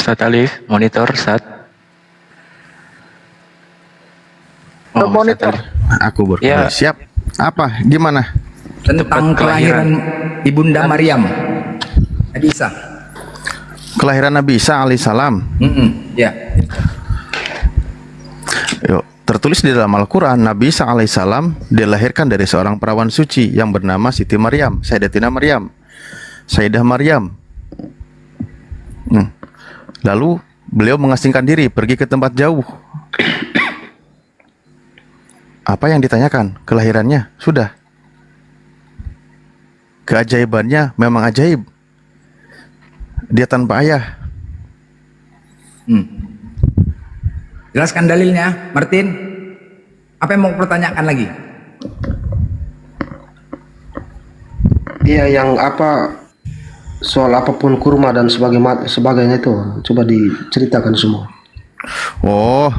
Ustaz Alif, monitor Ustaz. Oh, Monitor. Ustaz Alif. Aku Ya. siap. Apa? Gimana? Tentang kelahiran Ibunda Maryam. Nabi Isa. Kelahiran Nabi Isa alaihissalam. Ya. Yuk, tertulis di dalam Al-Quran, Nabi Isa alaihissalam dilahirkan dari seorang perawan suci yang bernama Siti Maryam, Sayyidatina Maryam, Sayyidah Maryam. Lalu beliau mengasingkan diri, pergi ke tempat jauh. Apa yang ditanyakan? Kelahirannya sudah. Keajaibannya memang ajaib. Dia tanpa ayah. Jelaskan dalilnya, Martin. Apa yang mau pertanyakan lagi? Iya, yang soal apapun kurma dan sebagainya itu coba diceritakan semua. Oh,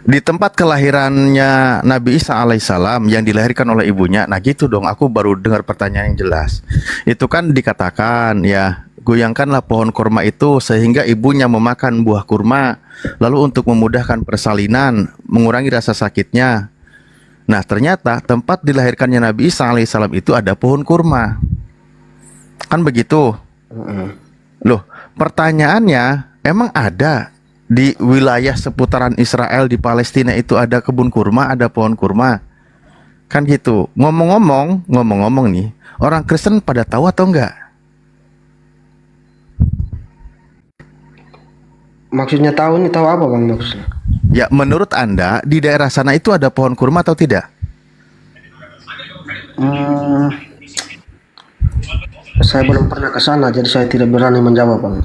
di tempat kelahirannya Nabi Isa alaihissalam yang dilahirkan oleh ibunya. Nah gitu dong, aku baru dengar pertanyaan yang jelas. Itu kan dikatakan ya, goyangkanlah pohon kurma itu sehingga ibunya memakan buah kurma, lalu untuk memudahkan persalinan, mengurangi rasa sakitnya. Nah ternyata tempat dilahirkannya Nabi Isa alaihissalam itu ada pohon kurma. Kan begitu. Loh, pertanyaannya, emang ada di wilayah seputaran Israel di Palestina itu ada kebun kurma, ada pohon kurma? Kan gitu. Ngomong-ngomong nih, orang Kristen pada tahu atau enggak? Maksudnya tahu apa, Bang, maksudnya? Ya, menurut Anda di daerah sana itu ada pohon kurma atau tidak? Saya belum pernah ke sana, jadi saya tidak berani menjawab, Bang.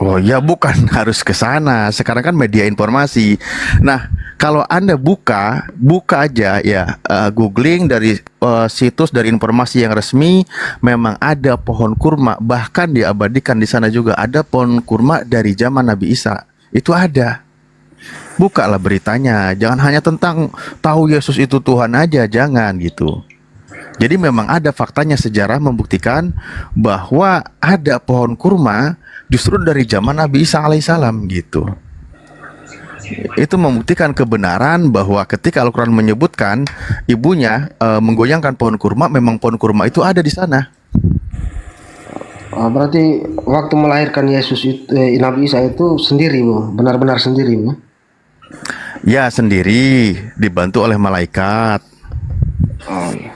Oh ya, bukan harus ke sana. Sekarang kan media informasi. Nah, kalau Anda buka aja ya, googling dari situs dari informasi yang resmi, memang ada pohon kurma, bahkan diabadikan di sana juga ada pohon kurma dari zaman Nabi Isa. Itu ada. Bukalah beritanya, jangan hanya tentang tahu Yesus itu Tuhan aja, jangan gitu. Jadi memang ada faktanya, sejarah membuktikan bahwa ada pohon kurma justru dari zaman Nabi Isa alaihissalam gitu. Itu membuktikan kebenaran bahwa ketika Al-Quran menyebutkan ibunya menggoyangkan pohon kurma, memang pohon kurma itu ada di sana. Berarti waktu melahirkan Yesus itu, Nabi Isa itu sendiri, Bu, benar-benar sendiri, Bu. Ya, sendiri, dibantu oleh malaikat. Oh, iya.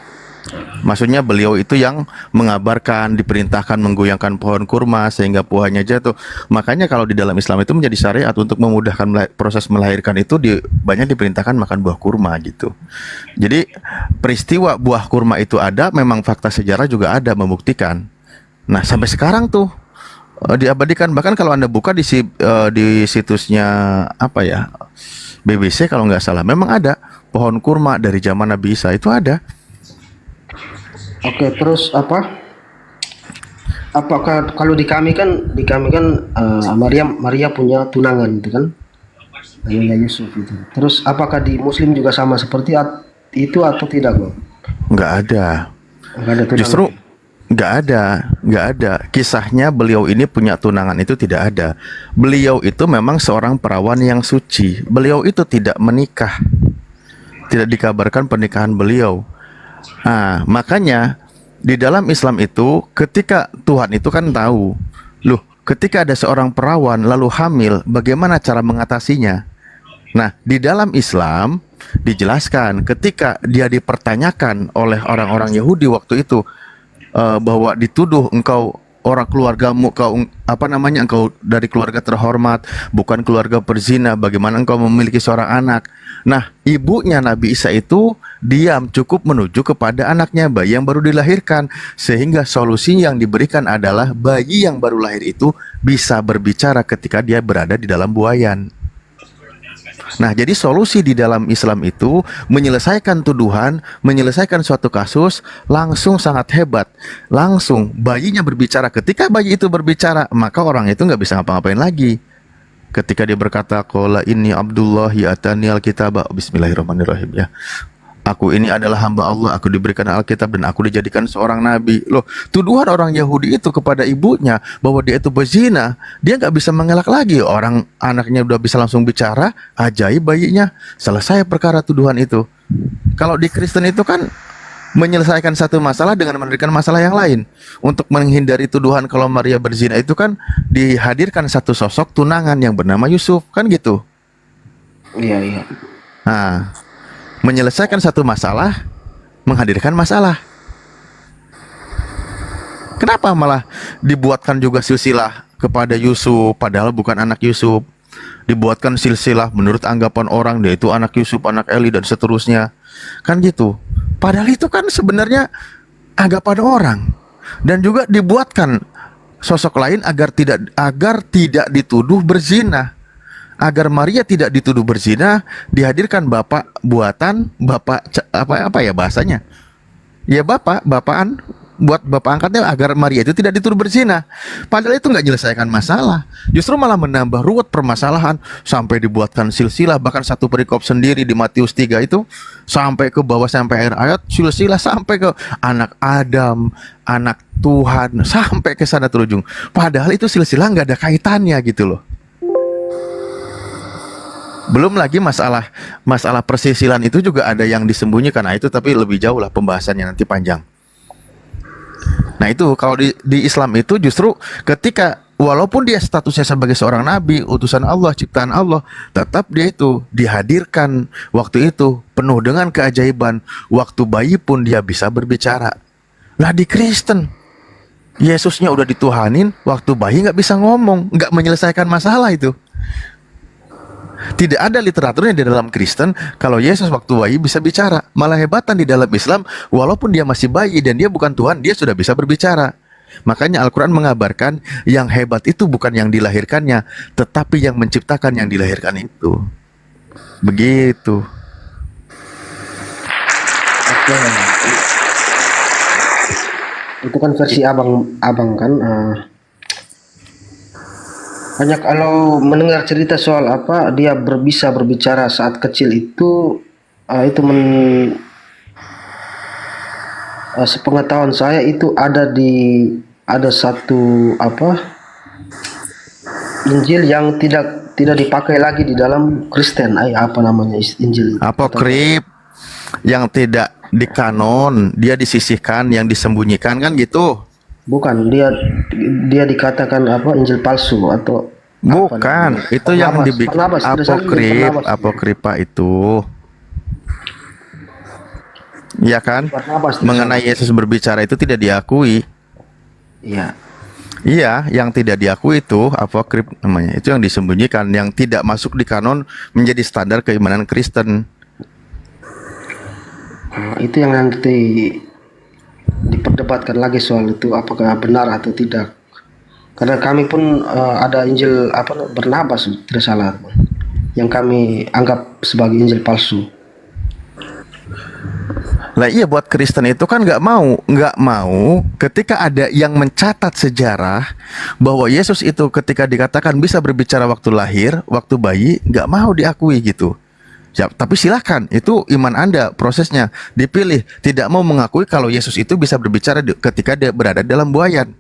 Maksudnya beliau itu yang mengabarkan, diperintahkan menggoyangkan pohon kurma sehingga buahnya jatuh. Makanya kalau di dalam Islam itu menjadi syariat untuk memudahkan proses melahirkan itu banyak diperintahkan makan buah kurma gitu. Jadi peristiwa buah kurma itu ada, memang fakta sejarah juga ada membuktikan. Nah, sampai sekarang tuh diabadikan. Bahkan kalau Anda buka di situsnya apa ya, BBC kalau nggak salah, memang ada pohon kurma dari zaman Nabi Isa, itu ada. Oke, terus apakah kalau di kami kan Maria punya tunangan itu kan, ayahnya Yusuf itu. Terus apakah di Muslim juga sama seperti itu atau tidak, Bang? Nggak ada. Nggak ada tunangan. Justru nggak ada. Kisahnya beliau ini punya tunangan itu tidak ada. Beliau itu memang seorang perawan yang suci. Beliau itu tidak menikah. Tidak dikabarkan pernikahan beliau. Nah, makanya di dalam Islam itu ketika Tuhan itu kan tahu, loh, ketika ada seorang perawan lalu hamil, bagaimana cara mengatasinya? Nah, di dalam Islam dijelaskan ketika dia dipertanyakan oleh orang-orang Yahudi waktu itu, bahwa dituduh engkau orang keluargamu, engkau dari keluarga terhormat, bukan keluarga perzina, bagaimana engkau memiliki seorang anak? Nah, ibunya Nabi Isa itu diam, cukup menuju kepada anaknya, bayi yang baru dilahirkan, sehingga solusi yang diberikan adalah bayi yang baru lahir itu bisa berbicara ketika dia berada di dalam buayan. Nah, jadi solusi di dalam Islam itu menyelesaikan tuduhan, menyelesaikan suatu kasus langsung sangat hebat. Langsung bayinya berbicara. Ketika bayi itu berbicara, maka orang itu nggak bisa ngapa-ngapain lagi. Ketika dia berkata, qala inni Abdullahi atani alkitab, bismillahirrahmanirrahim ya. Aku ini adalah hamba Allah, aku diberikan Alkitab dan aku dijadikan seorang nabi. Loh, tuduhan orang Yahudi itu kepada ibunya bahwa dia itu berzina, dia nggak bisa mengelak lagi. Orang anaknya udah bisa langsung bicara, ajaib bayinya, selesai perkara tuduhan itu. Kalau di Kristen itu kan menyelesaikan satu masalah dengan memberikan masalah yang lain. Untuk menghindari tuduhan kalau Maria berzina itu kan dihadirkan satu sosok tunangan yang bernama Yusuf, kan gitu. Iya. Nah, menyelesaikan satu masalah, menghadirkan masalah. Kenapa malah dibuatkan juga silsilah kepada Yusuf, padahal bukan anak Yusuf? Dibuatkan silsilah menurut anggapan orang, dia itu anak Yusuf, anak Eli, dan seterusnya. Kan gitu. Padahal itu kan sebenarnya anggapan orang. Dan juga dibuatkan sosok lain agar tidak dituduh berzina. Agar Maria tidak dituduh berzina, dihadirkan bapak buatan, apa ya bahasanya? Ya bapakan buat bapak angkatnya agar Maria itu tidak dituduh berzina. Padahal itu nggak menyelesaikan masalah, justru malah menambah ruwet permasalahan sampai dibuatkan silsilah. Bahkan satu perikop sendiri di Matius 3 itu sampai ke bawah, sampai akhir ayat silsilah sampai ke anak Adam, anak Tuhan, sampai ke sana terujung. Padahal itu silsilah nggak ada kaitannya gitu loh. Belum lagi masalah persisilan itu juga ada yang disembunyikan. Nah itu tapi lebih jauh lah pembahasannya, nanti panjang. Nah itu kalau di Islam itu justru ketika walaupun dia statusnya sebagai seorang nabi, utusan Allah, ciptaan Allah, tetap dia itu dihadirkan waktu itu penuh dengan keajaiban. Waktu bayi pun dia bisa berbicara. Lah di Kristen, Yesusnya udah dituhanin, waktu bayi nggak bisa ngomong, nggak menyelesaikan masalah itu. Tidak ada literaturnya di dalam Kristen kalau Yesus waktu bayi bisa bicara. Malah hebatan di dalam Islam, walaupun dia masih bayi dan dia bukan Tuhan, dia sudah bisa berbicara. Makanya Al-Quran mengabarkan yang hebat itu bukan yang dilahirkannya, tetapi yang menciptakan yang dilahirkan itu. Begitu. Oke. Itu kan versi abang kan. Banyak kalau mendengar cerita soal apa dia bisa berbicara saat kecil itu sepengetahuan saya itu ada satu Injil yang tidak dipakai lagi di dalam Kristen. Apa namanya Injil itu? Apokrip yang tidak dikanon, dia disisihkan, yang disembunyikan kan gitu. Bukan, dia dikatakan Injil palsu atau bukan, itu yang dibikin apokripa itu. Iya kan? Mengenai Yesus berbicara itu tidak diakui. Iya. Iya, yang tidak diakui itu apokrip namanya. Itu yang disembunyikan, yang tidak masuk di kanon menjadi standar keimanan Kristen. Itu yang nanti diperdebatkan lagi soal itu apakah benar atau tidak. Karena kami pun ada Injil Barnabas tidak salah yang kami anggap sebagai Injil palsu. Lah iya, buat Kristen itu kan nggak mau ketika ada yang mencatat sejarah bahwa Yesus itu ketika dikatakan bisa berbicara waktu lahir, waktu bayi, nggak mau diakui gitu. Ya, tapi silahkan, itu iman Anda, prosesnya dipilih. Tidak mau mengakui kalau Yesus itu bisa berbicara ketika dia berada dalam buayan.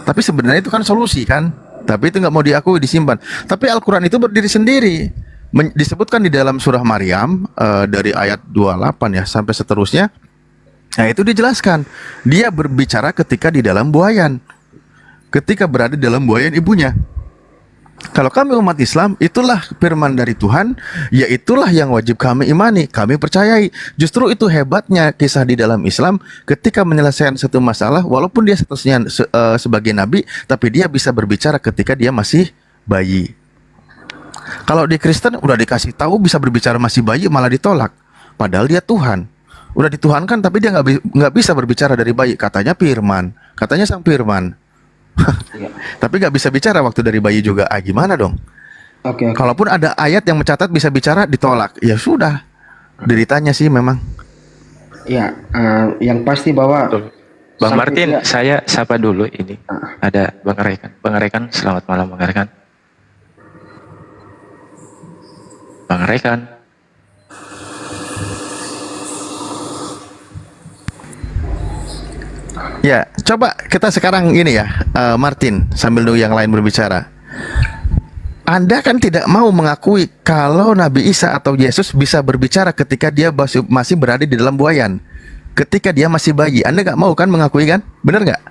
Tapi sebenarnya itu kan solusi kan. Tapi itu nggak mau diakui, disimpan. Tapi Al-Quran itu berdiri sendiri. Disebutkan di dalam surah Maryam dari ayat 28 ya sampai seterusnya. Nah itu dijelaskan, dia berbicara ketika di dalam buayan, ketika berada di dalam buayan ibunya. Kalau kami umat Islam, itulah firman dari Tuhan, yaitulah yang wajib kami imani, kami percayai. Justru itu hebatnya kisah di dalam Islam, ketika menyelesaikan satu masalah, walaupun dia statusnya sebagai nabi, tapi dia bisa berbicara ketika dia masih bayi. Kalau di Kristen udah dikasih tahu bisa berbicara masih bayi, malah ditolak. Padahal dia Tuhan, udah dituhankan, tapi dia nggak bisa berbicara dari bayi. Katanya firman, katanya sang firman. Tapi nggak bisa bicara waktu dari bayi juga. Gimana dong? Oke. Kalaupun ada ayat yang mencatat bisa bicara, ditolak. Ya sudah, deritanya sih memang. Ya, yang pasti bahwa Bang Martin, saya sapa dulu ini. Ada Bang Rekan. Bang Rekan, selamat malam Bang Rekan. Bang Rekan. Ya, coba kita sekarang ini ya, Martin, sambil nunggu yang lain berbicara. Anda kan tidak mau mengakui kalau Nabi Isa atau Yesus bisa berbicara ketika dia masih berada di dalam buayan, ketika dia masih bayi. Anda nggak mau kan mengakui kan? Benar nggak?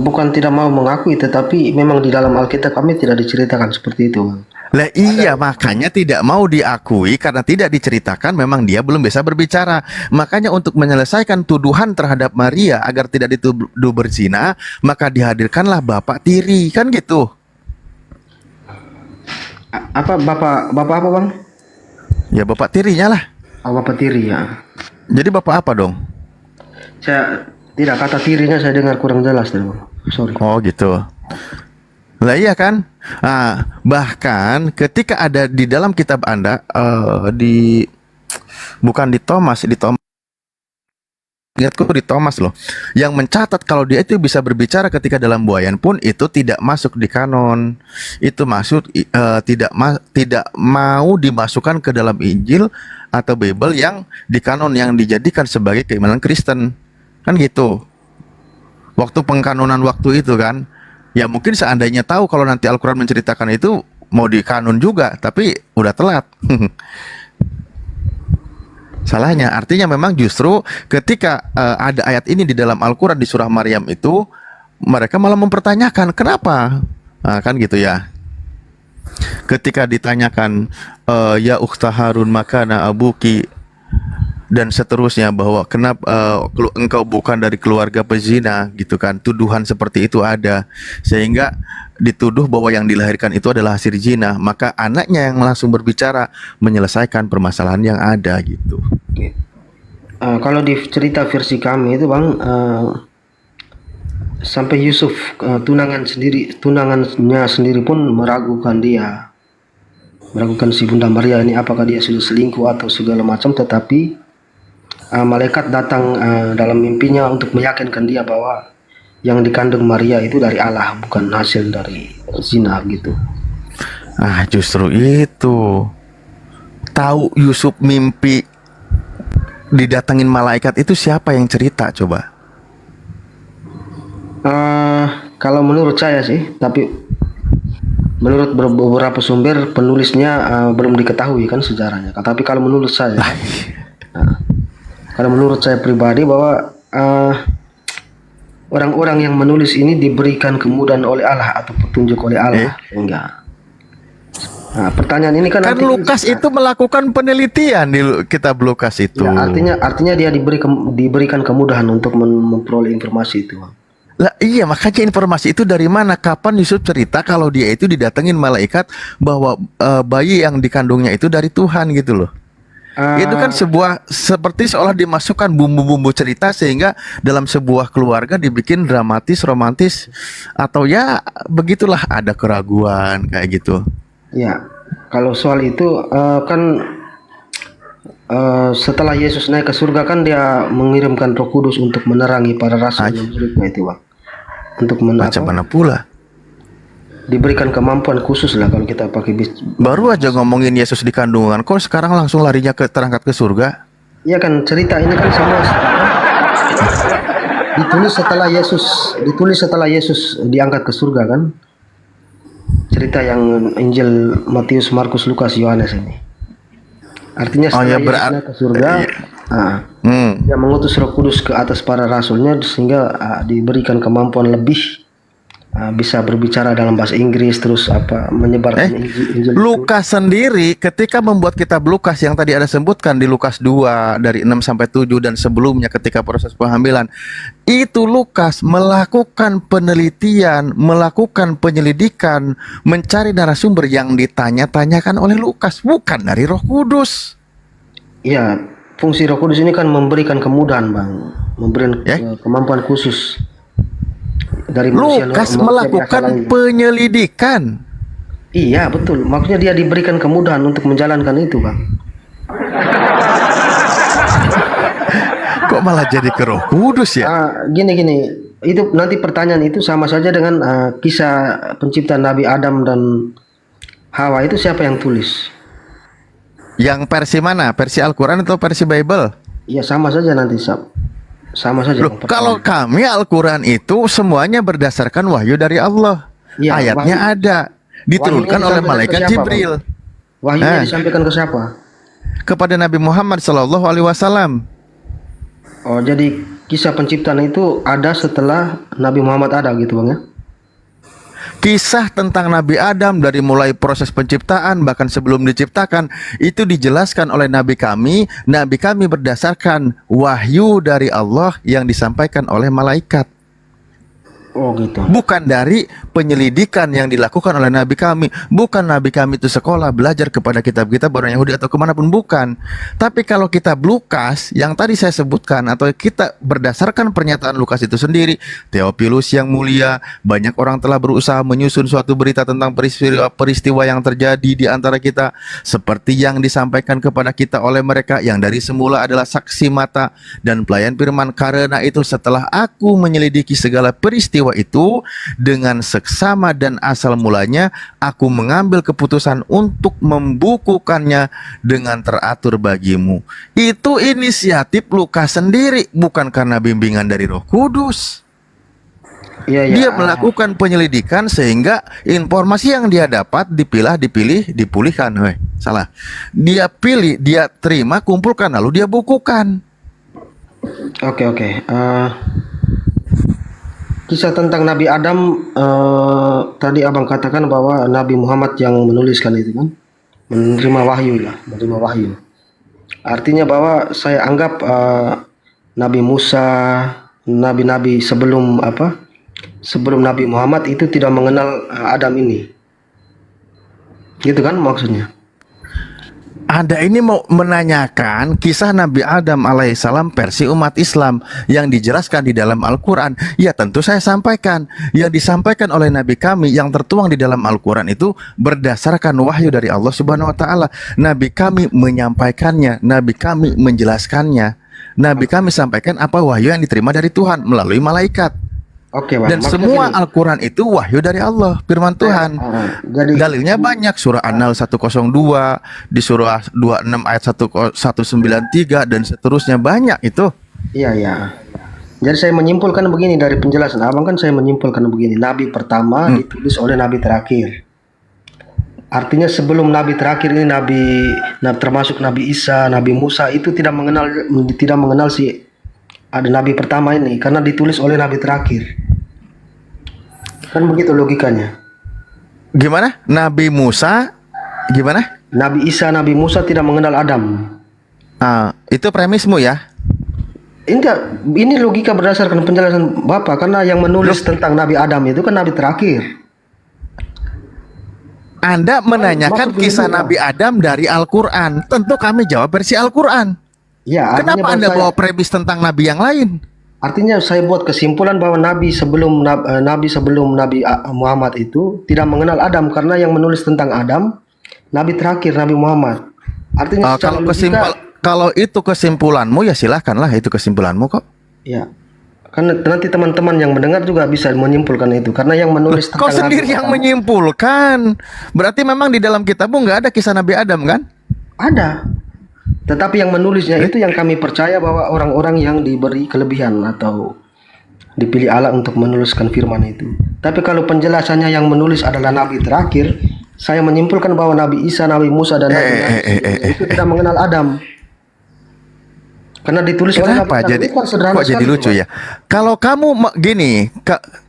Bukan tidak mau mengakui, tetapi memang di dalam Alkitab kami tidak diceritakan seperti itu. Lah iya, makanya tidak mau diakui karena tidak diceritakan memang dia belum bisa berbicara. Makanya untuk menyelesaikan tuduhan terhadap Maria agar tidak dituduh berzina, maka dihadirkanlah bapak tiri, kan gitu. Apa bapak apa Bang? Ya bapak tirinya lah. Bapak tiri ya. Jadi bapak apa dong? Saya tidak, kata tirinya saya dengar kurang jelas Bang. Sorry. Oh gitu. Lah iya kan? Bahkan ketika ada di dalam kitab Anda bukan di Thomas, ingatku di Thomas loh, yang mencatat kalau dia itu bisa berbicara ketika dalam buayan pun itu tidak masuk di kanon. Itu maksud tidak mau dimasukkan ke dalam Injil atau Bible yang di kanon, yang dijadikan sebagai keimanan Kristen. Kan gitu. Waktu pengkanonan waktu itu kan, ya mungkin seandainya tahu kalau nanti Al-Quran menceritakan itu mau dikanon juga, tapi udah telat. Salahnya, artinya memang justru ketika ada ayat ini di dalam Al-Quran di surah Maryam itu, mereka malah mempertanyakan kenapa, kan gitu ya. Ketika ditanyakan ya ukhta Harun makana abuki dan seterusnya, bahwa kenapa engkau bukan dari keluarga pezina gitu kan, tuduhan seperti itu ada, sehingga dituduh bahwa yang dilahirkan itu adalah hasil zina, maka anaknya yang langsung berbicara menyelesaikan permasalahan yang ada gitu. Kalau di cerita versi kami itu Bang, sampai Yusuf tunangannya sendiri pun meragukan dia, meragukan si Bunda Maria ini apakah dia sudah selingkuh atau segala macam. Tetapi malaikat datang dalam mimpinya untuk meyakinkan dia bahwa yang dikandung Maria itu dari Allah, bukan hasil dari zina gitu. Justru itu. Tahu Yusuf mimpi didatangin malaikat itu siapa yang cerita coba? Kalau menurut saya sih, tapi menurut beberapa sumber penulisnya belum diketahui kan sejarahnya. Tapi kalau menurut saya, kalau menurut saya pribadi bahwa orang-orang yang menulis ini diberikan kemudahan oleh Allah atau petunjuk oleh Allah. Enggak. Nah, pertanyaan ini kan Lukas itu melakukan penelitian di kitab Lukas itu. Ya, artinya dia diberikan kemudahan untuk memperoleh informasi itu. Lah iya, makanya informasi itu dari mana? Kapan Yusuf cerita kalau dia itu didatengin malaikat bahwa bayi yang dikandungnya itu dari Tuhan gitu loh. Itu kan seperti seolah dimasukkan bumbu-bumbu cerita sehingga dalam sebuah keluarga dibikin dramatis, romantis, atau ya begitulah, ada keraguan kayak gitu. Ya, kalau soal itu kan setelah Yesus naik ke surga kan dia mengirimkan Roh Kudus untuk menerangi para rasul dan muridnya itu, Bang. Untuk Macam mana pula? Diberikan kemampuan khusus lah kalau kita pakai Baru aja ngomongin Yesus di kandungan, kok sekarang langsung larinya terangkat ke surga? Iya kan, cerita ini kan semua ditulis setelah Yesus diangkat ke surga kan. Cerita yang Injil Matius, Markus, Lukas, Yohanes ini. Artinya setelah Yesus naik ke surga, dia mengutus Roh Kudus ke atas para rasulnya sehingga diberikan kemampuan lebih, bisa berbicara dalam bahasa Inggris, terus menyebarkan Injil. Lukas sendiri ketika membuat kitab Lukas yang tadi ada sebutkan di Lukas 2 dari 6 sampai 7 dan sebelumnya ketika proses pengambilan, itu Lukas melakukan penelitian, melakukan penyelidikan, mencari narasumber yang ditanya-tanyakan oleh Lukas, bukan dari Roh Kudus. Iya, fungsi Roh Kudus ini kan memberikan kemudahan, Bang, memberikan kemampuan khusus. Dari Lukas melakukan penyelidikan. Iya betul, maksudnya dia diberikan kemudahan untuk menjalankan itu, Bang. Kok malah jadi ke Roh Kudus ya? Gini, itu nanti pertanyaan itu sama saja dengan kisah penciptaan Nabi Adam dan Hawa itu siapa yang tulis? Yang versi mana? Versi Al-Quran atau versi Bible? Iya sama saja nanti, sama saja. Loh, kalau kami Al-Quran itu semuanya berdasarkan wahyu dari Allah. Ya, ayatnya ada, diturunkan oleh malaikat Jibril. Wahyunya disampaikan ke siapa? Kepada Nabi Muhammad SAW. Oh, jadi kisah penciptaan itu ada setelah Nabi Muhammad ada gitu, Bang ya? Kisah tentang Nabi Adam dari mulai proses penciptaan bahkan sebelum diciptakan itu dijelaskan oleh Nabi kami berdasarkan wahyu dari Allah yang disampaikan oleh malaikat. Oh gitu. Bukan dari penyelidikan yang dilakukan oleh Nabi kami. Bukan Nabi kami itu sekolah belajar kepada kitab-kitab orang Yahudi atau kemanapun, bukan. Tapi kalau kitab Lukas yang tadi saya sebutkan, atau kita berdasarkan pernyataan Lukas itu sendiri, Theophilus yang mulia, banyak orang telah berusaha menyusun suatu berita tentang peristiwa yang terjadi di antara kita, seperti yang disampaikan kepada kita oleh mereka yang dari semula adalah saksi mata dan pelayan firman. Karena itu setelah aku menyelidiki segala peristiwa itu dengan seksama dan asal mulanya, aku mengambil keputusan untuk membukukannya dengan teratur bagimu. Itu inisiatif Lukas sendiri, bukan karena bimbingan dari Roh Kudus. Dia melakukan penyelidikan sehingga informasi yang dia dapat dipulihkan. Salah. Dia pilih, dia terima, kumpulkan, lalu dia bukukan. Oke. Kisah tentang Nabi Adam, tadi abang katakan bahwa Nabi Muhammad yang menuliskan itu kan, menerima wahyu. Artinya bahwa saya anggap Nabi Musa, nabi-nabi sebelum Nabi Muhammad itu tidak mengenal Adam ini, gitu kan maksudnya? Anda ini mau menanyakan kisah Nabi Adam alaihissalam versi umat Islam yang dijelaskan di dalam Al-Quran. Ya tentu saya sampaikan. Yang disampaikan oleh Nabi kami yang tertuang di dalam Al-Quran itu berdasarkan wahyu dari Allah Subhanahu Wa Taala. Nabi kami menyampaikannya, Nabi kami menjelaskannya. Nabi kami sampaikan apa wahyu yang diterima dari Tuhan melalui malaikat. Oke, Bang. Dan Maksudnya semua gini. Al-Quran itu wahyu dari Allah, firman Tuhan. Jadi Dalilnya banyak, surah An-Nahl 102, di surah 26 ayat 193 dan seterusnya banyak itu. iya, iya. Jadi saya menyimpulkan begini dari penjelasan Abang, kan saya menyimpulkan begini. Nabi pertama ditulis oleh Nabi terakhir. Artinya sebelum Nabi terakhir ini termasuk Nabi Isa, Nabi Musa itu tidak mengenal si ada Nabi pertama ini karena ditulis oleh Nabi terakhir. Kan begitu logikanya. Gimana? Nabi Musa gimana? Nabi Isa, Nabi Musa tidak mengenal Adam. Itu premismu ya? Enggak, ini logika berdasarkan penjelasan Bapak karena yang menulis tentang Nabi Adam itu kan Nabi terakhir. Anda menanyakan maksud kisah begini, Nabi Adam dari Al-Quran. Tentu kami jawab versi Al-Quran. Ya, Kenapa Anda bawa premis tentang Nabi yang lain? Artinya saya buat kesimpulan bahwa Nabi sebelum Nabi Muhammad itu tidak mengenal Adam karena yang menulis tentang Adam Nabi terakhir Nabi Muhammad. Artinya kalau itu kesimpulanmu ya silahkanlah, itu kesimpulanmu kok. Ya. Karena nanti teman-teman yang mendengar juga bisa menyimpulkan itu karena yang menulis tentang Kau sendiri yang menyimpulkan. Berarti memang di dalam kitabmu nggak ada kisah Nabi Adam kan? Ada. Tetapi yang menulisnya itu yang kami percaya bahwa orang-orang yang diberi kelebihan atau dipilih Allah untuk menuliskan firman itu. Tapi kalau penjelasannya yang menulis adalah Nabi terakhir, saya menyimpulkan bahwa Nabi Isa, Nabi Musa dan Nabi itu tidak mengenal Adam. Karena ditulis oleh Nabi jadi kok jadi lucu ya? Kalau kamu gini,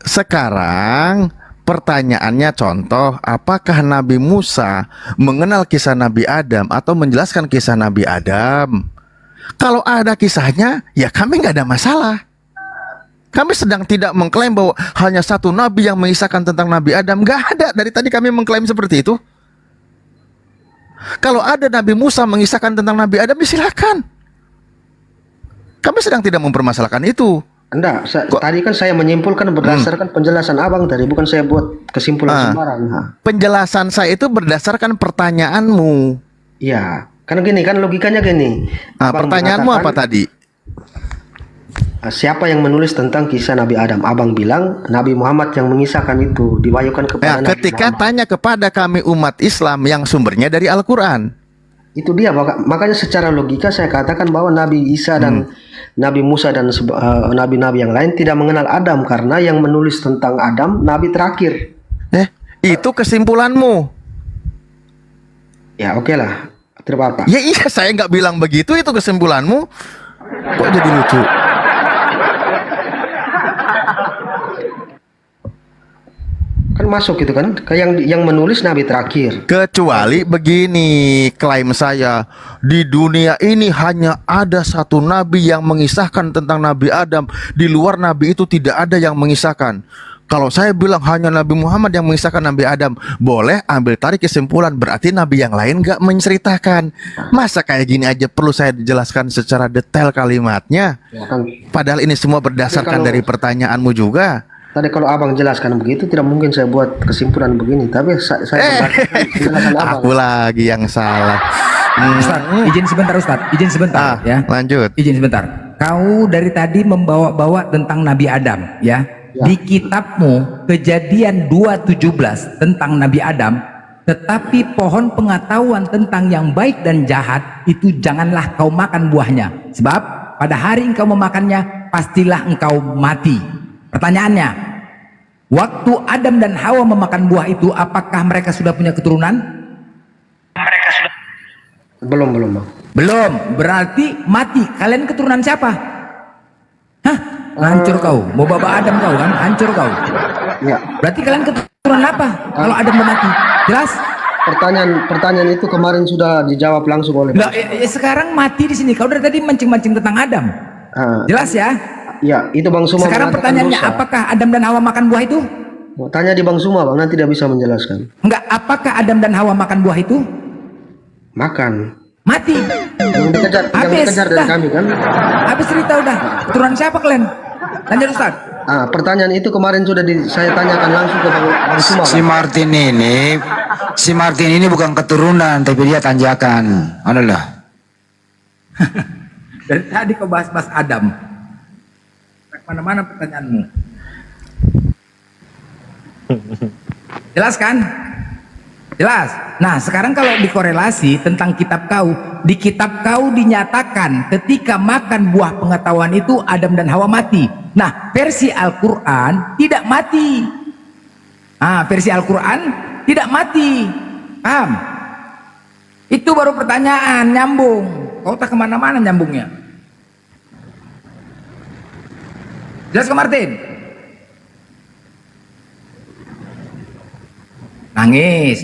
sekarang pertanyaannya contoh, apakah Nabi Musa mengenal kisah Nabi Adam atau menjelaskan kisah Nabi Adam? Kalau ada kisahnya, ya kami nggak ada masalah. Kami sedang tidak mengklaim bahwa hanya satu Nabi yang mengisahkan tentang Nabi Adam. Nggak ada, dari tadi kami mengklaim seperti itu. Kalau ada Nabi Musa mengisahkan tentang Nabi Adam, silakan. Kami sedang tidak mempermasalahkan itu. Enggak, tadi kan saya menyimpulkan berdasarkan penjelasan Abang tadi, bukan saya buat kesimpulan sembarang. Penjelasan saya itu berdasarkan pertanyaanmu. Iya, kan gini, kan logikanya gini. Pertanyaanmu apa tadi? Siapa yang menulis tentang kisah Nabi Adam? Abang bilang Nabi Muhammad yang mengisahkan itu, diwahyukan kepada Nabi ketika Muhammad. tanya kepada kami umat Islam yang sumbernya dari Al-Quran. Itu dia, makanya secara logika saya katakan bahwa Nabi Isa dan Nabi Musa dan nabi-nabi yang lain tidak mengenal Adam karena yang menulis tentang Adam Nabi terakhir. Itu kesimpulanmu. Ya oke lah, tidak apa-apa. Ya iya, saya nggak bilang begitu, itu kesimpulanmu. Kok jadi lucu? Kan masuk gitu kan, kayak yang menulis Nabi terakhir. Kecuali begini, klaim saya, di dunia ini hanya ada satu Nabi yang mengisahkan tentang Nabi Adam. Di luar Nabi itu tidak ada yang mengisahkan. Kalau saya bilang hanya Nabi Muhammad yang mengisahkan Nabi Adam, boleh ambil tarik kesimpulan, berarti Nabi yang lain gak menceritakan. Masa kayak gini aja perlu saya jelaskan secara detail kalimatnya? Padahal ini semua berdasarkan dari pertanyaanmu juga. Tadi kalau Abang jelaskan begitu, tidak mungkin saya buat kesimpulan begini. Tapi saya penjelasan Abang. Aku lagi yang salah. Ustaz, izin sebentar Ustaz, izin sebentar ya. Lanjut. Izin sebentar. Kau dari tadi membawa-bawa tentang Nabi Adam ya. Di kitabmu Kejadian 2:17 tentang Nabi Adam, tetapi pohon pengetahuan tentang yang baik dan jahat itu janganlah kau makan buahnya, sebab pada hari engkau memakannya pastilah engkau mati. Pertanyaannya, waktu Adam dan Hawa memakan buah itu, apakah mereka sudah punya keturunan? Belum Bang. Belum, berarti mati. Kalian keturunan siapa? Hah? Hancur kau, mau bapak Adam kau kan? Hancur kau. Ya. Berarti kalian keturunan apa? Kalau Adam udah mati, jelas? Pertanyaan itu kemarin sudah dijawab langsung oleh. Nah, sekarang mati di sini. Kau dari tadi mancing-mancing tentang Adam. Jelas ya? Ya, itu Bang Suma. Sekarang pertanyaannya, apakah Adam dan Hawa makan buah itu? Tanya di Bang Suma, Bang, nanti tidak bisa menjelaskan. Enggak, apakah Adam dan Hawa makan buah itu? Makan. Mati. Yang dikejar, yang Habis, dikejar dari dah. kami kan. Habis cerita udah. Keturunan siapa kalian? Lanjut Ustaz. Pertanyaan itu kemarin sudah saya tanyakan langsung ke Bang Suma. Si Martin ini bukan keturunan, tapi dia tanjakan. Adalah. Dari tadi kau bahas-bahas Adam. Mana-mana pertanyaanmu. Jelas kan? Jelas. Nah, sekarang kalau dikorelasi tentang kitab kau, di kitab kau dinyatakan ketika makan buah pengetahuan itu Adam dan Hawa mati. Nah, versi Al-Quran tidak mati. Versi Al-Quran tidak mati. Paham? Itu baru pertanyaan, nyambung. Kau tak kemana-mana nyambungnya. Jelas ke Martin? Nangis.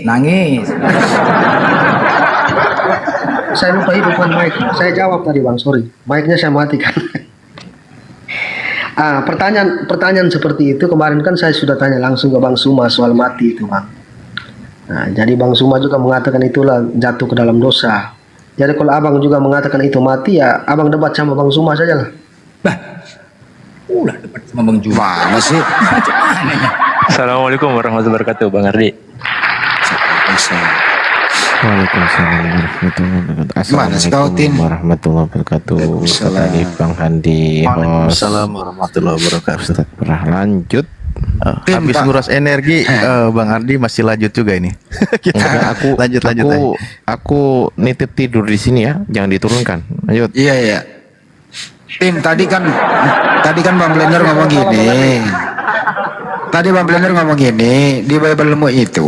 Saya lupa hidupkan mic. Saya jawab tadi Bang, sorry. Mic-nya saya matikan. Pertanyaan seperti itu kemarin kan saya sudah tanya langsung ke Bang Suma soal mati itu Bang. Nah, jadi Bang Suma juga mengatakan itulah jatuh ke dalam dosa. Jadi kalau abang juga mengatakan itu mati, ya abang debat sama Bang Suma saja lah. Debat sama Bang Juma. Mana sih? Macam mana ya? Assalamualaikum warahmatullahi wabarakatuh, Bang Ardi. Waalaikumsalam warahmatullahi wabarakatuh. Tadi Bang Handi host. Waalaikumsalam warahmatullahi wabarakatuh. Ustaz pernah lanjut. Habis nguras energi, Bang Ardi masih lanjut juga ini. aku lanjut aja. Aku nitip tidur di sini ya, jangan diturunkan. Lanjut. Iya. Tim, tadi kan Bang Blender ngomong gini. Tadi Bang Blender ngomong gini, di Bible-mu itu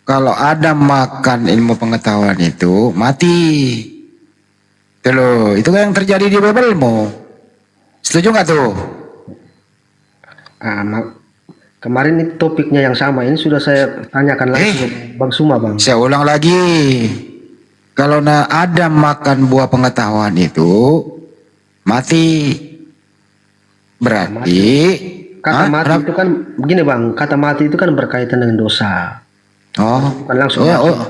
kalau Adam makan ilmu pengetahuan itu mati. Itu loh, itu kan yang terjadi di Bible-mu. Setuju nggak tuh? Kemarin itu topiknya yang sama, ini sudah saya tanyakan langsung ke Bang Suma Bang. Saya ulang lagi. Kalau Adam makan buah pengetahuan itu mati. Berarti kata mati itu kan begini Bang, kata mati itu kan berkaitan dengan dosa. Bukan langsung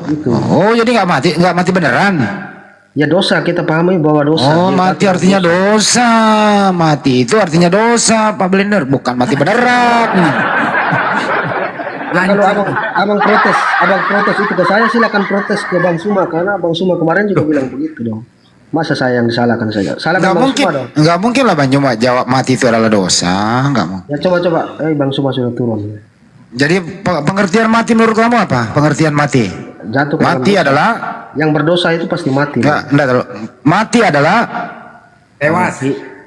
itu. Jadi nggak mati beneran. Ya dosa, kita pahami bahwa dosa. Mati artinya dosa. Mati itu artinya dosa, Pak Blender, bukan mati beneran. Nah, kalau abang protes itu ke saya, silakan protes ke Bang Suma, karena Bang Suma kemarin juga bilang begitu dong. Masa saya yang disalahkan saja? Salahkan Bang Suma dong. Nggak mungkin lah Bang Suma jawab mati itu adalah dosa, nggak mungkin. Ya coba, Bang Suma sudah turun. Jadi pengertian mati menurut kamu apa? Pengertian mati? Jatuh ke mati dalam adalah yang berdosa itu pasti mati. Enggak terlalu. Mati adalah Tewas.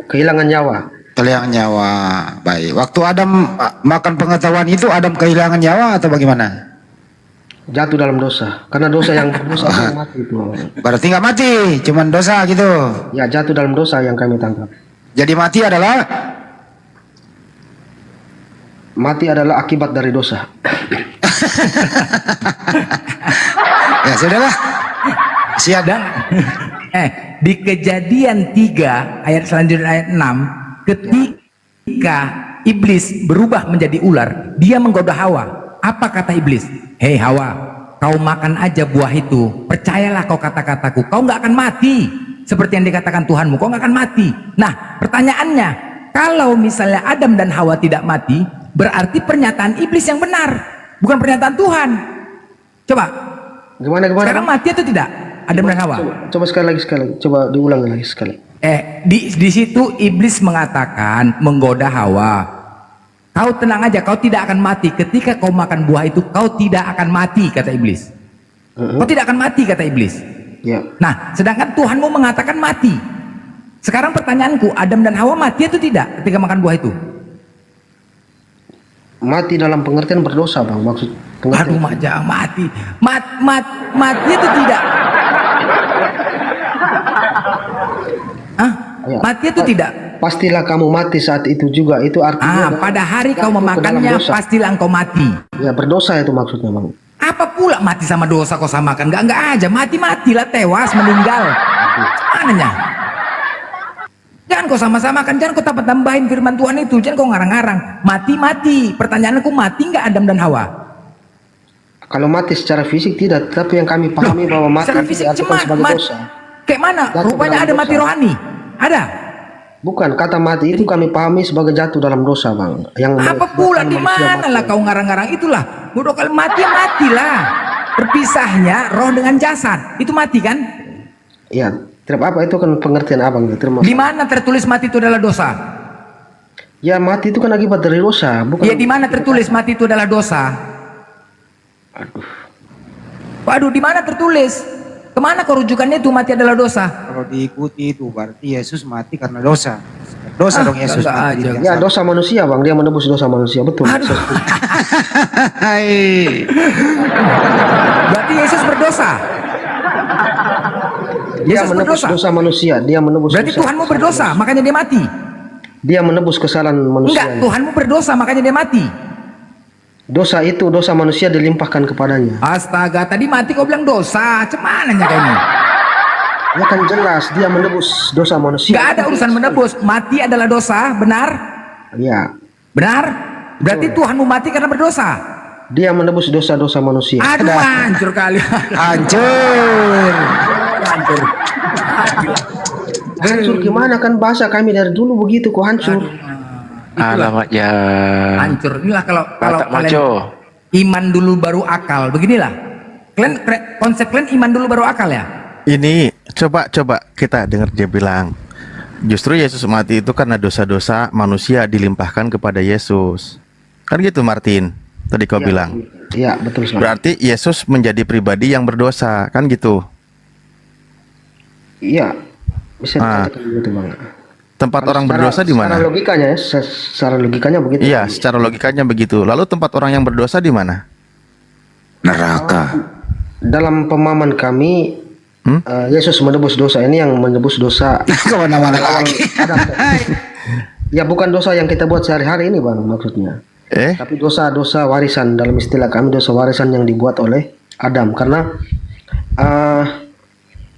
Kehilangan nyawa. Kehilangan nyawa. Baik. Waktu Adam makan pengetahuan itu, Adam kehilangan nyawa atau bagaimana? Jatuh dalam dosa. Karena dosa yang berdosa itu mati itu. Berarti nggak mati, cuman dosa gitu. Ya, jatuh dalam dosa yang kami tangkap. Jadi mati adalah akibat dari dosa. Ya sudahlah. Siap dan di Kejadian 3 ayat selanjutnya ayat 6, ketika iblis berubah menjadi ular, dia menggoda Hawa. Apa kata iblis? Hei Hawa, kau makan aja buah itu, percayalah kau kata-kataku, kau nggak akan mati seperti yang dikatakan Tuhanmu, kau nggak akan mati. Nah, pertanyaannya, kalau misalnya Adam dan Hawa tidak mati, berarti pernyataan iblis yang benar, bukan pernyataan Tuhan. Coba. Gimana? Sekarang mati atau tidak Adam dan Hawa? Coba sekali lagi. Coba diulang lagi sekali. Di situ iblis mengatakan, menggoda Hawa. Kau tenang aja, kau tidak akan mati. Ketika kau makan buah itu, kau tidak akan mati, kata iblis. Kau tidak akan mati, kata iblis. Nah, sedangkan Tuhanmu mengatakan mati. Sekarang pertanyaanku, Adam dan Hawa mati atau tidak ketika makan buah itu? Mati dalam pengertian berdosa, Bang, maksud pengertian. Aduh, jangan mati. Mati itu tidak. Mati itu tidak. Pastilah kamu mati saat itu juga. Itu artinya pada hari kau memakannya, pastilah engkau mati. Ya, berdosa itu maksudnya, Bang. Apa pula mati sama dosa kau samakan? Enggak aja, matilah, tewas, meninggal. Mananya? Jangan kau sama-samakan, jangan kau tambahin firman Tuhan itu, jangan kau ngarang-ngarang. Mati. Pertanyaanku, mati nggak Adam dan Hawa? Kalau mati secara fisik tidak, tapi yang kami pahami bahwa mati Secara itu fisik diartikan sebagai dosa. Kayak mana? Jatuh Rupanya dalam ada dosa. mati rohani. Ada. Bukan, kata mati itu kami pahami sebagai jatuh dalam dosa, Bang. Yang Apa pula menyebabkan di manusia mana mati. lah kau ngarang-ngarang itulah. Bodoh, kalau mati ya matilah. Berpisahnya roh dengan jasad. Itu mati kan? Iya, tidak apa itu kan pengertian Abang itu termasuk. Di mana tertulis mati itu adalah dosa? Ya mati itu kan akibat dari dosa, bukan. Ya di mana tertulis mati itu adalah dosa? Waduh, di mana tertulis? Kemana kau rujukannya itu mati adalah dosa? Kalau diikuti itu berarti Yesus mati karena dosa. Dosa dong Yesus enggak mati. aja. di tiang Ya salib. dosa manusia, Bang. Dia menebus dosa manusia, betul. Aduh. Hai. Berarti Yesus berdosa. Dia Yesus menebus berdosa. dosa manusia, dia menebus Berarti dosa. Tuhanmu berdosa, makanya dia mati. Dia menebus kesalahan manusia. Enggak, Tuhanmu berdosa, makanya dia mati. Dosa itu dosa manusia dilimpahkan kepadanya. Astaga, tadi mati kau bilang dosa. Cemananya kayak ini? Ya kan jelas dia menebus dosa manusia. Enggak ada urusan menebus. Mati adalah dosa, benar? Ya, Benar? Berarti Tuhanmu mati karena berdosa. dia menebus dosa-dosa manusia. Aduh, hancur kali. Hancur. Hancur. Hancur gimana kan bahasa kami dari dulu begitu kok hancur. Alamak ya. Hancur. Inilah kalau Batak kalian maco. iman dulu baru akal. Beginilah. Konsep kalian iman dulu baru akal ya? Ini coba kita dengar dia bilang. Justru Yesus mati itu karena dosa-dosa manusia dilimpahkan kepada Yesus. Kan gitu Martin. Tadi kau bilang. Iya, betul sekali. Berarti Yesus menjadi pribadi yang berdosa, kan gitu. Iya. Bisa dikatakan begitu, Bang. Tempat Kalau orang secara- berdosa di mana? Secara logikanya ya, secara logikanya begitu. Iya, secara logikanya begitu. Lalu tempat orang yang berdosa di mana? Neraka. Dalam pemahaman kami Yesus menebus dosa, ini yang menebus dosa. Kemana-mana lagi. Ya bukan dosa yang kita buat sehari-hari ini, Bang, maksudnya. Tapi dosa-dosa warisan, dalam istilah kami dosa warisan yang dibuat oleh Adam. Karena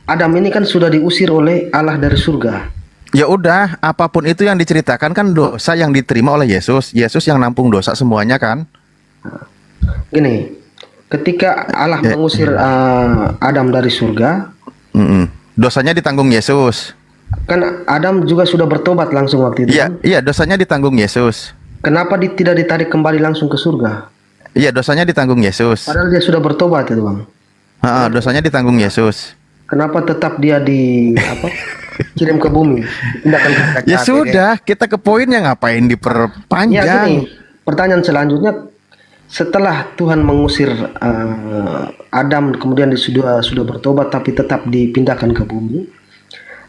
Adam ini kan sudah diusir oleh Allah dari surga. Ya udah, apapun itu yang diceritakan kan dosa yang diterima oleh Yesus. Yesus yang nampung dosa semuanya kan? Gini, ketika Allah mengusir Adam dari surga, dosanya ditanggung Yesus. kan Adam juga sudah bertobat langsung waktu itu. Iya, iya dosanya ditanggung Yesus. Kenapa tidak ditarik kembali langsung ke surga? Iya, dosanya ditanggung Yesus. Padahal dia sudah bertobat itu, Bang. Dosanya ditanggung Yesus. Kenapa tetap dia kirim ke bumi? Dipindahkan ke Ya sudah, kita ke poinnya, ngapain Ya diperpanjang? gini, pertanyaan selanjutnya, setelah Tuhan mengusir Adam, kemudian dia sudah bertobat tapi tetap dipindahkan ke bumi.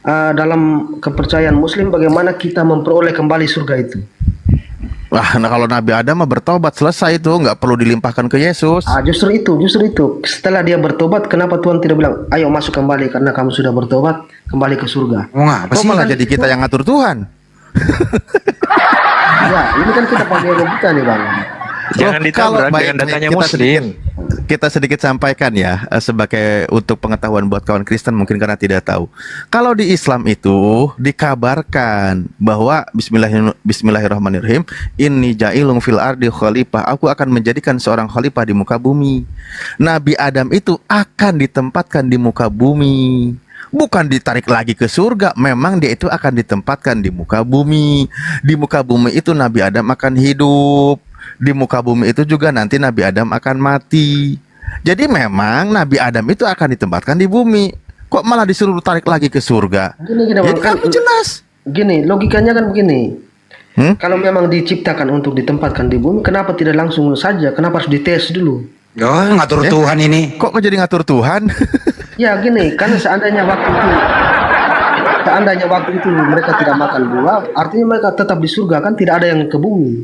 Dalam kepercayaan Muslim, bagaimana kita memperoleh kembali surga itu? Wah, nah kalau Nabi Adam mah bertobat selesai itu, nggak perlu dilimpahkan ke Yesus. Justru itu. Setelah dia bertobat, kenapa Tuhan tidak bilang, ayo masuk kembali karena kamu sudah bertobat, kembali ke surga? Kok malah jadi kita yang ngatur Tuhan? Ya, ini kan kita pakai logika nih, Bang. Jangan ditabrak dengan datanya Muslim. Kita sedikit sampaikan ya, sebagai untuk pengetahuan buat kawan Kristen mungkin karena tidak tahu. Kalau di Islam itu dikabarkan bahwa Bismillahirrahmanirrahim, inni ja'ilun fil ardi khalifah, aku akan menjadikan seorang khalifah di muka bumi. Nabi Adam itu akan ditempatkan di muka bumi. Bukan ditarik lagi ke surga, memang dia itu akan ditempatkan di muka bumi. Di muka bumi itu Nabi Adam akan hidup. Di muka bumi itu juga nanti Nabi Adam akan mati. Jadi memang Nabi Adam itu akan ditempatkan di bumi. Kok malah disuruh tarik lagi ke surga? Gini, Jadi Bang, kan jelas. Gini, logikanya kan begini. Kalau memang diciptakan untuk ditempatkan di bumi, kenapa tidak langsung saja? Kenapa harus dites dulu? Ngatur Tuhan ini. Kok jadi ngatur Tuhan? Ya gini, kan seandainya waktu itu mereka tidak makan buah, artinya mereka tetap di surga, kan tidak ada yang ke bumi.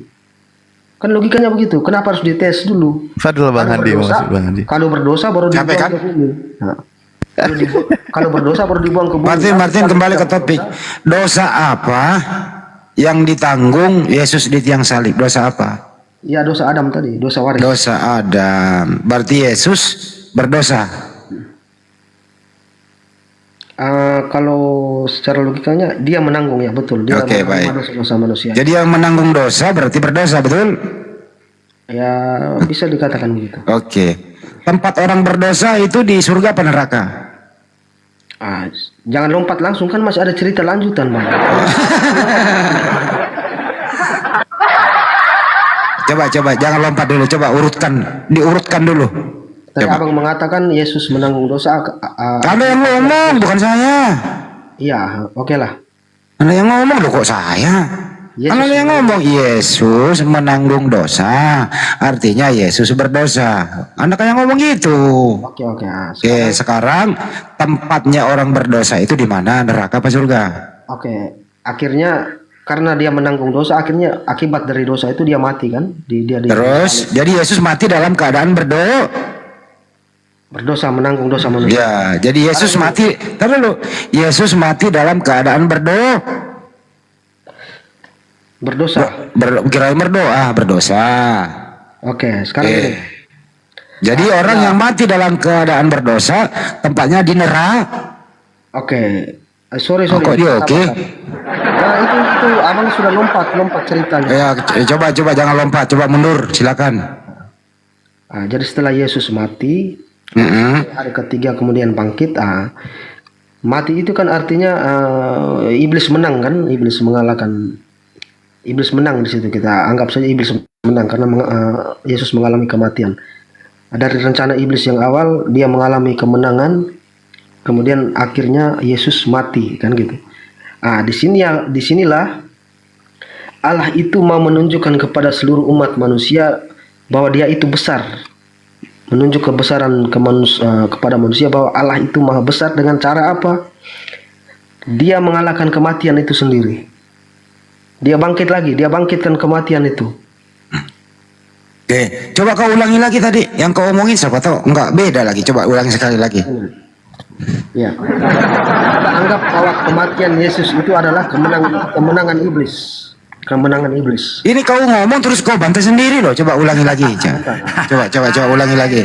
Kan logikanya begitu. Kenapa harus dites dulu? Fadil Bang Handi, maksud Bang Handi. Kalau berdosa baru dibuang kan? ke bumi. Nah, kalau berdosa baru dibuang ke bumi. Martin kembali ke topik. Dosa apa yang ditanggung Yesus di tiang salib? Dosa apa? Ya dosa Adam tadi, dosa waris. Dosa Adam. Berarti Yesus berdosa. Kalau secara logikanya dia menanggung, ya betul. Dia Oke, menanggung baik. dosa manusia. Jadi yang menanggung dosa berarti berdosa, betul? Ya bisa dikatakan begitu. Oke. tempat orang berdosa itu di surga apa neraka? Jangan lompat langsung, kan masih ada cerita lanjutan, Bang. Coba jangan lompat dulu, coba diurutkan dulu. Tadi Coba. Abang mengatakan Yesus menanggung dosa. Anda yang ngomong, bukan saya. Iya, oke lah. Anda yang ngomong loh, kok saya? Anda yang ngomong Yesus menanggung dosa, artinya Yesus berdosa. Anda kayak ngomong gitu. Oke. Oke, sekarang tempatnya orang berdosa itu di mana? Neraka apa surga? Oke, akhirnya karena dia menanggung dosa, akhirnya akibat dari dosa itu dia mati kan? Terus, jadi Yesus mati dalam keadaan berdosa, menanggung dosa manusia. Ya, jadi Yesus mati. Taruh dulu, Yesus mati dalam keadaan berdosa. Kirain berdosa. Oke, sekarang ini. Jadi orang yang mati dalam keadaan berdosa, tempatnya di neraka. Oke, sorry. Kok dia oke? Nah, itu abang sudah lompat ceritanya. Ya, coba jangan lompat, coba mundur, silakan. Jadi setelah Yesus mati, hari ketiga kemudian bangkit. Mati itu kan artinya iblis menang kan? Iblis menang di situ, kita anggap saja iblis menang karena Yesus mengalami kematian. Dari rencana iblis yang awal dia mengalami kemenangan, kemudian akhirnya Yesus mati kan gitu. Disinilah Allah itu mau menunjukkan kepada seluruh umat manusia bahwa Dia itu besar, menunjuk kebesaran kepada manusia bahwa Allah itu maha besar. Dengan cara apa? Dia mengalahkan kematian itu sendiri. Dia bangkit lagi, dia bangkitkan kematian itu. Oke, coba kau ulangi lagi tadi yang kau omongin, siapa tahu enggak beda lagi. Coba ulangi sekali lagi. Ya. Kita anggap bahwa kematian Yesus itu adalah kemenangan iblis. Kemenangan iblis. Ini kau ngomong terus kau bantai sendiri loh. Coba ulangi lagi. Coba ulangi lagi.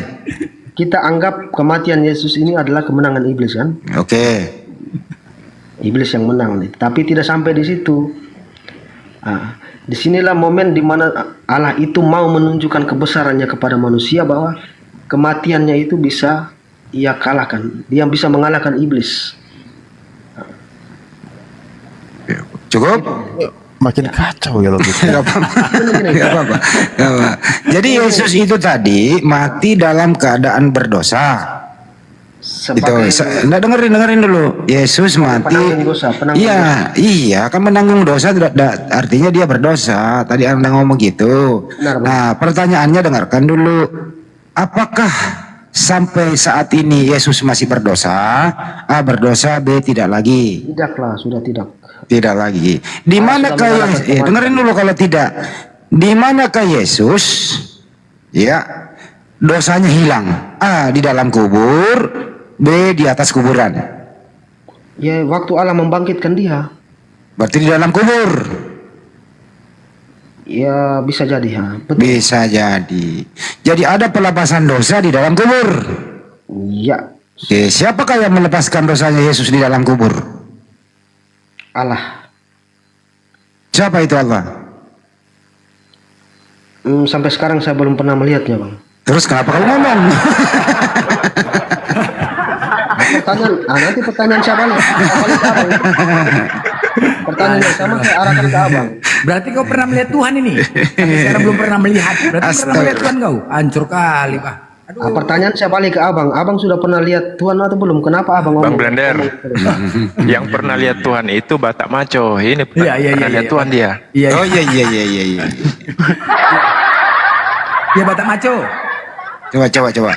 Kita anggap kematian Yesus ini adalah kemenangan iblis kan? Oke. Iblis yang menang nih. Tapi tidak sampai di situ. Disinilah momen di mana Allah itu mau menunjukkan kebesarannya kepada manusia bahwa kematiannya itu bisa ia kalahkan. Dia bisa mengalahkan iblis. Cukup? Makin kacau ya logiknya. Gak apa-apa. Jadi Yesus itu tadi mati dalam keadaan berdosa. Nggak dengerin dulu. Yesus mati. Iya, kan menanggung dosa artinya dia berdosa. Tadi Anda ngomong gitu. Nah, pertanyaannya dengarkan dulu. Apakah sampai saat ini Yesus masih berdosa? A berdosa, B tidak lagi. Tidaklah, sudah tidak. Tidak lagi. Di manakah dengerin dulu kalau tidak. Di manakah Yesus? Ya, dosanya hilang. A di dalam kubur, B di atas kuburan. Ya, waktu Allah membangkitkan dia. Berarti di dalam kubur. Ya, bisa jadi ya. Betul. Bisa jadi. Jadi ada pelepasan dosa di dalam kubur. Ya. Oke, siapakah yang melepaskan dosanya Yesus di dalam kubur? Allah. Siapa itu Allah? Sampai sekarang saya belum pernah melihatnya, Bang. Terus kenapa kamu ngomong? Nanti pertanyaan siapa nih? Pertanyaan yang sama saya arahkan ke abang. Berarti kau pernah melihat Tuhan ini? Tapi sekarang belum pernah melihat. Berarti pernah melihat Tuhan kau? Hancur kali, Pak. Pertanyaan saya balik ke abang. Abang sudah pernah lihat Tuhan atau belum? Kenapa abang ngomong? Bang Blender, yang pernah lihat Tuhan itu Batak Maco. Ini pernah lihat Tuhan dia. Oh iya. Ya Batak Maco. Coba.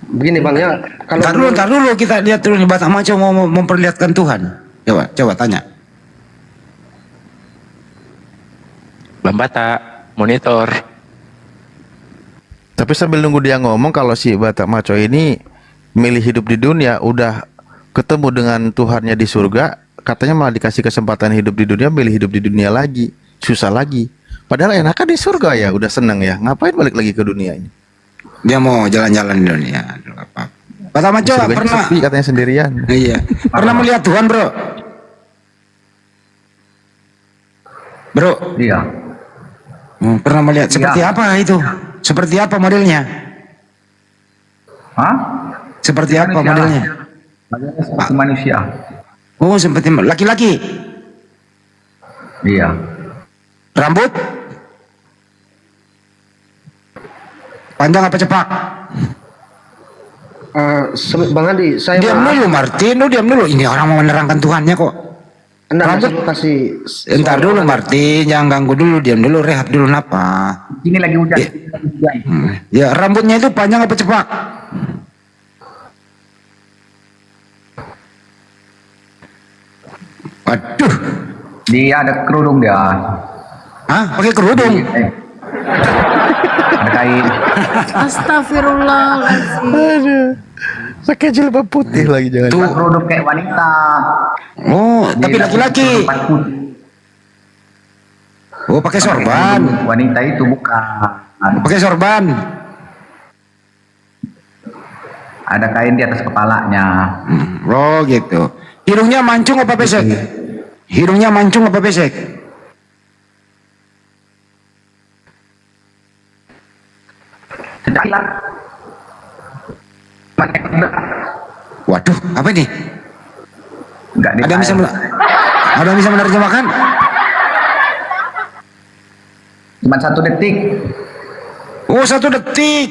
Begini Bang ya, kalau Ntar dulu kita lihat dulu nih Batak Maco mau memperlihatkan Tuhan. Coba tanya. Bang Batak, monitor. Tapi sambil nunggu dia ngomong, kalau si Batak Maco ini milih hidup di dunia, udah ketemu dengan Tuhannya di surga, katanya malah dikasih kesempatan hidup di dunia, milih hidup di dunia lagi, susah lagi. Padahal enaknya di surga ya, udah seneng ya. Ngapain balik lagi ke dunia ini? Dia mau jalan-jalan di dunia. Batak Maco pernah sepi katanya sendirian. Iya. Pernah melihat Tuhan, Bro? Bro. Iya. Pernah melihat seperti apa itu? Seperti apa modelnya? Hah? Seperti apa modelnya? Seperti manusia. Oh, seperti laki-laki. Iya. Rambut panjang apa cepak? Bang Andi, saya Diam dulu Martin, lu diam dulu. Ini orang mau menerangkan Tuhannya kok. Enggak, saya kasih. Entar dulu Martin, jangan ganggu dulu, diam dulu, rehat dulu napa. Ini lagi hujan. Ya, rambutnya itu panjang apa cepak? Waduh. Dia ada kerudung dia. Hah? Pakai kerudung? Ada kain. Astagfirullahaladzim. Aduh. Pakai jilbab putih lagi jangan. Tuh. Kerudung kayak wanita. Oh, tapi Dia laki-laki. kerudung putih. Oh, pakai sorban. Wanita itu bukan. Pakai sorban. Ada kain di atas kepalanya. Oh, gitu. Hidungnya mancung apa pesek? Hidungnya mancung apa pesek? Sedang. Waduh, apa ini? Enggak Ada yang bisa ada yang bisa menerjemahkan? Cuma 1 detik. Oh, 1 detik.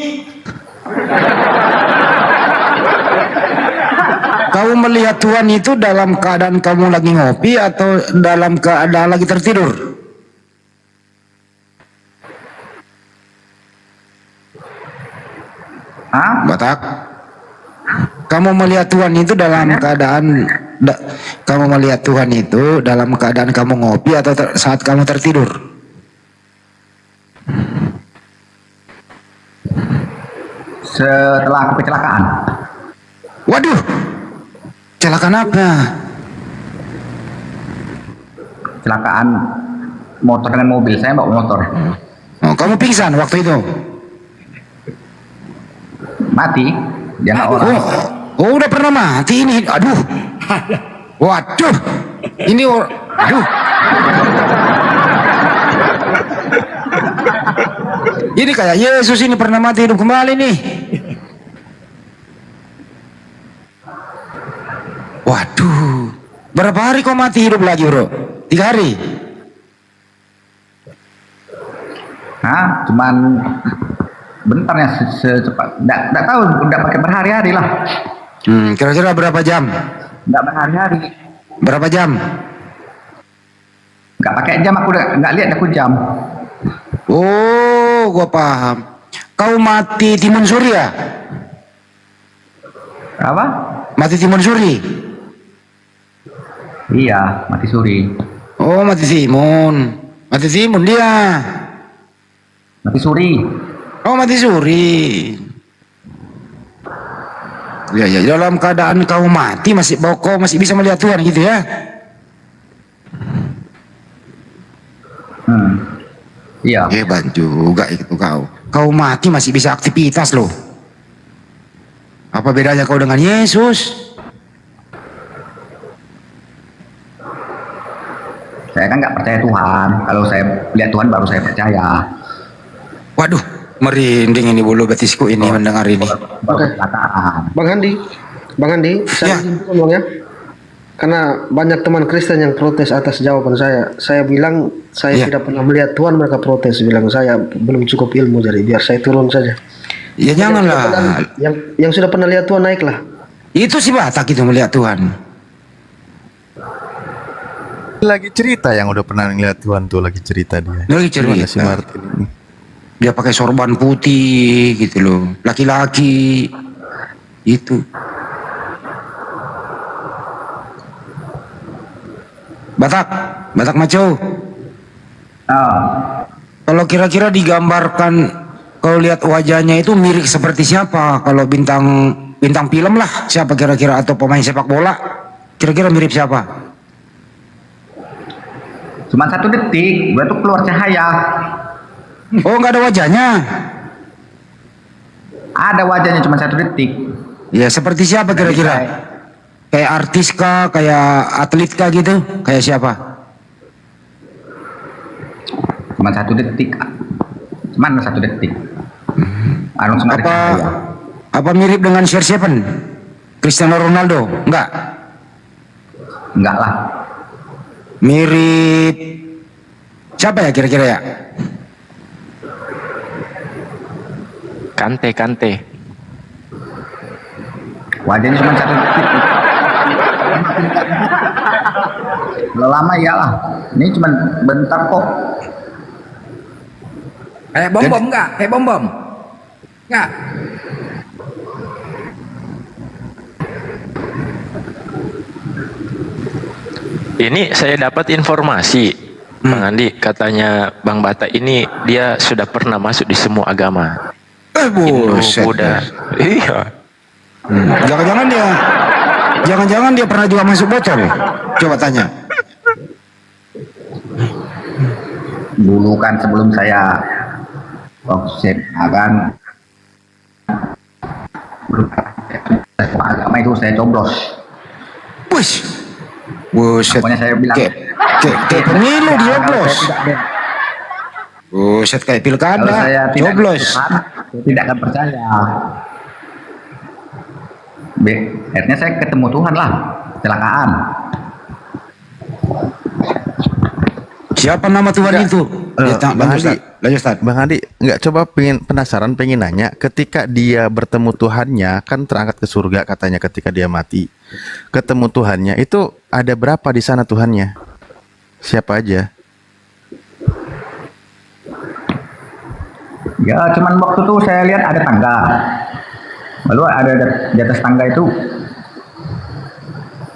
Kamu melihat Tuhan itu dalam keadaan kamu lagi ngopi atau dalam keadaan lagi tertidur? Hah? Batak. Kamu melihat Tuhan itu dalam keadaan kamu melihat Tuhan itu dalam keadaan kamu ngopi atau saat kamu tertidur? Setelah aku kecelakaan. Waduh. Kecelakaan apa? Kecelakaan motor dengan mobil. Saya bawa motor. Oh, kamu pingsan waktu itu? Mati. Dia nggak orang. Oh, udah pernah mati ini. Aduh. Waduh. Ini aduh. Ini kayak Yesus ini pernah mati hidup kembali nih. Waduh. Berapa hari kau mati hidup lagi, bro? 3 hari? Hah? Cuman bentar ya, secepat. Nggak tahu, udah pakai berhari-hari lah. Kira-kira berapa jam? Nggak berhari-hari. Berapa jam? Nggak pakai jam, aku udah nggak lihat aku jam. Oh, gua paham. Kau mati timun suri ya? Apa? Mati timun suri? Iya, mati suri. Oh, mati timun. Mati timun dia. Mati suri. Oh, mati suri. Ya, ya, dalam keadaan kau mati kau masih bisa melihat Tuhan gitu ya? Iya. Hebat juga itu kau. Kau mati masih bisa aktivitas loh. Apa bedanya kau dengan Yesus? Saya kan nggak percaya Tuhan. Kalau saya lihat Tuhan baru saya percaya. Waduh, merinding ini bulu betisku ini mendengar ini. Oke. Bang Andi, saya ngomong ya. Karena banyak teman Kristen yang protes atas jawaban saya. Saya bilang saya tidak pernah melihat Tuhan, mereka protes bilang saya belum cukup ilmu, jadi biar saya turun saja. Ya janganlah. Yang sudah pernah lihat Tuhan naiklah. Itu si Batak itu melihat Tuhan. Lagi cerita yang udah pernah ngeliat Tuhan tuh, lagi cerita dia. Lagi cerita. Gimana si Martin ini? Dia pakai sorban putih gitu loh. Laki-laki itu. Batak maco. Kalau kira-kira digambarkan, kalau lihat wajahnya itu mirip seperti siapa? Kalau bintang film lah, siapa kira-kira, atau pemain sepak bola? Kira-kira mirip siapa? Cuma 1 detik, gua tuh keluar cahaya. Oh, nggak ada wajahnya? Ada wajahnya cuma 1 detik. Ya, seperti siapa kira-kira? Kayak artis kah, kayak atlet kah gitu? Kayak siapa? Cuma 1 detik. Cuman 1 detik. Langsung ada cahaya. Apa mirip dengan CR7? Cristiano Ronaldo? Enggak. Enggak lah. Mirip siapa ya kira-kira ya? Kante. Wajahnya cuma 1 detik. Kalau lama iyalah. Ini cuma bentar kok. Kayak bom-bom enggak? Kayak bom-bom? Enggak. Ini saya dapat informasi, Bang Andi, katanya Bang Bata ini dia sudah pernah masuk di semua agama. Hindu, Buset. Buddha. Iya. Jangan-jangan dia pernah juga masuk botol. Coba tanya. Dulu kan sebelum saya offset akan agama itu saya coblos. Wih. Buset. Pokoknya saya bilang Kayak pemilu dioblos. Buset, kayak kalau pilkada. saya tidak Coblos. Tuhan, saya tidak akan percaya. Akhirnya saya ketemu Tuhan lah, kecelakaan. Siapa nama Tuhan itu? Bang Andi, Lanjut, Ustaz. Bang Andi, nggak coba pengen nanya, ketika dia bertemu Tuhannya, kan terangkat ke surga katanya ketika dia mati. Ketemu Tuhannya, itu ada berapa di sana Tuhannya? Siapa aja? Ya cuman waktu itu saya lihat ada tangga. Lalu ada di atas tangga itu.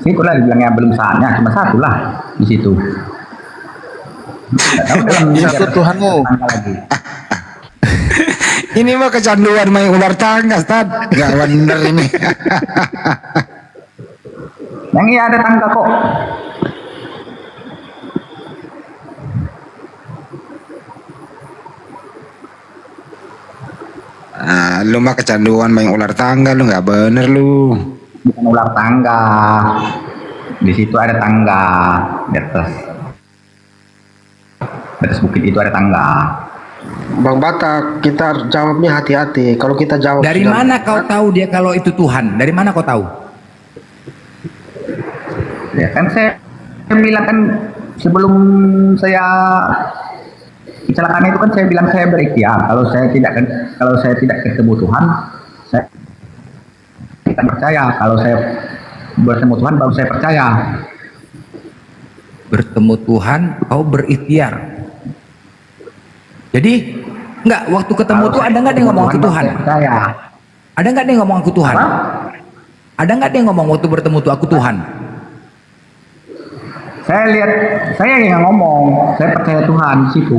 Itulah dibilangnya belum saatnya, cuma 1 lah di situ. Nggak tahu dalam Satu Tuhanmu. tangga lagi. Ini mah kecanduan main ular tangga, Ustaz. Gak bener ini. Yang iya ada tangga kok. Ah, lu mah kecanduan main ular tangga, lu nggak bener lu. Bukan ular tangga. Di situ ada tangga di atas. Di atas bukit itu ada tangga. Bang Bata, kita jawabnya hati-hati. Kalau kita jawab Dari sudah- mana kau tahu dia kalau itu Tuhan? Dari mana kau tahu? Ya kan saya bilang kan sebelum saya kecelakaan itu kan saya bilang saya berikhtiar. Kalau saya tidak ketemu Tuhan, saya tidak percaya. Kalau saya bertemu Tuhan baru saya percaya. Bertemu Tuhan, kau berikhtiar. Jadi, enggak, waktu ketemu Kalau tuh saya ada nggak dia ngomong aku baru Tuhan? saya percaya. Ada nggak dia ngomong aku Tuhan? Apa? Ada nggak dia ngomong waktu bertemu tuh aku Tuhan? Saya lihat, saya yang ngomong, saya percaya Tuhan di situ.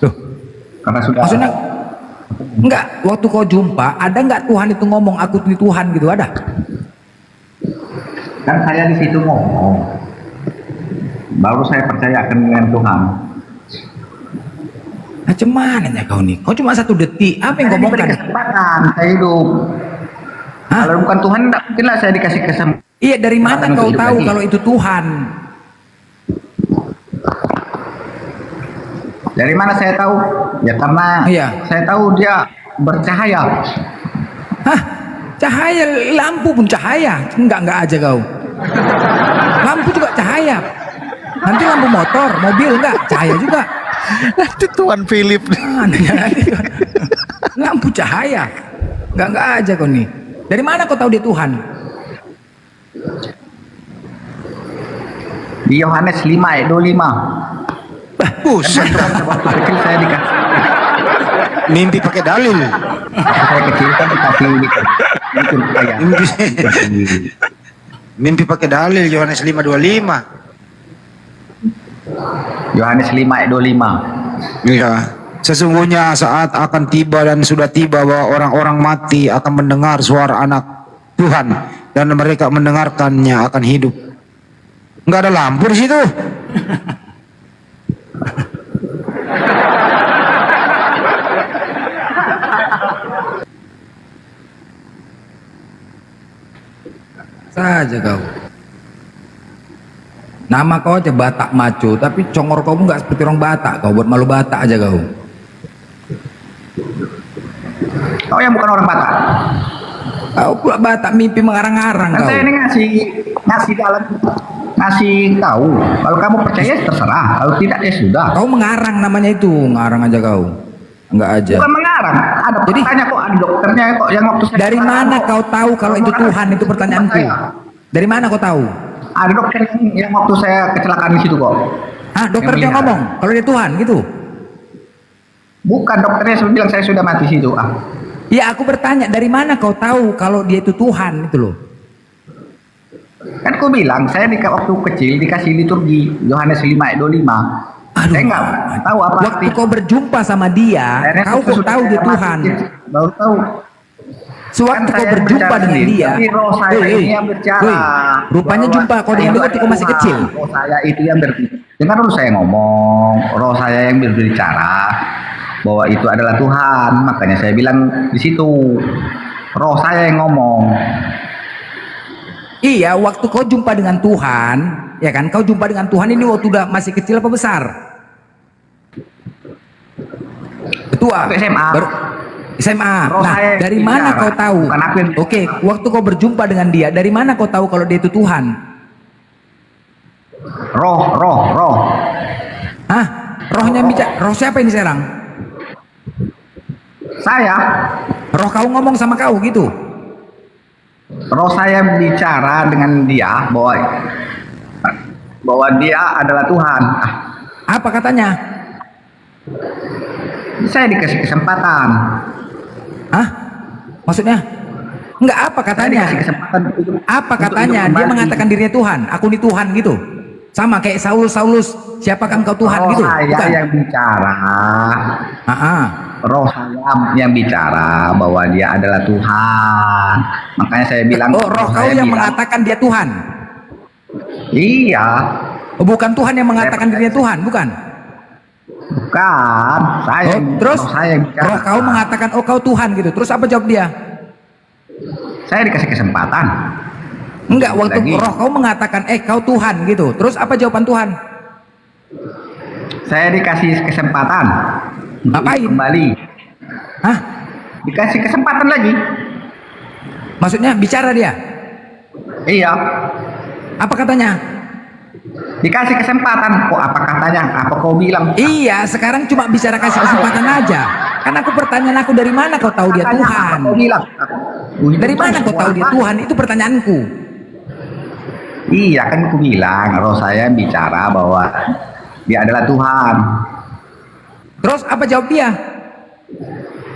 Loh, Karena sudah. maksudnya enggak, waktu kau jumpa, ada nggak Tuhan itu ngomong aku ini Tuhan gitu, ada? Kan saya di situ ngomong, baru saya percaya dengan Tuhan. Macam mananya kau nih? Kau cuma 1 detik, apa yang Saya kau diberi ngomongkan? kesempatan, saya hidup. Hah? Kalau bukan Tuhan, tidak mungkinlah saya dikasih kesempatan. Iya, dari mana Untuk kau hidup tahu lagi. kalau itu Tuhan? Dari mana saya tahu? Ya karena Iya. saya tahu dia bercahaya. Hah? Cahaya, lampu pun cahaya. Enggak aja kau. Lampu juga cahaya. Nanti lampu motor, mobil enggak, cahaya juga. Itu Tuhan Philip. Lampu cahaya. Enggak aja kau nih. Dari mana kau tahu dia Tuhan? Di Yohanes 5 ayat 25. Buset. Waktu kecil saya dikasih. Mimpi pakai dalil. Waktu saya kecil kan dikasih itu saya. Mimpi pakai dalil Yohanes 5:25. Yohanes 5 ayat 25. Iya. Sesungguhnya saat akan tiba dan sudah tiba bahwa orang-orang mati akan mendengar suara anak Tuhan dan mereka mendengarkannya akan hidup. Enggak ada lampu di situ. Saja kau. Nama kau aja Batak Maco, tapi congor kau nggak seperti orang Batak. Kau buat malu Batak aja kau. Kau yang bukan orang Batak. Kau pula Batak mimpi mengarang-arang Kan kau. saya ini ngasih jalan, ngasih tahu. Kalau kamu percaya terserah, kalau tidak ya sudah. Kau mengarang namanya itu, ngarang aja kau. Enggak aja. Bukan mengarang. Ada Jadi- pertanyaan kok, ada dokternya kok yang waktu saya Dari mana kau tahu kalau itu Tuhan? Itu pertanyaanku. Dari mana kau tahu? Ada dokter yang waktu saya kecelakaan di situ kok. Ah, dokter dia Yang ngomong kalau dia Tuhan gitu. Bukan dokternya sudah bilang saya sudah mati situ. Ah, Ya aku bertanya, dari mana kau tahu kalau dia itu Tuhan itu loh? kan aku bilang saya waktu kecil dikasih liturgi Yohanes 5 ayat 25. Aduh, Saya nggak tahu apa waktu kau berjumpa sama dia, Akhirnya kau kok sudah tahu dia saya Tuhan. mati, baru tahu. Sewaktu Kan kau saya berjumpa berbicara dengan sendiri, dia, tapi roh saya ini yang bicara. woi, rupanya Bahwa jumpa kau dengan dia itu waktu kau ada masih Tuhan. kecil. Roh saya itu yang berbicara. Dengar dulu saya ngomong, roh saya yang berbicara bahwa itu adalah Tuhan. Makanya saya bilang di situ, roh saya yang ngomong. Iya, waktu kau jumpa dengan Tuhan, ya kan? Kau jumpa dengan Tuhan ini waktu udah masih kecil apa besar? Ketua. Waktu SMA. SMA. Roh Nah, saya dari yang mana bicara, kau tahu? bukan aku yang- Oke, waktu kau berjumpa dengan dia, dari mana kau tahu kalau dia itu Tuhan? Roh. Hah? Rohnya bicara. Roh siapa ini sekarang? Saya, Roh kau ngomong sama kau gitu. roh saya bicara dengan dia bahwa dia adalah Tuhan. Ah, Apa katanya? saya dikasih kesempatan. Hah? Maksudnya? Enggak, apa Saya katanya? dikasih kesempatan Apa untuk katanya? hidup Dia kembali. mengatakan dirinya Tuhan. Aku ini Tuhan gitu. Sama kayak Saulus. Siapakah engkau Tuhan roh gitu? saya Bukan? yang bicara. Roh saya yang bicara bahwa dia adalah Tuhan. Makanya saya bilang. Oh, roh kau saya yang bilang, mengatakan dia Tuhan. Iya, Oh, bukan Tuhan yang mengatakan dirinya Tuhan, bukan? bukan. Saya. Oh, terus roh saya yang bicara. roh kau mengatakan oh kau Tuhan gitu. Terus apa jawab dia? Saya dikasih kesempatan. Enggak, waktu Lagi. roh kau mengatakan kau Tuhan gitu. Terus apa jawaban Tuhan? Saya dikasih kesempatan. Untuk Ngapain? kembali. Hah? Dikasih kesempatan lagi. Maksudnya bicara dia? Iya. Apa katanya? Dikasih kesempatan. Kok apa katanya? Apa kau bilang? Iya, sekarang cuma bicara kasih kesempatan aja. Kan aku pertanyaan aku, dari mana kau tahu dia Katanya Tuhan? apa kau bilang? Dari mana kau tahu dia Tuhan? Itu pertanyaanku. Iya, kan aku bilang roh saya bicara bahwa dia adalah Tuhan. Terus apa jawab dia?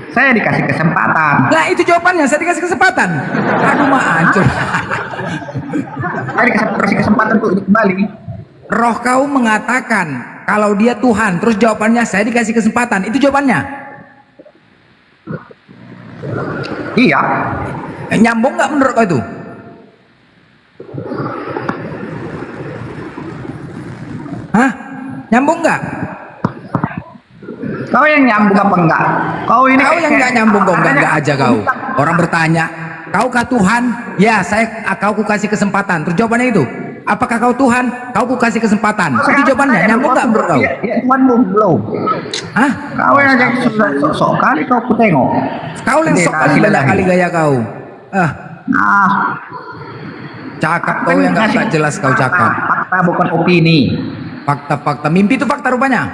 Saya dikasih kesempatan. Lah itu jawabannya, saya dikasih kesempatan. Aduh mah hancur. Saya dikasih kesempatan untuk hidup kembali. Roh kau mengatakan kalau dia Tuhan, terus jawabannya saya dikasih kesempatan. Itu jawabannya. Iya. Nyambung nggak menurut kau itu? Hah? Nyambung nggak? Kau yang nyambung apa enggak? Kau ini Kau yang nggak nyambung kok, nggak aja kau. Orang bertanya, kau kah Tuhan? Ya, kau ku kasih kesempatan. Terus jawabannya itu, apakah kau Tuhan? Kau ku kasih kesempatan. Itu jawabannya, nyambung nggak menurut kau? Ya, Tuhan belum. Hah? Kau yang aja sudah sok kali kau ku tengok. Kau yang sok kali banyak kali gaya kau. Nah, Cakap kau yang nggak jelas kau cakap. fakta bukan opini. Fakta-fakta. Mimpi itu fakta rupanya.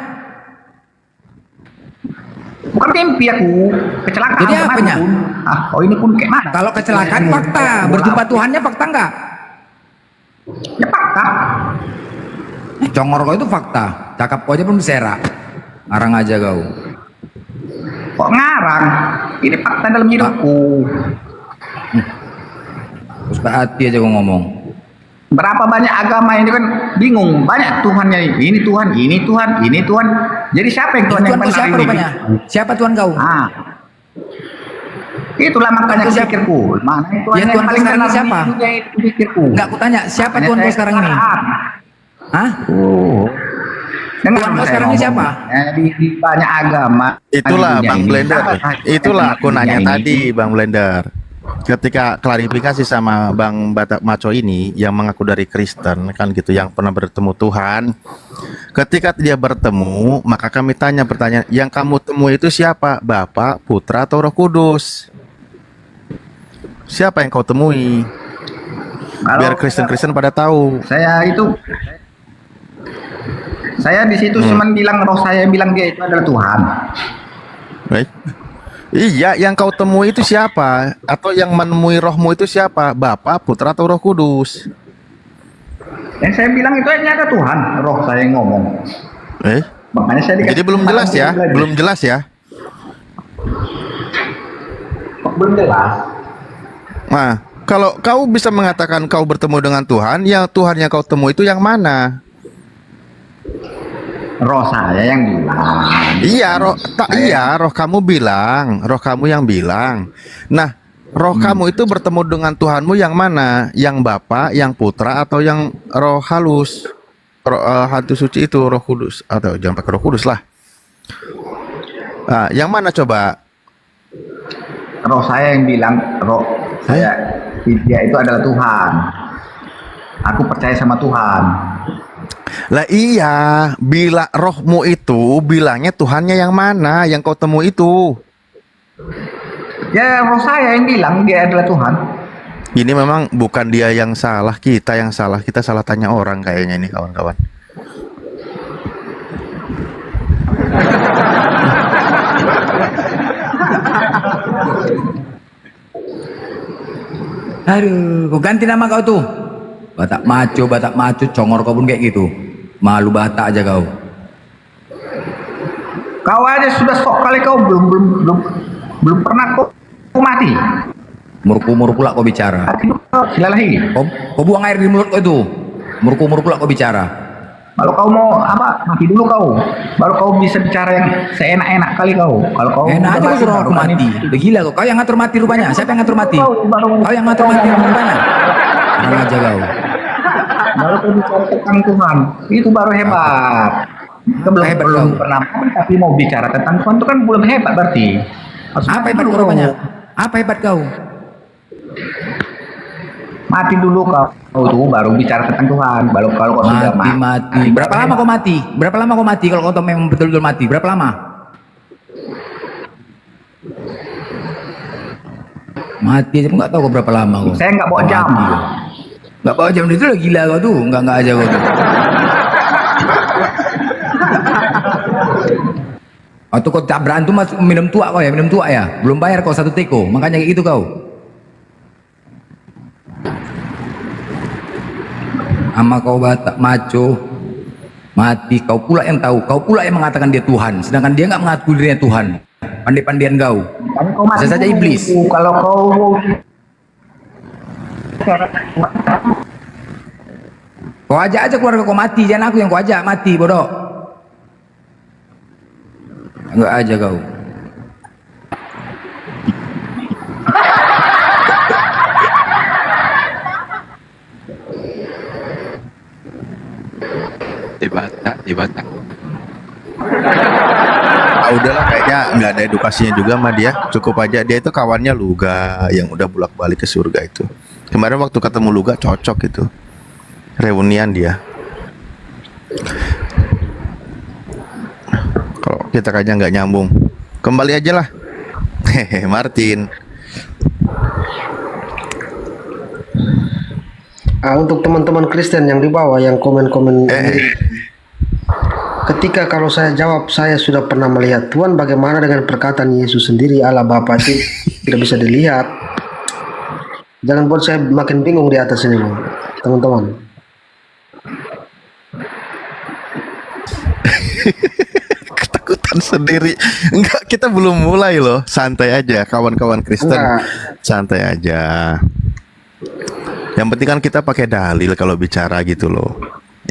Bukan mimpi aku. Kecelakaan. Jadi kemarin apanya? pun. Oh ini pun kayak mana? Kalau kecelakaan fakta, berjumpa Tuhannya fakta nggak? Ya fakta. Congor kau itu fakta. Cakap kau aja pun bersera. Ngarang aja kau. Kok ngarang? Ini fakta dalam hidupku. Terus hati aja kau ngomong. Berapa banyak agama ini kan bingung. Banyak Tuhannya. Ini Tuhan, ini Tuhan, ini Tuhan. Jadi siapa yang Tuhan yang Tuhan kau benar siapa ini? rupanya? Siapa Tuhan kau? Itulah makanya Tuhan kau siapa? pikirku. Mana yang Tuhan Ya, yang Tuhan kau paling sekarang benar ini siapa? di dunia itu pikirku. Enggak, aku tanya, siapa Makanya Tuhan kau saya sekarang ini? kecelakaan. Hah? Dengar Tuhan kau saya sekarang ini ngomong. siapa? Di banyak agama. Itulah di dunia Bang ini. Blender. Siapa saja Itulah yang aku di dunia nanya ini. tadi Bang Blender. ketika klarifikasi sama Bang Batak Maco ini yang mengaku dari Kristen kan gitu, yang pernah bertemu Tuhan. Ketika dia bertemu, maka kami tanya pertanyaan, yang kamu temui itu siapa? Bapa, Putra, atau Roh Kudus? Siapa yang kau temui? Biar Kristen-Kristen pada tahu. Saya di situ cuman bilang, roh saya bilang dia itu adalah Tuhan. Baik. Iya, yang kau temui itu siapa? Atau yang menemui rohmu itu siapa? Bapa, Putra, atau Roh Kudus? Yang saya bilang itu hanya ada Tuhan, roh saya yang ngomong. Makanya saya Jadi belum jelas ya? Belum jelas ya? Belum jelas. Nah, kalau kau bisa mengatakan kau bertemu dengan Tuhan, yang Tuhan yang kau temui itu yang mana? Roh saya yang bilang. Iya, roh kamu bilang, roh kamu yang bilang. Nah, roh kamu itu bertemu dengan Tuhanmu yang mana? Yang Bapa, yang Putra, atau yang roh halus? Hantu suci itu Roh Kudus, atau jangan pakai Roh Kudus lah. Nah, yang mana coba? Roh saya yang bilang, roh saya dia itu adalah Tuhan. Aku percaya sama Tuhan. Lah iya, bila rohmu itu bilangnya Tuhannya yang mana yang kau temui itu? Ya roh saya yang bilang dia adalah Tuhan. Ini memang bukan dia yang salah, kita yang salah. Kita salah tanya orang kayaknya ini kawan-kawan. Aduh, kau ganti nama kau tuh. Batak maco, congor kau pun kayak gitu. Malu Batak aja kau. Kau aja sudah sok kali kau belum pernah kau mati. Murku pula kau bicara. Silalahi. Kau buang air di mulut kau itu. Murku pula kau bicara. Kalau kau mau apa, mati dulu kau. Baru kau bisa bicara yang seenak-enak kali kau. Kalau kau enak aja kau suruh aku mati. Udah gila kau. Kau yang ngatur mati rupanya. Siapa yang ngatur mati? Kau yang ngatur mati rupanya. Tenang aja kau. Baru kau bicara tentang Tuhan. Itu baru hebat. Kita belum pernah mati, tapi mau bicara tentang Tuhan itu kan belum hebat berarti. Apa hebat kau rupanya? Apa hebat kau? Mati dulu kau tuh baru bicara tentang Tuhan. Baru kalau kau sudah mati. Berapa lama kau mati? Berapa lama kau mati kalau kau memang betul-betul mati? Berapa lama? Mati aja nggak tahu kau berapa lama kau. Saya nggak bawa jam. Nggak bawa jam itu lah gila kau tuh. Nggak aja kau tuh. Atau kau tak berantem minum tua kau ya, minum tua ya. Belum bayar kau 1 teko, makanya kayak gitu kau. Ama kau Batak maco mati, kau pula yang tahu, kau pula yang mengatakan dia Tuhan, sedangkan dia nggak mengaku dirinya Tuhan. Pandai-pandian kau. Bisa saja iblis. Kalau kau ajak aja keluarga kau mati, jangan aku yang kau ajak mati, bodoh. Enggak aja kau. Di Batak. Udahlah, kayaknya nggak ada edukasinya juga sama dia. Cukup aja dia itu kawannya Luga yang udah bolak-balik ke surga itu. Kemarin waktu ketemu Luga cocok itu. Reunian dia. Kalau kita kayaknya nggak nyambung. Kembali aja lah. Hehe, Martin. Untuk teman-teman Kristen yang di bawah yang komen-komen ketika kalau saya jawab saya sudah pernah melihat Tuhan, bagaimana dengan perkataan Yesus sendiri Allah Bapa itu tidak bisa dilihat? Jangan buat saya makin bingung di atas ini, teman-teman. Ketakutan sendiri. Enggak, kita belum mulai loh. Santai aja kawan-kawan Kristen. Santai aja. Yang penting kan kita pakai dalil kalau bicara gitu loh.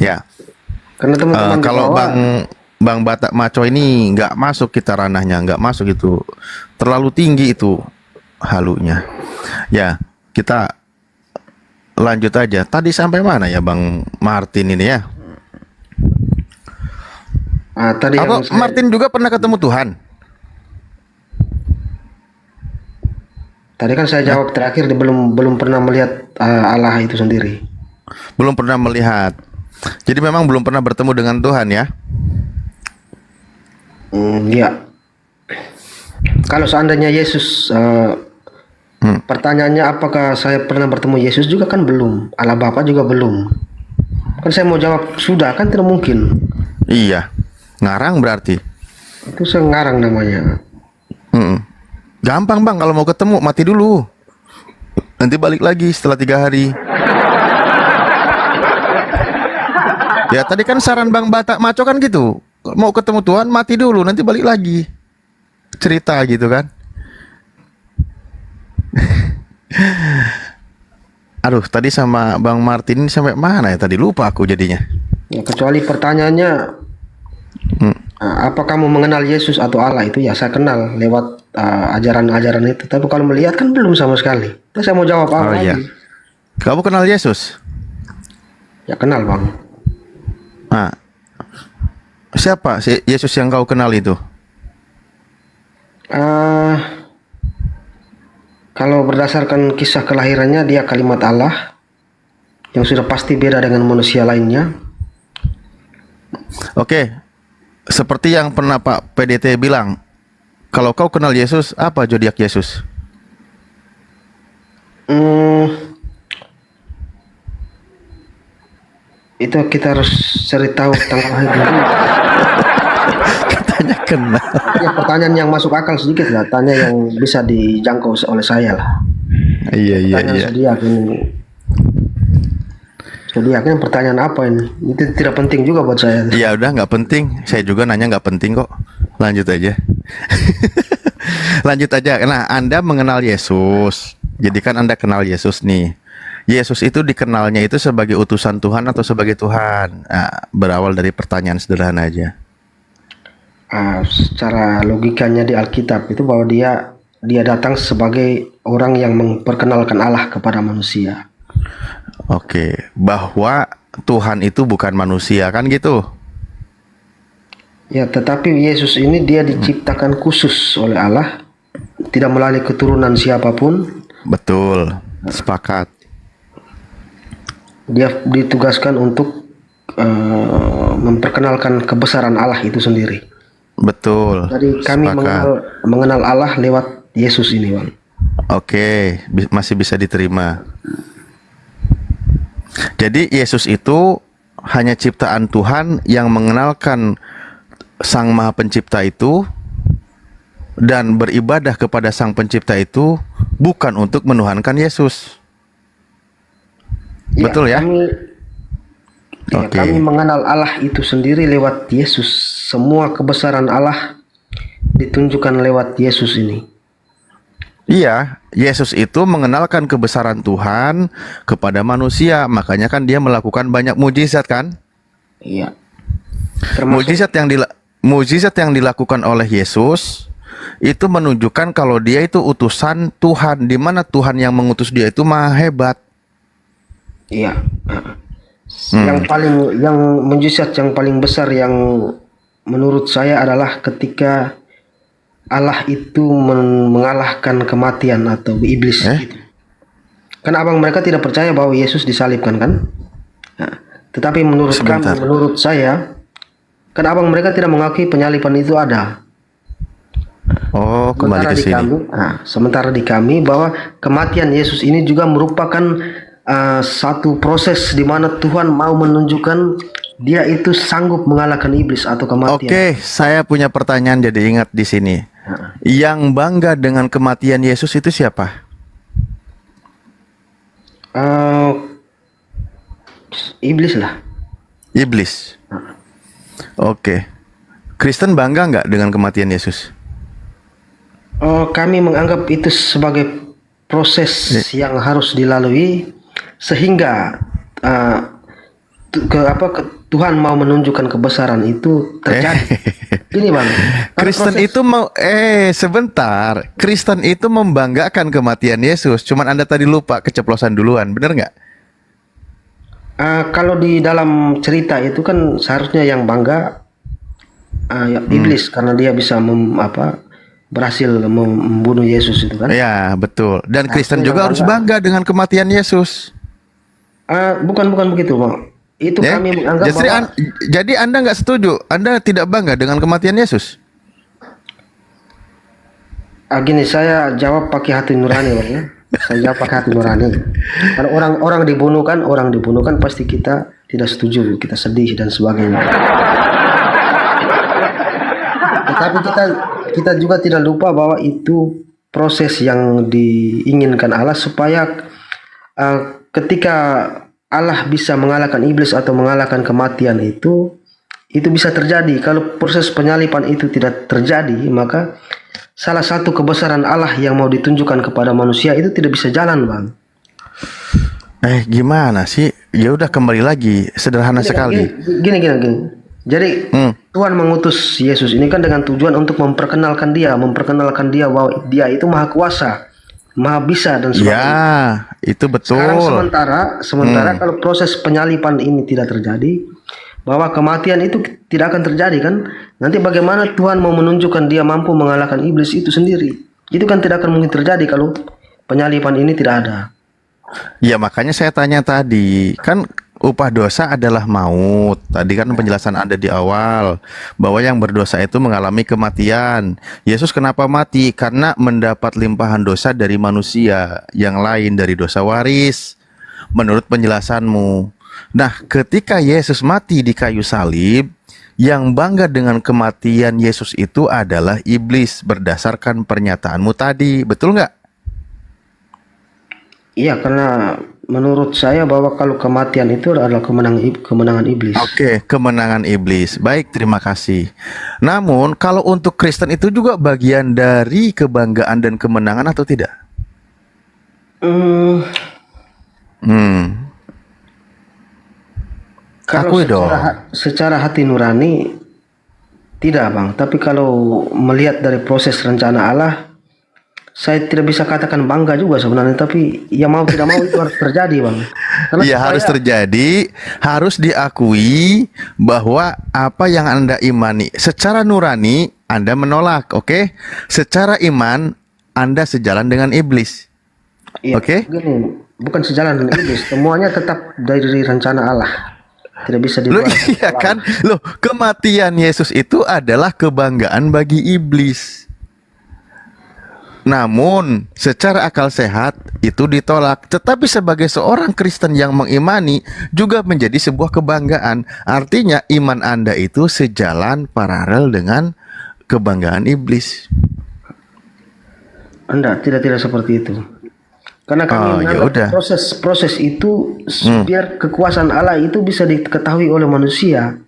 Ya. Karena teman-teman kalau Bang Batak Maco ini nggak masuk kita ranahnya, nggak masuk itu. Terlalu tinggi itu halunya. Ya, kita lanjut aja. Tadi sampai mana ya Bang Martin ini ya? Tadi Martin juga pernah ketemu Tuhan? Tadi kan saya jawab terakhir dia belum pernah melihat Allah itu sendiri. Belum pernah melihat. Jadi memang belum pernah bertemu dengan Tuhan ya? Iya. Kalau seandainya Yesus, pertanyaannya apakah saya pernah bertemu Yesus juga kan belum. Allah Bapa juga belum. Kan saya mau jawab sudah kan tidak mungkin. Iya. Ngarang berarti. Itu saya ngarang namanya. Gampang bang, kalau mau ketemu mati dulu. Nanti balik lagi setelah 3 hari. Ya tadi kan saran Bang Batak Maco kan gitu. Mau ketemu Tuhan mati dulu, nanti balik lagi. Cerita gitu kan. Aduh, tadi sama Bang Martin ini sampai mana ya tadi? Lupa aku jadinya. Ya, kecuali pertanyaannya, apa kamu mengenal Yesus atau Allah? Itu ya saya kenal lewat ajaran-ajaran itu. Tapi kalau melihat kan belum sama sekali. Terus saya mau jawab apa lagi? Iya. Kamu kenal Yesus? Ya kenal bang. Nah, siapa si Yesus yang kau kenal itu? Kalau berdasarkan kisah kelahirannya, dia kalimat Allah yang sudah pasti beda dengan manusia lainnya. Oke, seperti yang pernah Pak PDT bilang, kalau kau kenal Yesus, apa zodiak Yesus? Itu kita harus cari tahu tanggal lahir dulu. Katanya kenal. Ya, pertanyaan yang masuk akal sedikit lah, tanya yang bisa dijangkau oleh saya lah. Iya. Zodiak ini pertanyaan apa ini? Itu tidak penting juga buat saya. Ya udah, nggak penting. Saya juga nanya nggak penting kok. Lanjut aja. Lanjut aja. Nah, Anda mengenal Yesus. Jadi kan Anda kenal Yesus nih. Yesus itu dikenalnya itu sebagai utusan Tuhan atau sebagai Tuhan? Nah, berawal dari pertanyaan sederhana aja. Secara logikanya di Alkitab itu bahwa dia datang sebagai orang yang memperkenalkan Allah kepada manusia. Oke, bahwa Tuhan itu bukan manusia kan gitu? Ya, tetapi Yesus ini dia diciptakan khusus oleh Allah, tidak melalui keturunan siapapun. Betul, sepakat. Dia ditugaskan untuk memperkenalkan kebesaran Allah itu sendiri. Betul. Jadi kami mengenal Allah lewat Yesus ini, Bang. Oke, masih bisa diterima. Jadi Yesus itu hanya ciptaan Tuhan yang mengenalkan Sang Maha Pencipta itu dan beribadah kepada Sang Pencipta itu bukan untuk menuhankan Yesus. Ya, betul ya? Kami mengenal Allah itu sendiri lewat Yesus. Semua kebesaran Allah ditunjukkan lewat Yesus ini. Iya, Yesus itu mengenalkan kebesaran Tuhan kepada manusia. Makanya kan dia melakukan banyak mujizat kan? Iya. Mujizat yang dilakukan oleh Yesus itu menunjukkan kalau dia itu utusan Tuhan, di mana Tuhan yang mengutus dia itu maha hebat. Iya. Yang mujizat yang paling besar yang menurut saya adalah ketika Allah itu mengalahkan kematian atau iblis. Gitu. Kan abang mereka tidak percaya bahwa Yesus disalibkan kan? Nah, tetapi menurut saya, kan abang mereka tidak mengakui penyaliban itu ada. Oh, kembali ke sini. Sementara di kami bahwa kematian Yesus ini juga merupakan satu proses di mana Tuhan mau menunjukkan dia itu sanggup mengalahkan iblis atau kematian. Oke, saya punya pertanyaan jadi ingat di sini. Yang bangga dengan kematian Yesus itu siapa? Iblis lah. Iblis. Oke. Kristen bangga nggak dengan kematian Yesus? Kami menganggap itu sebagai proses yang harus dilalui sehingga Tuhan mau menunjukkan kebesaran itu terjadi. Ini bang. Kristen itu mau sebentar. Kristen itu membanggakan kematian Yesus. Cuman Anda tadi lupa keceplosan duluan, bener nggak? Kalau di dalam cerita itu kan seharusnya yang bangga iblis karena dia bisa berhasil membunuh Yesus itu kan. Ya, betul. Dan Nah, Kristen itu juga yang harus bangga. bangga dengan kematian Yesus. Bukan begitu, Bang. Itu Ya? kami menganggap Justru bahwa jadi Anda nggak setuju? Anda tidak bangga dengan kematian Yesus? gini, saya jawab pakai hati nurani, Bang ya. Saya jawab pakai hati nurani. Kalau orang dibunuh kan pasti kita tidak setuju, kita sedih dan sebagainya. Tetapi kita juga tidak lupa bahwa itu proses yang diinginkan Allah supaya ketika Allah bisa mengalahkan iblis atau mengalahkan kematian itu bisa terjadi. Kalau proses penyalipan itu tidak terjadi, maka salah satu kebesaran Allah yang mau ditunjukkan kepada manusia itu tidak bisa jalan, Bang. Gimana sih? Ya udah kembali lagi, sederhana sekali. Gini. Jadi Tuhan mengutus Yesus ini kan dengan tujuan untuk memperkenalkan dia bahwa dia itu maha kuasa, maha bisa dan sebagainya. Ya, itu betul. Sekarang sementara kalau proses penyalipan ini tidak terjadi, bahwa kematian itu tidak akan terjadi kan? Nanti bagaimana Tuhan mau menunjukkan dia mampu mengalahkan iblis itu sendiri? Itu kan tidak akan mungkin terjadi kalau penyalipan ini tidak ada. Ya, makanya saya tanya tadi, kan upah dosa adalah maut. Tadi kan penjelasan Anda di awal bahwa yang berdosa itu mengalami kematian. Yesus kenapa mati? Karena mendapat limpahan dosa dari manusia yang lain, dari dosa waris. Menurut penjelasanmu. Nah, ketika Yesus mati di kayu salib, yang bangga dengan kematian Yesus itu adalah iblis berdasarkan pernyataanmu tadi. Betul nggak? Iya, karena menurut saya bahwa kalau kematian itu adalah kemenangan iblis. Oke, kemenangan iblis. Baik, terima kasih. Namun, kalau untuk Kristen itu juga bagian dari kebanggaan dan kemenangan atau tidak? Kalau secara hati nurani tidak, Bang. Tapi kalau melihat dari proses rencana Allah, saya tidak bisa katakan bangga juga sebenarnya, tapi ya mau tidak mau itu harus terjadi, Bang. Iya, harus terjadi, harus diakui bahwa apa yang Anda imani secara nurani Anda menolak, oke? Secara iman Anda sejalan dengan iblis. Iya, begini, bukan sejalan dengan iblis, semuanya tetap dari rencana Allah. Tidak bisa dibuat. Iya kan? Loh, kematian Yesus itu adalah kebanggaan bagi iblis. Namun, secara akal sehat itu ditolak. Tetapi sebagai seorang Kristen yang mengimani juga menjadi sebuah kebanggaan. Artinya iman Anda itu sejalan paralel dengan kebanggaan iblis. Anda tidak seperti itu. Karena kami menganggap proses itu biar kekuasaan Allah itu bisa diketahui oleh manusia.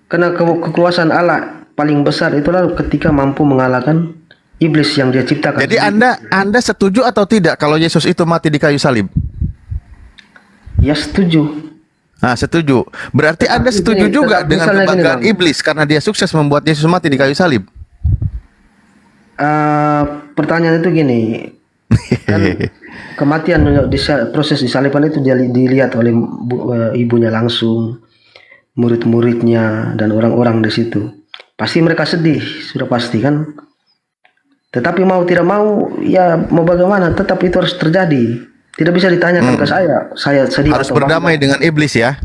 Karena kekuasaan Allah paling besar itulah ketika mampu mengalahkan iblis yang dia ciptakan. Jadi Anda setuju atau tidak kalau Yesus itu mati di kayu salib? Ya, setuju. Nah, setuju. Berarti Anda setuju juga dengan kebanggaan iblis karena dia sukses membuat Yesus mati di kayu salib? Pertanyaan itu gini, kan kematian proses disaliban itu dilihat oleh ibunya langsung, murid-muridnya dan orang-orang di situ. Pasti mereka sedih, sudah pasti kan. Tetapi mau tidak mau, ya mau bagaimana, tetap itu harus terjadi. Tidak bisa ditanyakan ke saya sedih harus atau berdamai dengan iblis ya.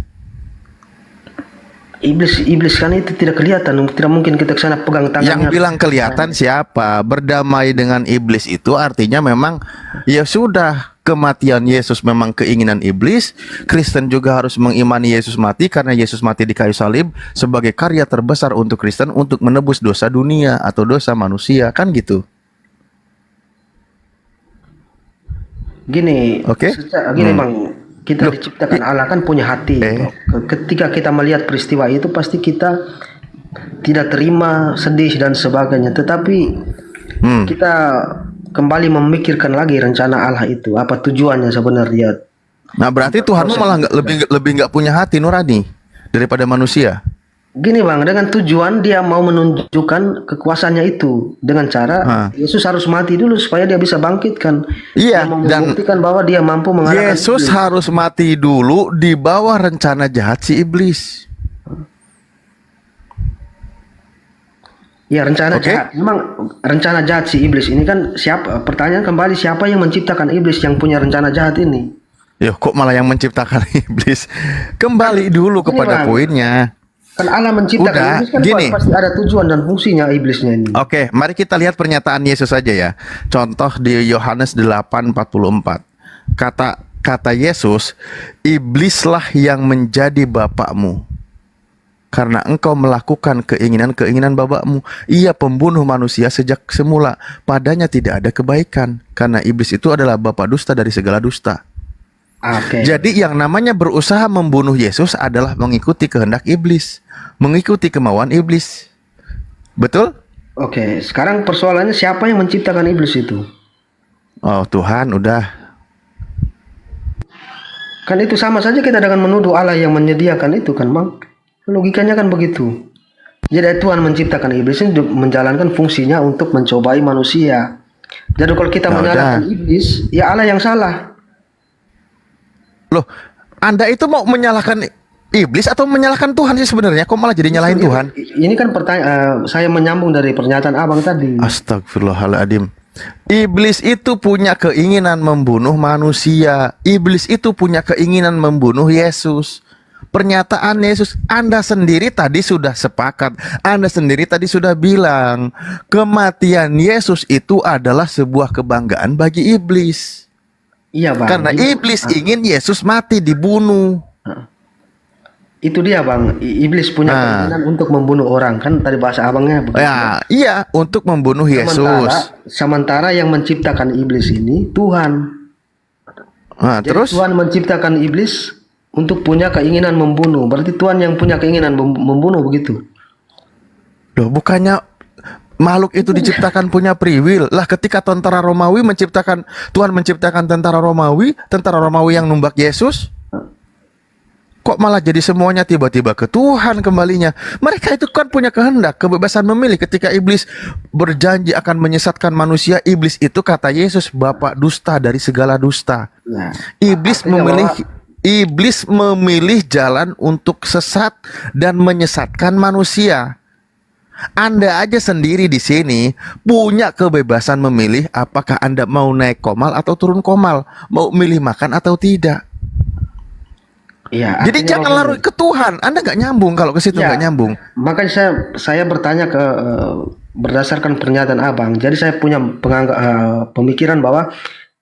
Iblis kan itu tidak kelihatan, tidak mungkin kita kesana pegang tangannya. Yang bilang kelihatan siapa? Berdamai dengan iblis itu artinya memang ya sudah, kematian Yesus memang keinginan iblis. Kristen juga harus mengimani Yesus mati karena Yesus mati di kayu salib sebagai karya terbesar untuk Kristen untuk menebus dosa dunia atau dosa manusia, kan gitu. Gini, gini Bang, kita diciptakan Allah kan punya hati. Ketika kita melihat peristiwa itu pasti kita tidak terima, sedih dan sebagainya. Tetapi kita kembali memikirkan lagi rencana Allah itu, apa tujuannya sebenarnya. Nah, berarti Tuhanmu malah lebih nggak punya hati nurani daripada manusia. Gini Bang, dengan tujuan dia mau menunjukkan kekuasaannya itu dengan cara Yesus harus mati dulu supaya dia bisa bangkitkan. Iya, dan membuktikan bahwa dia mampu mengalahkan Yesus harus mati dulu di bawah rencana jahat si iblis. Ya, rencana Oke. jahat. Memang rencana jahat si iblis ini kan siapa? Pertanyaan kembali, siapa yang menciptakan iblis yang punya rencana jahat ini? Yo, kok malah yang menciptakan iblis? Kembali dulu kepada Bang. poinnya. Kan Allah menciptakan Udah, iblis kan gini. pasti ada tujuan dan fungsinya iblisnya ini. Oke, mari kita lihat pernyataan Yesus saja ya. Contoh di Yohanes 8:44. Kata Yesus, iblislah yang menjadi bapakmu. Karena engkau melakukan keinginan-keinginan bapakmu. Ia pembunuh manusia sejak semula. Padanya tidak ada kebaikan. Karena iblis itu adalah bapa dusta dari segala dusta. Oke. Jadi yang namanya berusaha membunuh Yesus adalah mengikuti kehendak iblis. Mengikuti kemauan iblis. Betul? Oke, sekarang persoalannya siapa yang menciptakan iblis itu? Oh, Tuhan udah. Kan itu sama saja kita dengan menuduh Allah yang menyediakan itu kan, Bang. Logikanya kan begitu. Jadi Tuhan menciptakan iblis ini menjalankan fungsinya untuk mencobai manusia. Jadi kalau kita Nah, menyalahkan udah. iblis, ya Allah yang salah. Loh, Anda itu mau menyalahkan iblis atau menyalahkan Tuhan sih sebenarnya? Kok malah jadi nyalahin Tuhan? Ini kan pertanyaan saya menyambung dari pernyataan Abang tadi. Astagfirullahaladzim. Iblis itu punya keinginan membunuh manusia. Iblis itu punya keinginan membunuh Yesus. Pernyataan Yesus, Anda sendiri tadi sudah sepakat. Anda sendiri tadi sudah bilang, kematian Yesus itu adalah sebuah kebanggaan bagi iblis. Iya, Bang. Karena iblis ingin Yesus mati, dibunuh. Itu dia, Bang. Iblis punya keinginan untuk membunuh orang, kan tadi bahasa Abangnya begitu. Ya, iya, untuk membunuh Yesus. Sementara yang menciptakan iblis ini Tuhan. Nah, Jadi terus Tuhan menciptakan iblis untuk punya keinginan membunuh. Berarti Tuhan yang punya keinginan membunuh begitu. loh, bukannya makhluk itu diciptakan punya free will. Lah ketika tentara Romawi menciptakan, Tuhan menciptakan tentara Romawi yang numbak Yesus, kok malah jadi semuanya tiba-tiba ke Tuhan kembalinya? Mereka itu kan punya kehendak, kebebasan memilih. Ketika iblis berjanji akan menyesatkan manusia, iblis itu kata Yesus, bapak dusta dari segala dusta. Nah, Iblis artinya memilih jalan untuk sesat dan menyesatkan manusia. Anda aja sendiri di sini punya kebebasan memilih apakah Anda mau naik komal atau turun komal, mau milih makan atau tidak. iya, Jadi artinya jangan larut ke Tuhan. Anda nggak nyambung kalau ke situ, Ya, nggak nyambung. makanya saya bertanya ke berdasarkan pernyataan Abang. Jadi saya punya pemikiran bahwa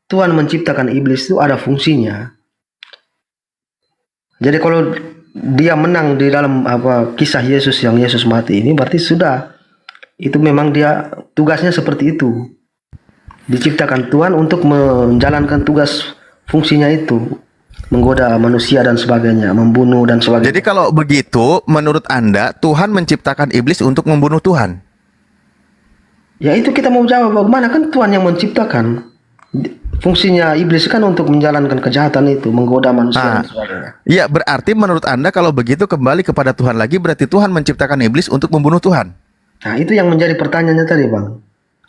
Tuhan menciptakan iblis itu ada fungsinya. Jadi kalau dia menang di dalam kisah Yesus yang Yesus mati ini, berarti sudah itu memang dia tugasnya seperti itu. Diciptakan Tuhan untuk menjalankan tugas fungsinya itu, menggoda manusia dan sebagainya, membunuh dan sebagainya. Jadi kalau begitu, menurut Anda Tuhan menciptakan iblis untuk membunuh Tuhan? Ya itu kita mau jawab bagaimana, kan Tuhan yang menciptakan. Fungsinya iblis kan untuk menjalankan kejahatan itu, menggoda manusia dan sebagainya. Ya, berarti menurut Anda kalau begitu kembali kepada Tuhan lagi, berarti Tuhan menciptakan iblis untuk membunuh Tuhan. Nah itu yang menjadi pertanyaannya tadi, Bang.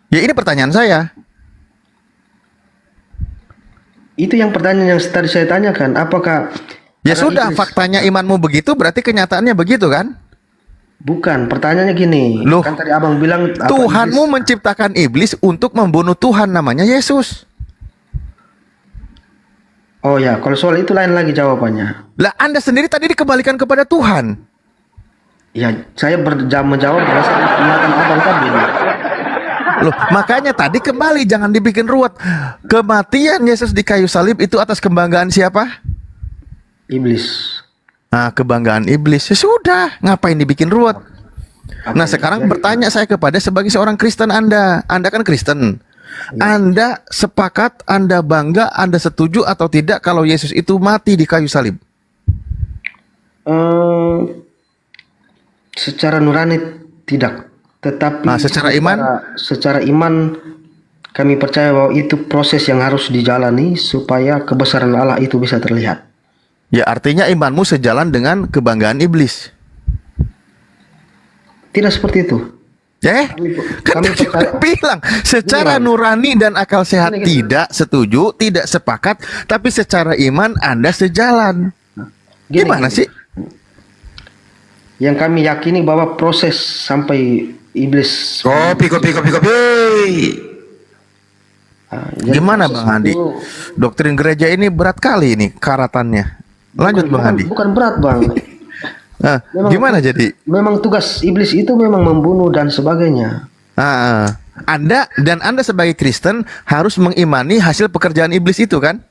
Ya, ini pertanyaan saya. Itu yang pertanyaan yang tadi saya tanyakan, apakah Ya karena sudah, iblis- faktanya imanmu begitu, berarti kenyataannya begitu kan? Bukan, pertanyaannya gini. Loh, Kan tadi Abang bilang Tuhanmu menciptakan iblis untuk membunuh Tuhan, namanya Yesus. Oh ya, kalau soal itu lain lagi jawabannya. Lah Anda sendiri tadi dikembalikan kepada Tuhan. Ya, saya menjawab berdasarkan pernyataan Abang tadi. Loh, makanya tadi kembali, jangan dibikin ruwet. Kematian Yesus di kayu salib itu atas kebanggaan siapa? Iblis. Nah, kebanggaan iblis. Ya sudah, ngapain dibikin ruwet? Nah, sekarang bertanya saya kepada sebagai seorang Kristen Anda. Anda kan Kristen. Anda sepakat, Anda bangga, Anda setuju atau tidak kalau Yesus itu mati di kayu salib? Secara nurani tidak. Tetapi Nah, secara iman? Secara iman kami percaya bahwa itu proses yang harus dijalani supaya kebesaran Allah itu bisa terlihat. Ya, artinya imanmu sejalan dengan kebanggaan iblis. Tidak seperti itu. Ya, kan Kami tadi percaya- udah bilang secara Gini, Bang. nurani dan akal sehat Gini. tidak setuju, tidak sepakat, tapi secara iman Anda sejalan. Gini, Gimana gini. sih? Yang kami yakini bahwa proses sampai iblis. Kopi. Jadi Gimana proses Bang Andi? itu Doktrin gereja ini berat kali ini karatannya. Lanjut Bang Andi. bukan berat bang. Ah, Memang- gimana jadi? Memang tugas iblis itu memang membunuh dan sebagainya. Anda sebagai Kristen harus mengimani hasil pekerjaan iblis itu kan?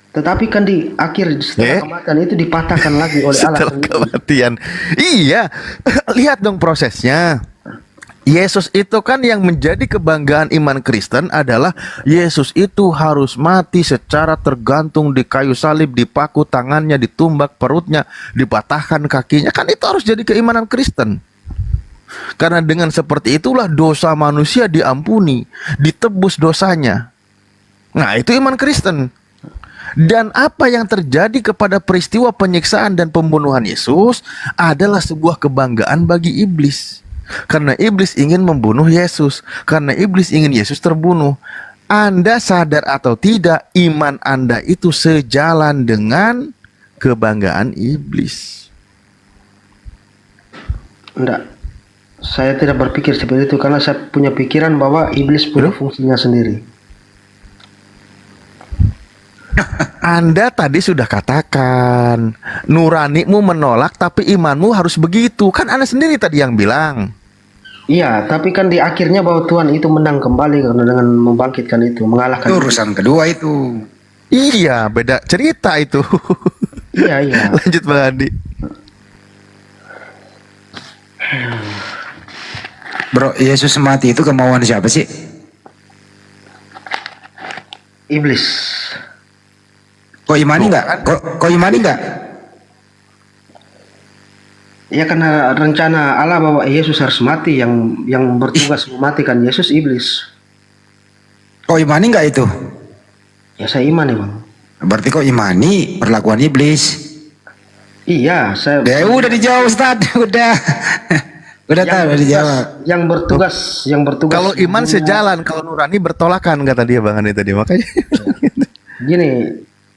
Tetapi kan di akhir setelah kematian itu dipatahkan lagi oleh Allah Setelah sendiri. kematian. Iya. Lihat dong prosesnya. Yesus itu kan yang menjadi kebanggaan iman Kristen adalah Yesus itu harus mati secara tergantung di kayu salib, dipaku tangannya, ditumbak perutnya, dipatahkan kakinya. Kan itu harus jadi keimanan Kristen. Karena dengan seperti itulah dosa manusia diampuni, ditebus dosanya. Nah, itu iman Kristen. Dan apa yang terjadi kepada peristiwa penyiksaan dan pembunuhan Yesus adalah sebuah kebanggaan bagi iblis. Karena iblis ingin membunuh Yesus, karena iblis ingin Yesus terbunuh. Anda sadar atau tidak, iman Anda itu sejalan dengan kebanggaan iblis. Enggak. Saya tidak berpikir seperti itu karena saya punya pikiran bahwa iblis punya fungsinya sendiri. Anda tadi sudah katakan nuranimu menolak tapi imanmu harus begitu. Kan Anda sendiri tadi yang bilang. Iya, tapi kan di akhirnya bahwa Tuhan itu menang kembali karena dengan membangkitkan itu, mengalahkan. Itu urusan kedua itu. Iya, beda cerita itu. Iya. Lanjut Bang Andi. Bro, Yesus mati itu kemauan siapa sih? Iblis. Kok imani nggak? Kok imani nggak? Ya karena rencana Allah bahwa Yesus harus mati, yang bertugas mematikan Yesus iblis. Kok imani nggak itu? Ya saya imani bang. Berarti kok imani perlakuan iblis? Iya, saya. Ya udah dijawab Ustaz, udah. Udah tahu, udah dijawab. Yang bertugas. Kalau iman sejalan, kalau nurani bertolakan kata dia Bang Andi tadi. Makanya Gini,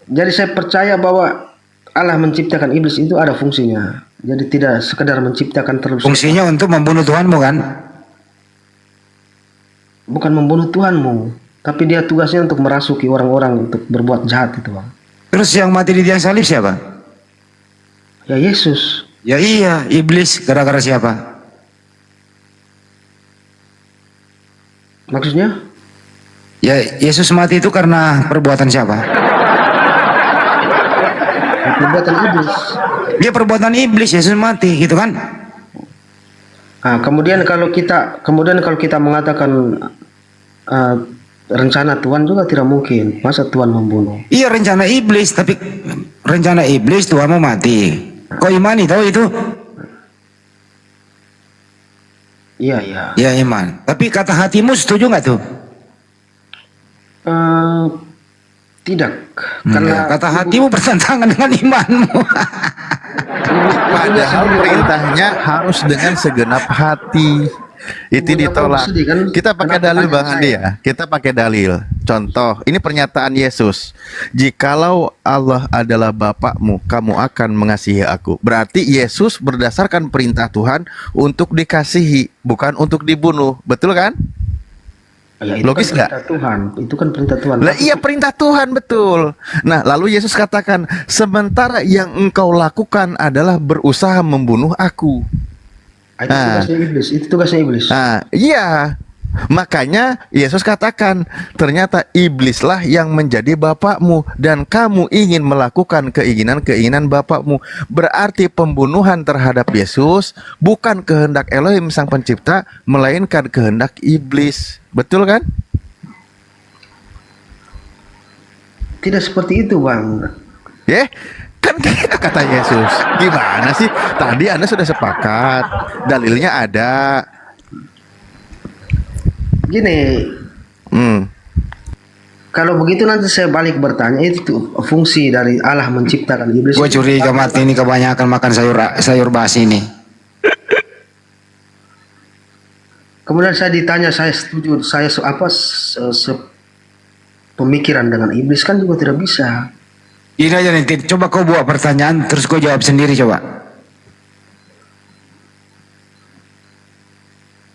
jadi saya percaya bahwa Allah menciptakan iblis itu ada fungsinya. Jadi tidak sekedar menciptakan terus. Fungsinya untuk membunuh Tuhanmu kan? Bukan membunuh Tuhanmu, tapi dia tugasnya untuk merasuki orang-orang untuk berbuat jahat itu bang. Terus yang mati di tiang salib siapa? Ya Yesus. Ya iya, iblis gara-gara siapa? Maksudnya? Ya Yesus mati itu karena perbuatan siapa? Perbuatan iblis. Dia perbuatan iblis, Yesus mati gitu kan? Nah, kemudian kalau kita mengatakan rencana Tuhan juga tidak mungkin. Masa Tuhan membunuh? Iya rencana iblis, tapi rencana iblis Tuhan mau mati. Kau imani tahu itu? Iya. Ya iman. Tapi kata hatimu setuju nggak tuh? Tidak. Karena kata hatimu bertentangan dengan imanmu. padahal perintahnya harus dengan segenap hati. Itu ditolak. Kita pakai dalil Bang Andi ya. Kita pakai dalil. Contoh, ini pernyataan Yesus. Jikalau Allah adalah Bapakmu, kamu akan mengasihi aku. Berarti Yesus berdasarkan perintah Tuhan untuk dikasihi, bukan untuk dibunuh. Betul kan? Ya, itu logis kan nggak? perintah Tuhan. Itu kan perintah Tuhan. Lah iya perintah Tuhan betul. Nah lalu Yesus katakan, sementara yang engkau lakukan adalah berusaha membunuh aku. Itu tugasnya iblis. Itu tugasnya iblis. Nah, iya. Makanya Yesus katakan, ternyata iblislah yang menjadi bapakmu dan kamu ingin melakukan keinginan-keinginan bapakmu. Berarti pembunuhan terhadap Yesus bukan kehendak Elohim sang pencipta, melainkan kehendak iblis. Betul kan? Tidak seperti itu, Bang. Kan kata Yesus. Gimana sih? Tadi Anda sudah sepakat, dalilnya ada. Gini, kalau begitu nanti saya balik bertanya, itu fungsi dari Allah menciptakan iblis. Gue curiga mati ini kebanyakan makan sayur basi ini. Kemudian saya ditanya, saya setuju, pemikiran dengan iblis kan juga tidak bisa. Ini aja nanti, coba kau buat pertanyaan terus kau jawab sendiri coba.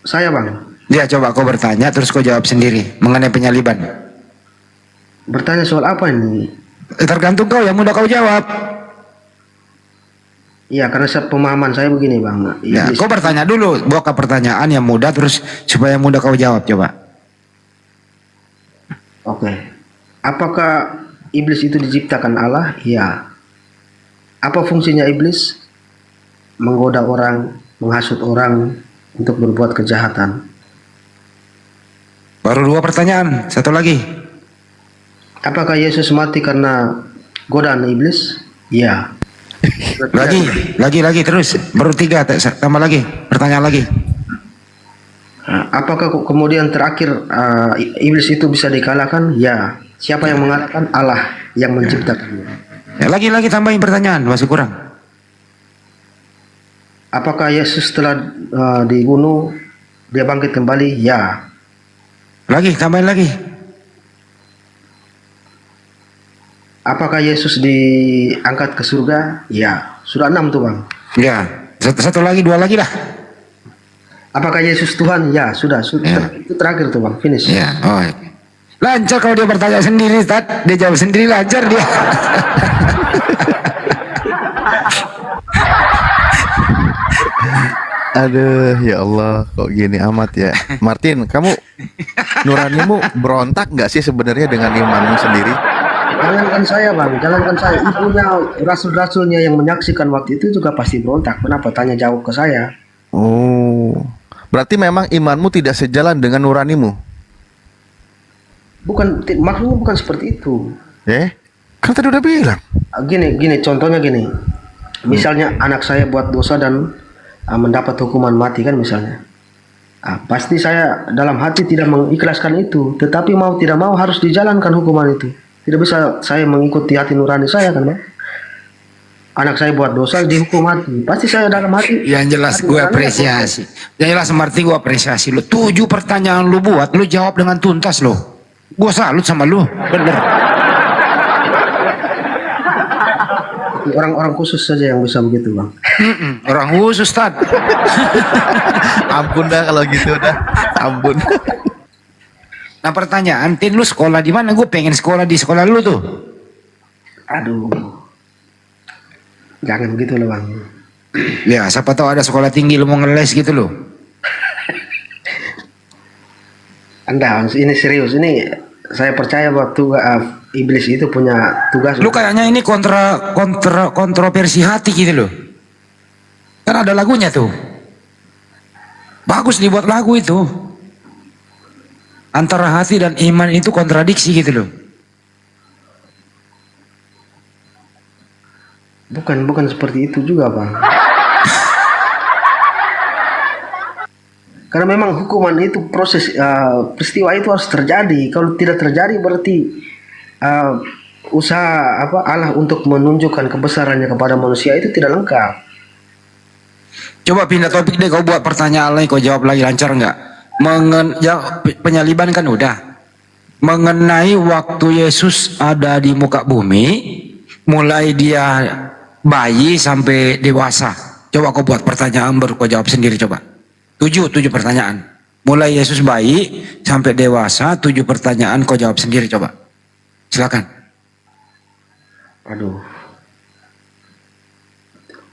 Saya bang, Dia coba kau bertanya terus kau jawab sendiri mengenai penyaliban. bertanya soal apa ini? Tergantung kau, yang mudah kau jawab. Iya, karena pemahaman saya begini bang. Ya, Iblis- kau bertanya dulu, buka pertanyaan yang mudah terus supaya mudah kau jawab coba. Oke. Apakah iblis itu diciptakan Allah? Ya. Apa fungsinya iblis? Menggoda orang, menghasut orang untuk berbuat kejahatan. Baru 2 pertanyaan, satu lagi. Apakah Yesus mati karena godaan iblis? Ya. Lagi terus. Baru 3, tambah lagi. Pertanyaan lagi. Apakah kemudian terakhir iblis itu bisa dikalahkan? Ya. Siapa yang mengalahkan? Allah yang menciptakannya. Ya, lagi tambahin pertanyaan, masih kurang. Apakah Yesus telah dibunuh, dia bangkit kembali? Ya. Lagi, tambahin lagi. Apakah Yesus diangkat ke surga? Ya. Sudah 6 tuh bang. Ya, satu lagi, 2 lagi lah. Apakah Yesus Tuhan? Ya. Sudah. Ya. Itu terakhir tuh bang. Finish. Ya, oh. Lancar kalau dia bertanya sendiri, Tad. Dia jawab sendiri, lancar dia. Aduh, ya Allah, kok gini amat ya. Martin, kamu nuranimu berontak nggak sih sebenarnya dengan imanmu sendiri? Jangankan saya bang, jangankan saya. Ibunya, rasul-rasulnya yang menyaksikan waktu itu juga pasti berontak. Kenapa tanya jawab ke saya? Oh, berarti memang imanmu tidak sejalan dengan nuranimu? Maksudnya bukan seperti itu. Kan tadi udah bilang. Gini, contohnya gini. Misalnya anak saya buat dosa dan mendapat hukuman mati kan misalnya. Pasti saya dalam hati tidak mengikhlaskan itu, tetapi mau tidak mau harus dijalankan hukuman itu. Tidak bisa saya mengikuti hati nurani saya kan, Bang. Anak saya buat dosa dihukum mati, pasti saya dalam hati. Yang jelas gue apresiasi. Yang jelas Martin, gue apresiasi lo. 7 pertanyaan lu buat, lu jawab dengan tuntas lo. Gue salut sama lu, bener. Orang-orang khusus saja yang bisa begitu, Bang. Orang khusus, Tad. Ampun dah kalau gitu dah. Ampun. Nah pertanyaan, Tin, lu sekolah di mana? Gue pengen sekolah di sekolah lu tuh. Aduh. Jangan begitu loh, Bang. Ya, siapa tahu ada sekolah tinggi lu mau ngeles gitu loh. Anda, ini serius. Ini saya percaya waktu iblis itu punya tugas. Lu kayaknya ini kontroversi hati gitu loh. Kan ada lagunya tuh. Bagus dibuat lagu itu. Antara hati dan iman itu kontradiksi gitu loh. Bukan seperti itu juga, Bang. Karena memang hukuman itu proses peristiwa itu harus terjadi. Kalau tidak terjadi berarti usaha Allah untuk menunjukkan kebesarannya kepada manusia itu tidak lengkap. Coba pindah topik deh, kau buat pertanyaan lain, kau jawab lagi, lancar nggak? Penyaliban kan udah. Mengenai waktu Yesus ada di muka bumi, mulai dia bayi sampai dewasa. Coba kau buat pertanyaan baru kau jawab sendiri coba. 7 pertanyaan. Mulai Yesus bayi sampai dewasa, 7 pertanyaan kau jawab sendiri coba. Silakan. Aduh.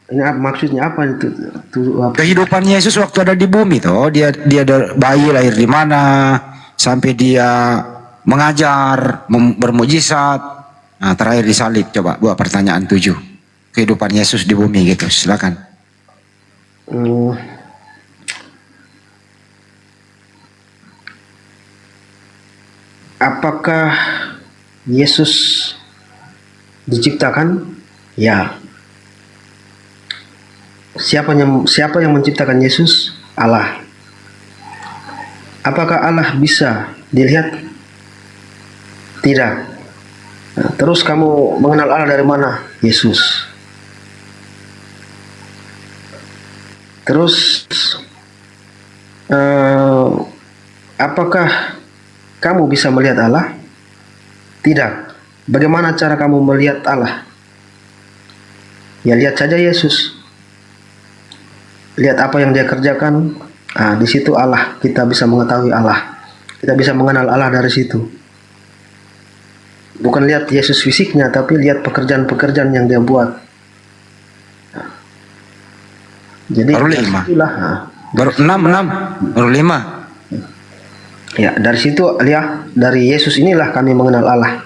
Ini maksudnya apa itu? Kehidupan Yesus waktu ada di bumi toh, dia bayi lahir di mana, sampai dia mengajar, bermujizat. Nah, terakhir disalib. Coba buat pertanyaan 7. Kehidupan Yesus di bumi gitu. Silakan. Apakah Yesus diciptakan? Ya. Siapa yang menciptakan Yesus? Allah. Apakah Allah bisa dilihat? Tidak. Nah, terus kamu mengenal Allah dari mana? Yesus. Terus apakah kamu bisa melihat Allah? Tidak. Bagaimana cara kamu melihat Allah? Ya lihat saja Yesus. Lihat apa yang dia kerjakan, Di situ Allah, kita bisa mengetahui Allah. Kita bisa mengenal Allah dari situ. Bukan lihat Yesus fisiknya, tapi lihat pekerjaan-pekerjaan yang dia buat. Jadi Baru 5. itulah. Baru 6, baru 5. Ya, dari situ lihat, dari Yesus inilah kami mengenal Allah.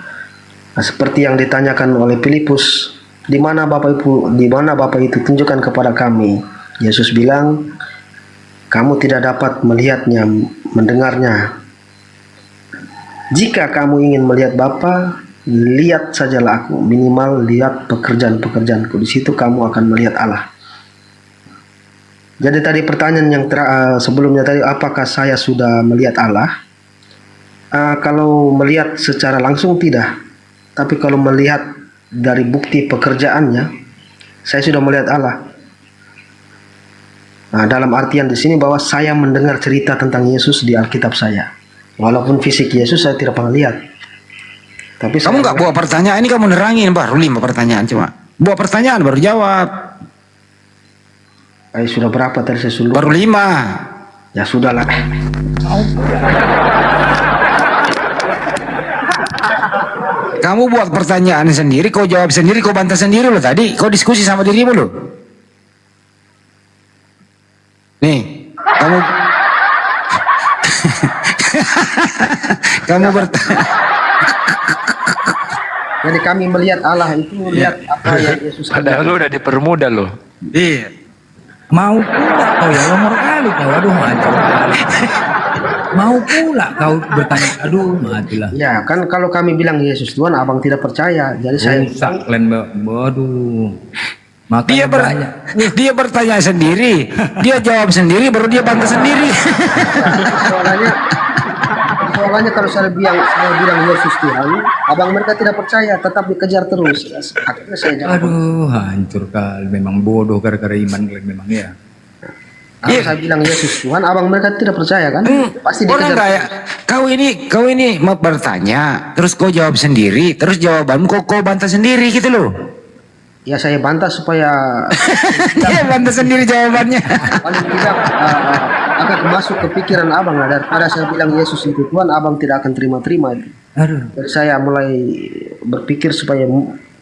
Seperti yang ditanyakan oleh Filipus, di mana Bapak itu tunjukkan kepada kami. Yesus bilang, kamu tidak dapat melihatnya, mendengarnya. Jika kamu ingin melihat Bapa, lihat sajalah aku. Minimal lihat pekerjaan-pekerjaanku. Di situ kamu akan melihat Allah. Jadi tadi pertanyaan yang sebelumnya tadi, apakah saya sudah melihat Allah? Kalau melihat secara langsung tidak, tapi kalau melihat dari bukti pekerjaannya, saya sudah melihat Allah. Dalam artian di sini bahwa saya mendengar cerita tentang Yesus di Alkitab saya, walaupun fisik Yesus saya tidak pernah lihat. Tapi Kamu nggak bawa pertanyaan, ini kamu nerangin baru 5 pertanyaan cuma. Bawa pertanyaan baru jawab. Sudah berapa tadi saya suruh? Baru 5. Ya sudahlah. Kamu buat pertanyaan sendiri, kau jawab sendiri, kau bantah sendiri loh tadi. Kau diskusi sama dirimu loh. Nih, kamu bertanya. Jadi kami melihat Allah itu lihat apa yang Yesus Padahal lu udah dipermudah loh. Iya. Mau pula kau ya, nomor kali kau, aduh macam. Mau pula kau bertanya, aduh matilah. Ya kan, kalau kami bilang Yesus Tuhan, abang tidak percaya. Jadi saya Rusak kalian, waduh. Dia Makanya banyak. dia bertanya sendiri, dia jawab sendiri, baru dia bantah sendiri. soalnya kalau saya bilang Yesus Tuhan, abang mereka tidak percaya, tetap dikejar terus. Akhirnya saya jawab. Aduh, hancur kali. Memang bodoh gara-gara iman kalian memang ya. Kalau saya bilang Yesus Tuhan, abang mereka tidak percaya kan? Pasti Orang dikejar. kayak kau ini mau bertanya, terus kau jawab sendiri, terus jawabanmu kau bantah sendiri gitu loh. Ya saya bantah supaya Dia bantah sendiri jawabannya. paling tidak agak masuk ke pikiran abang lah. Daripada saya bilang Yesus itu Tuhan, abang tidak akan terima-terima itu. Aduh. Jadi saya mulai berpikir supaya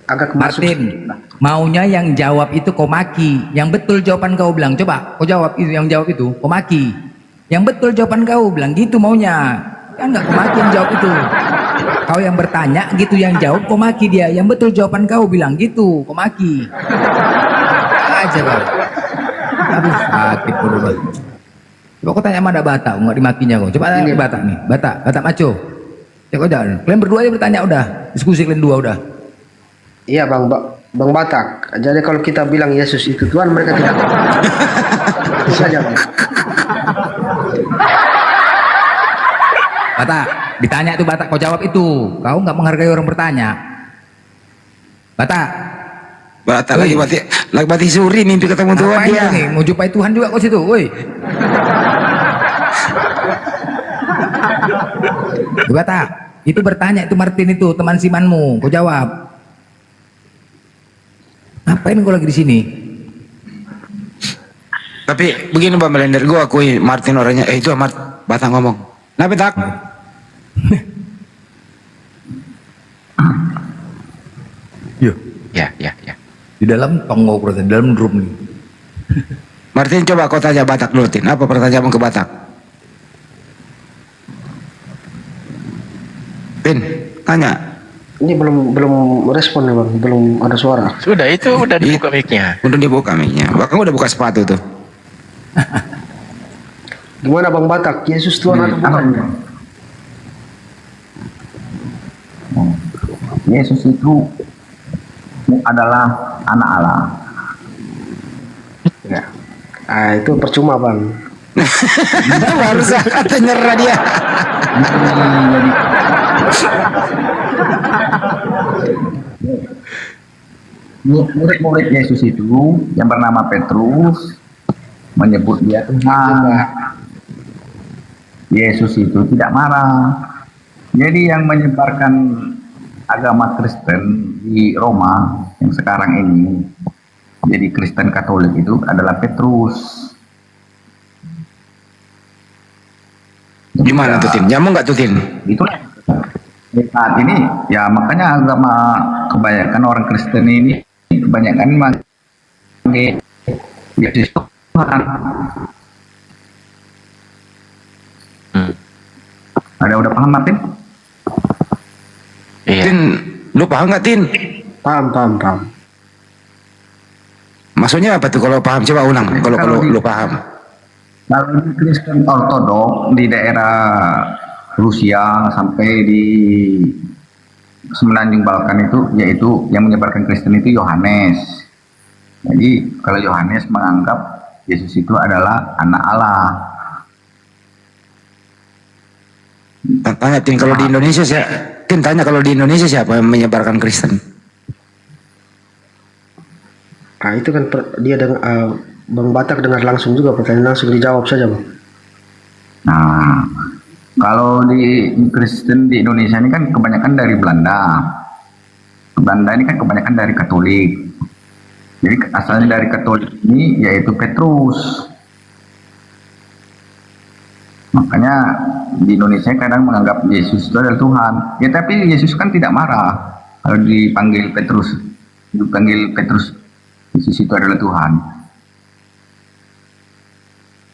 agak masuk. Martin, maunya yang jawab itu kau maki. Yang betul jawaban kau bilang, coba kau jawab itu, yang jawab itu kau maki. Yang betul jawaban kau bilang gitu maunya. Kan nggak kau maki yang jawab itu. Kau yang bertanya gitu, yang jawab kau maki dia. Yang betul jawaban kau bilang gitu, kau maki. Aja kau. Aduh, sakit bodoh banget. Coba kau tanya mana Batak, nggak dimakinya kau. Coba tanya Batak nih, Batak maco. Ya kau jangan. Kalian berdua aja bertanya udah. Diskusi kalian dua udah. Iya bang Batak. Jadi kalau kita bilang Yesus itu Tuhan, mereka tidak. Itu saja bang. Batak, ditanya itu Batak, kau jawab itu. Kau nggak menghargai orang bertanya. Batak. Lagi mati suri mimpi ketemu Tuhan Ngapain dia. kau nih? Mau jumpai Tuhan juga kau situ, woi. Batak, itu bertanya itu Martin itu teman simanmu, kau jawab. Ngapain kau lagi di sini? Tapi begini Pak Melender, gue akui Martin orangnya, itu Batak ngomong. Nah Batak. Iya. Ya. Di dalam tonggo berarti, di dalam drum nih. Martin coba kau tanya Batak dulu, Tin. Apa pertanyaanmu ke Batak? Tin, tanya. Ini belum respon ya bang, belum ada suara. Sudah itu udah dibuka mic-nya. Udah dibuka mic-nya. Bahkan udah buka sepatu tuh. Gimana bang Batak? Yesus Tuhan atau bukan? Yesus itu adalah anak Allah. Ya. Itu percuma bang. Baru saat nyerah dia. Murid-murid Yesus itu yang bernama Petrus menyebut dia Tuhan. Yesus itu tidak marah. Jadi yang menyebarkan agama Kristen di Roma yang sekarang ini jadi Kristen Katolik itu adalah Petrus. Gimana tuh Tin? Nyambung nggak tuh Tin? Itulah saat ini ya, makanya agama kebanyakan orang Kristen ini kebanyakan manggil Yesus Tuhan. Ada udah paham Martin? Iya. Tin, lu paham nggak Tin? Paham. Maksudnya apa tuh kalau paham? Coba ulang. Kalau lu paham. Kalau di Kristen Ortodok di daerah Rusia sampai di semenanjung Balkan itu, yaitu yang menyebarkan Kristen itu Yohanes. Jadi kalau Yohanes menganggap Yesus itu adalah anak Allah. Tanya Tin, kalau di Indonesia Tin tanya kalau di Indonesia siapa yang menyebarkan Kristen? Nah itu kan dia dengan Bang Batak dengar langsung juga pertanyaan, langsung dijawab saja Bang. Nah, kalau di Kristen di Indonesia ini kan kebanyakan dari Belanda. Belanda ini kan kebanyakan dari Katolik. Jadi asalnya dari Katolik ini yaitu Petrus. Makanya di Indonesia kadang menganggap Yesus itu adalah Tuhan. Ya tapi Yesus kan tidak marah kalau dipanggil Petrus. Yesus itu adalah Tuhan.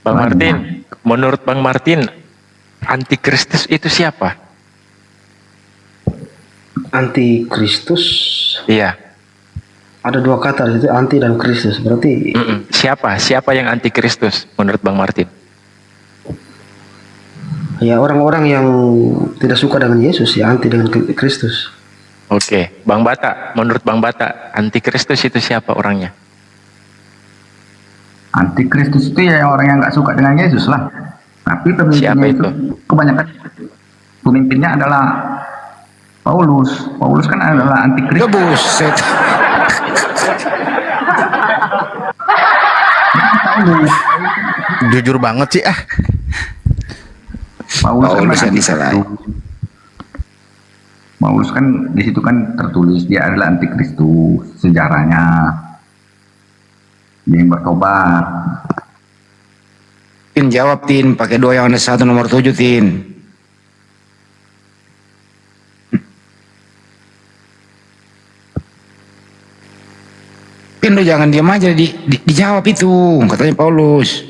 Bang Martin, menurut Bang Martin, antikristus itu siapa? Antikristus. Iya. Ada dua kata di situ, anti dan Kristus. Berarti Siapa yang antikristus menurut Bang Martin? ya orang-orang yang tidak suka dengan Yesus, ya anti dengan Kristus. Oke, Bang Bata, menurut Bang Bata, antikristus itu siapa orangnya? Antikristus itu ya orang yang nggak suka dengan Yesus lah. Tapi pemimpinnya itu kebanyakan pemimpinnya adalah Paulus. Paulus kan adalah antikristus. Ya buset. Jujur banget sih ah. Paulus kan bisa disalahin. Paulus kan di situ kan tertulis dia adalah antikristus sejarahnya. Dia yang bertobat. Tin jawab Tin, pakai 2 Yohanes 1 nomor 7 Tin. Tin lu jangan diam aja, dijawab itu, katanya Paulus.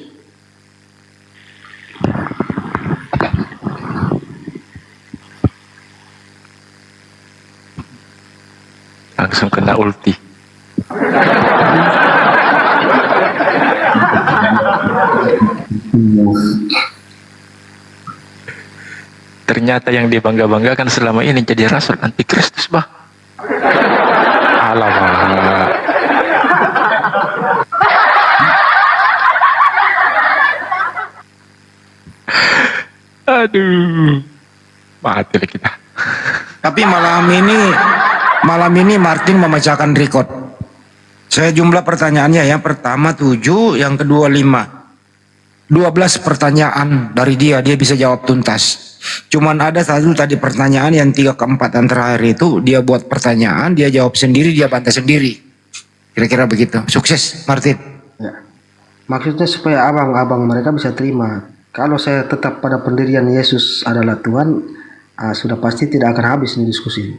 Langsung kena ulti. Ternyata yang dibangga-banggakan selama ini jadi rasul antikristus, bah. Alamak. Aduh. Mati lah kita. Tapi malam ini Martin memecahkan rekor. Saya jumlah pertanyaannya, yang pertama 7, yang kedua 5. 12 pertanyaan dari dia bisa jawab tuntas. Cuman ada satu tadi pertanyaan yang 3 ke 4 yang terakhir itu dia buat pertanyaan, dia jawab sendiri, dia bantah sendiri. Kira-kira begitu. Sukses Martin. Ya. Maksudnya supaya abang-abang mereka bisa terima. Kalau saya tetap pada pendirian Yesus adalah Tuhan, sudah pasti tidak akan habis nih diskusi.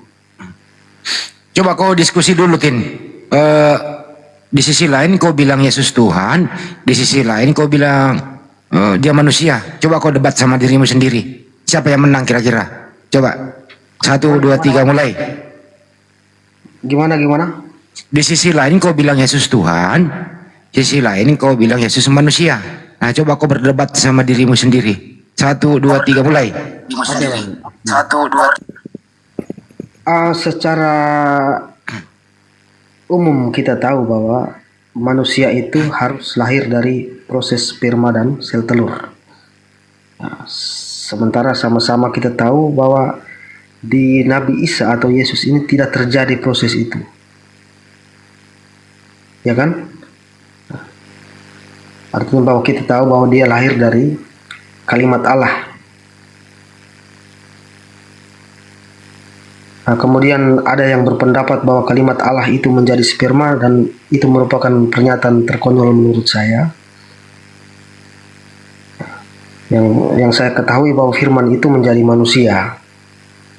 Coba kau diskusi dulu Tin. Di sisi lain kau bilang Yesus Tuhan, di sisi lain kau bilang dia manusia. Coba kau debat sama dirimu sendiri. Siapa yang menang kira-kira? Coba 1, 2, 3 mulai. Gimana? Di sisi lain kau bilang Yesus Tuhan, di sisi lain kau bilang Yesus manusia. Nah coba kau berdebat sama dirimu sendiri. 1, 2, 3 mulai. 1, 2, 3. Secara umum kita tahu bahwa manusia itu harus lahir dari proses sperma dan sel telur. Nah, sementara sama-sama kita tahu bahwa di Nabi Isa atau Yesus ini tidak terjadi proses itu. Ya kan? Artinya bahwa kita tahu bahwa dia lahir dari kalimat Allah. Nah, kemudian ada yang berpendapat bahwa kalimat Allah itu menjadi sperma dan itu merupakan pernyataan terkonyol menurut saya. yang saya ketahui bahwa firman itu menjadi manusia.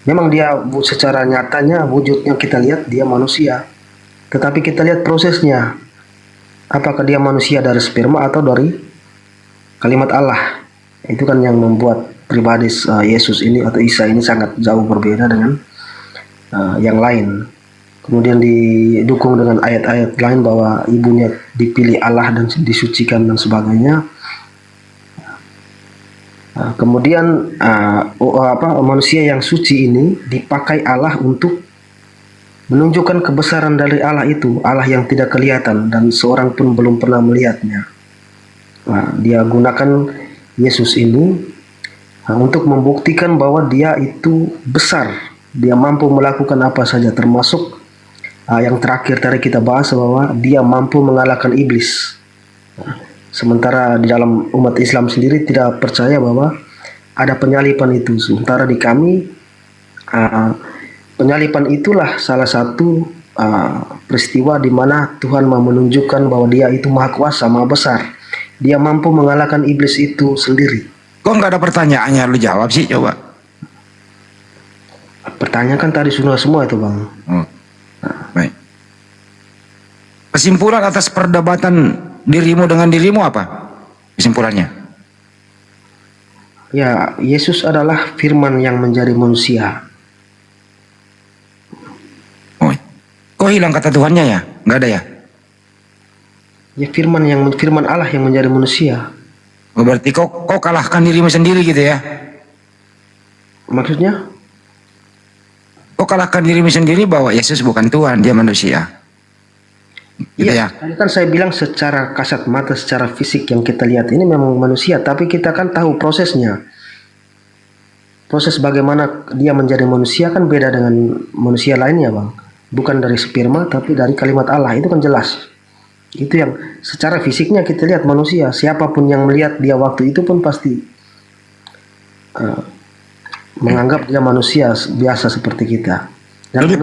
Memang dia secara nyatanya wujudnya kita lihat dia manusia. Tetapi kita lihat prosesnya. Apakah dia manusia dari sperma atau dari kalimat Allah? Itu kan yang membuat pribadi Yesus ini atau Isa ini sangat jauh berbeda dengan yang lain. Kemudian didukung dengan ayat-ayat lain bahwa ibunya dipilih Allah dan disucikan dan sebagainya. Kemudian manusia yang suci ini dipakai Allah untuk menunjukkan kebesaran dari Allah itu, Allah yang tidak kelihatan dan seorang pun belum pernah melihatnya. Dia gunakan Yesus ini untuk membuktikan bahwa dia itu besar, dia mampu melakukan apa saja, termasuk yang terakhir tadi kita bahas bahwa dia mampu mengalahkan iblis. Sementara di dalam umat Islam sendiri tidak percaya bahwa ada penyalipan itu. Sementara di kami penyalipan itulah salah satu peristiwa di mana Tuhan mau menunjukkan bahwa dia itu maha kuasa, maha besar. Dia mampu mengalahkan iblis itu sendiri. Kok nggak ada pertanyaannya, lu jawab sih coba. Pertanyaan kan tadi sudah semua itu, Bang. Baik. Kesimpulan atas perdebatan dirimu dengan dirimu apa? Kesimpulannya? Ya, Yesus adalah firman yang menjadi manusia. Oh, kok hilang kata Tuhannya ya? Nggak ada ya? Ya, firman Allah yang menjadi manusia. Oh, berarti kau kalahkan dirimu sendiri gitu ya? Maksudnya? Kau kalahkan dirimu sendiri bahwa Yesus bukan Tuhan, dia manusia. Gitu ya? Tadi kan saya bilang secara kasat mata, secara fisik yang kita lihat ini memang manusia, tapi kita kan tahu prosesnya. Proses bagaimana dia menjadi manusia kan beda dengan manusia lainnya, Bang. Bukan dari sperma, tapi dari kalimat Allah, itu kan jelas. Itu yang secara fisiknya kita lihat manusia. Siapapun yang melihat dia waktu itu pun pasti menganggap dia manusia biasa seperti kita. Dan jadi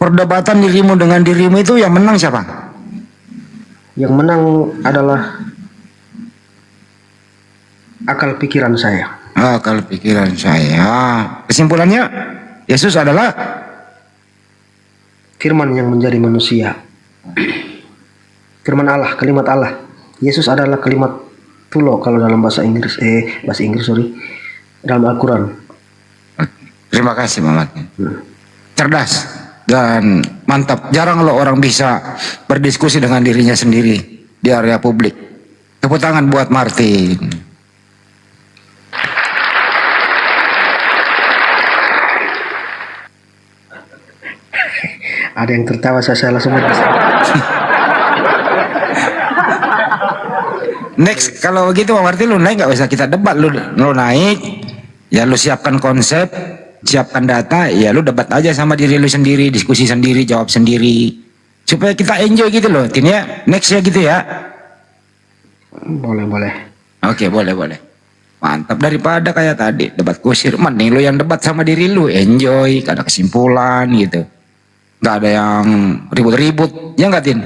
perdebatan dirimu dengan dirimu itu yang menang siapa? Yang menang adalah akal pikiran saya. Akal pikiran saya. Kesimpulannya, Yesus adalah firman yang menjadi manusia. Firman Allah, kalimat Allah. Yesus adalah kalimat tulo kalau dalam bahasa Inggris, dalam Al-Quran. Terima kasih, Mamat. Cerdas dan mantap. Jarang loh orang bisa berdiskusi dengan dirinya sendiri di area publik. Tepuk tangan buat Martin. Ada yang tertawa, saya langsung Next, kalau begitu Martin, lu naik nggak usah kita debat, lu naik, ya lu siapkan konsep, siapkan data, ya lu debat aja sama diri lu sendiri, diskusi sendiri, jawab sendiri, supaya kita enjoy gitu loh, Tin ya. Next ya gitu ya. Boleh. Oke, boleh. Mantap, daripada kayak tadi debat kusir, mending lu yang debat sama diri lu, enjoy, gak ada kesimpulan gitu, gak ada yang ribut-ribut, ya nggak Tin?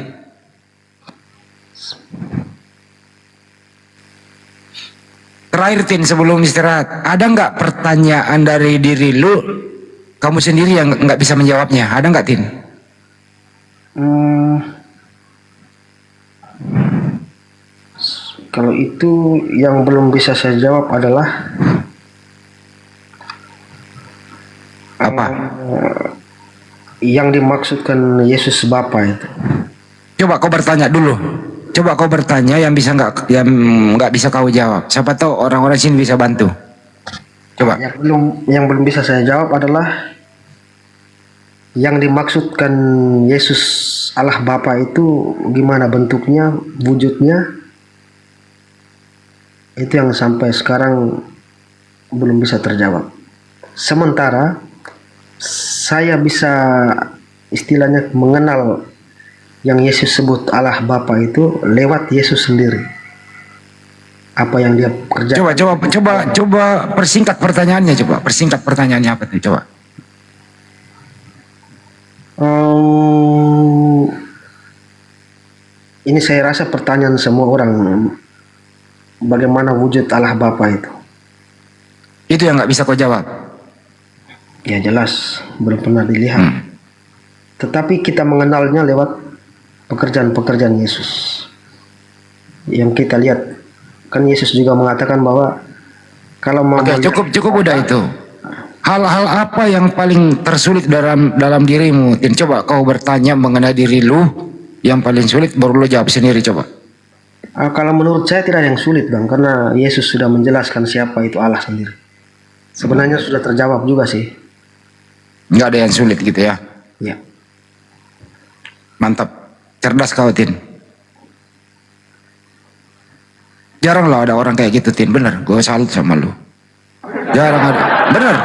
Terakhir Tin, sebelum istirahat, ada nggak pertanyaan dari diri lu, kamu sendiri yang nggak bisa menjawabnya? Ada nggak Tin? Kalau itu yang belum bisa saya jawab adalah apa? Yang dimaksudkan Yesus Bapa itu. Coba kau bertanya dulu. Coba kau bertanya yang nggak bisa kau jawab. Siapa tahu orang-orang sini bisa bantu. Coba. Yang belum bisa saya jawab adalah yang dimaksudkan Yesus Allah Bapa itu gimana bentuknya, wujudnya. Itu yang sampai sekarang belum bisa terjawab. Sementara saya bisa istilahnya mengenal yang Yesus sebut Allah Bapa itu lewat Yesus sendiri. Apa yang dia kerjakan. Coba persingkat pertanyaannya, coba. Persingkat pertanyaannya apa tuh, coba. Ini saya rasa pertanyaan semua orang. bagaimana wujud Allah Bapa itu. Itu yang nggak bisa kau jawab. Ya jelas belum pernah dilihat. Tetapi kita mengenalnya lewat pekerjaan-pekerjaan Yesus. Yang kita lihat, kan Yesus juga mengatakan bahwa kalau mau Oke, cukup udah itu. Hal-hal apa yang paling tersulit dalam dirimu? Tin, coba kau bertanya mengenai diri lu yang paling sulit, baru lu jawab sendiri coba. kalau menurut saya tidak ada yang sulit Bang, karena Yesus sudah menjelaskan siapa itu Allah sendiri. Sebenarnya sudah terjawab juga sih. Nggak ada yang sulit gitu ya. Ya. Mantap, cerdas kau Tin. Jarang lah ada orang kayak gitu Tin, bener. Gue salut sama lu. Jarang ada, bener.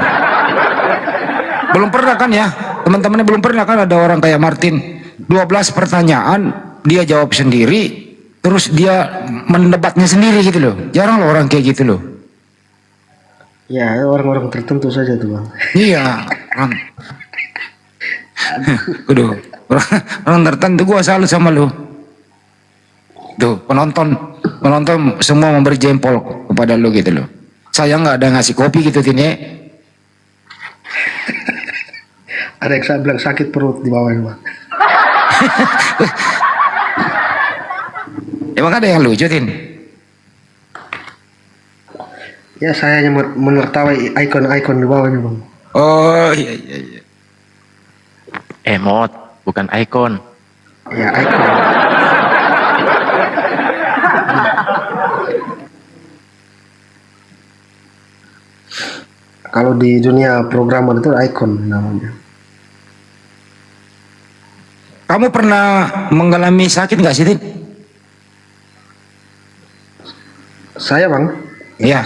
Belum pernah kan ya, teman-temannya belum pernah kan ada orang kayak Martin. 12 pertanyaan dia jawab sendiri, terus dia mendebatnya sendiri gitu loh. Jarang loh orang kayak gitu loh. Ya, orang-orang tertentu saja tuh Bang. Iya, orang. Aduh, orang tertentu gua salut sama lu. Tuh, penonton semua memberi jempol kepada lu gitu loh. Saya nggak ada ngasih kopi gitu Tini. Ada yang saya bilang sakit perut di bawah Bang. Emang ada yang lucu Tin? Ya saya hanya menertawai ikon-ikon di bawahnya Bang. Oh iya. Emot, bukan ikon. Ya ikon. Kalau di dunia programmer itu ikon namanya. Kamu pernah mengalami sakit nggak sih Tin? Saya Bang. Iya.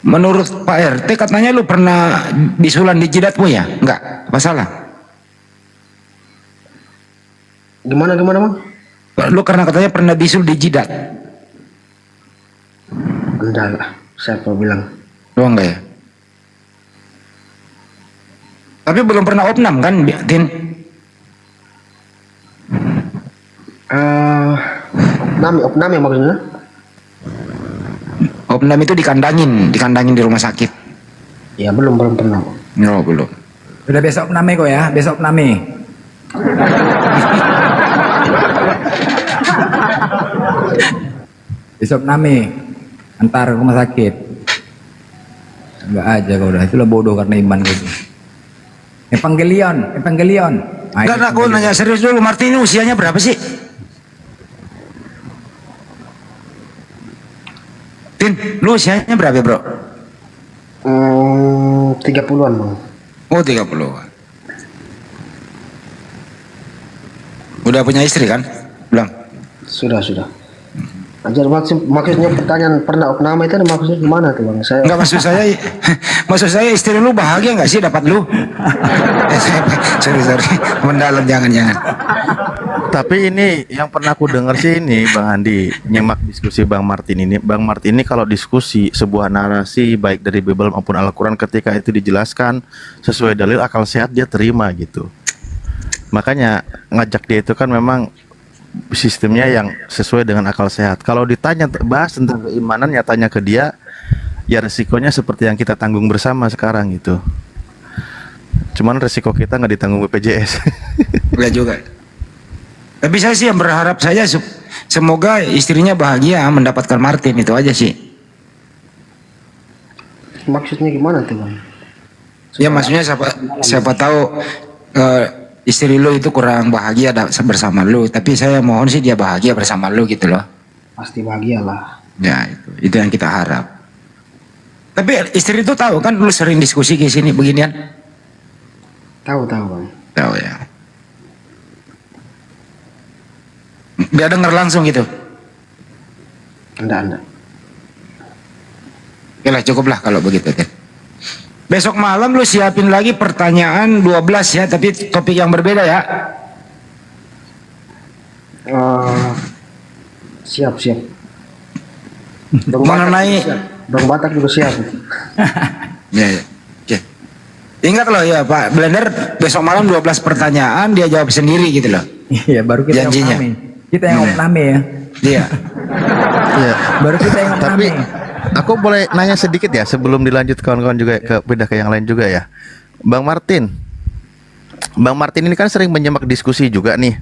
Menurut Pak RT katanya lu pernah bisulan di jidatmu ya? Enggak, apa salah? Gimana Bang? Lu karena katanya pernah bisul di jidat. Enggak lah, siapa bilang? Lu enggak ya? Tapi belum pernah opnam kan, Tin? Opnam ya maksudnya? Opnam itu dikandangin di rumah sakit. Ya belum pernah. No, belum. Udah besok name kok ya, besok name. Besok name antar rumah sakit. Enggak aja kau udah, itulah bodoh karena iman gitu. Evangelion. Enggak, aku nanya serius dulu, Martin ini usianya berapa sih? Tin, lu usianya berapa bro? 30-an Bang. Oh 30-an. Udah punya istri kan? Belum? Sudah. Ajar maksudnya pertanyaan pernah opname itu maksudnya gimana tuh Bang? Saya Enggak, maksud saya istri lu bahagia nggak sih dapat lu? sorry mendalam jangan. Tapi ini yang pernah aku dengar sih ini Bang Andi, nyimak diskusi Bang Martin ini. Bang Martin ini kalau diskusi sebuah narasi baik dari Bible maupun Al-Quran, ketika itu dijelaskan sesuai dalil akal sehat dia terima gitu. Makanya ngajak dia itu kan memang sistemnya yang sesuai dengan akal sehat. Kalau ditanya bahas tentang keimanan, nyatanya ke dia ya resikonya seperti yang kita tanggung bersama sekarang gitu. Cuman resiko kita nggak ditanggung BPJS. Enggak juga. Tapi saya sih yang berharap saja semoga istrinya bahagia mendapatkan Martin, itu aja sih. maksudnya gimana tuh Bang? Ya maksudnya siapa tahu istri lu itu kurang bahagia bersama lu, tapi saya mohon sih dia bahagia bersama lu gitu loh. Pasti bahagia lah. Ya itu yang kita harap. Tapi istri itu tahu kan lu sering diskusi di sini beginian? Tahu Bang. Tahu ya. Dia dengar langsung gitu. Enggak. Oke lah, cukup lah kalau begitu. Besok malam lu siapin lagi pertanyaan 12 ya, tapi topik yang berbeda ya. Siap. Mengenai Bang Batak juga siap. Ya. Oke. Ingat loh ya Pak Blender, besok malam 12 pertanyaan dia jawab sendiri gitu loh. Iya, baru kita janjinya. Kita yang opname ya. Iya. Iya. Baru kita yang Tapi rame. aku boleh nanya sedikit ya sebelum dilanjut kawan-kawan juga pindah ke yang lain juga ya. Bang Martin ini kan sering menyimak diskusi juga nih,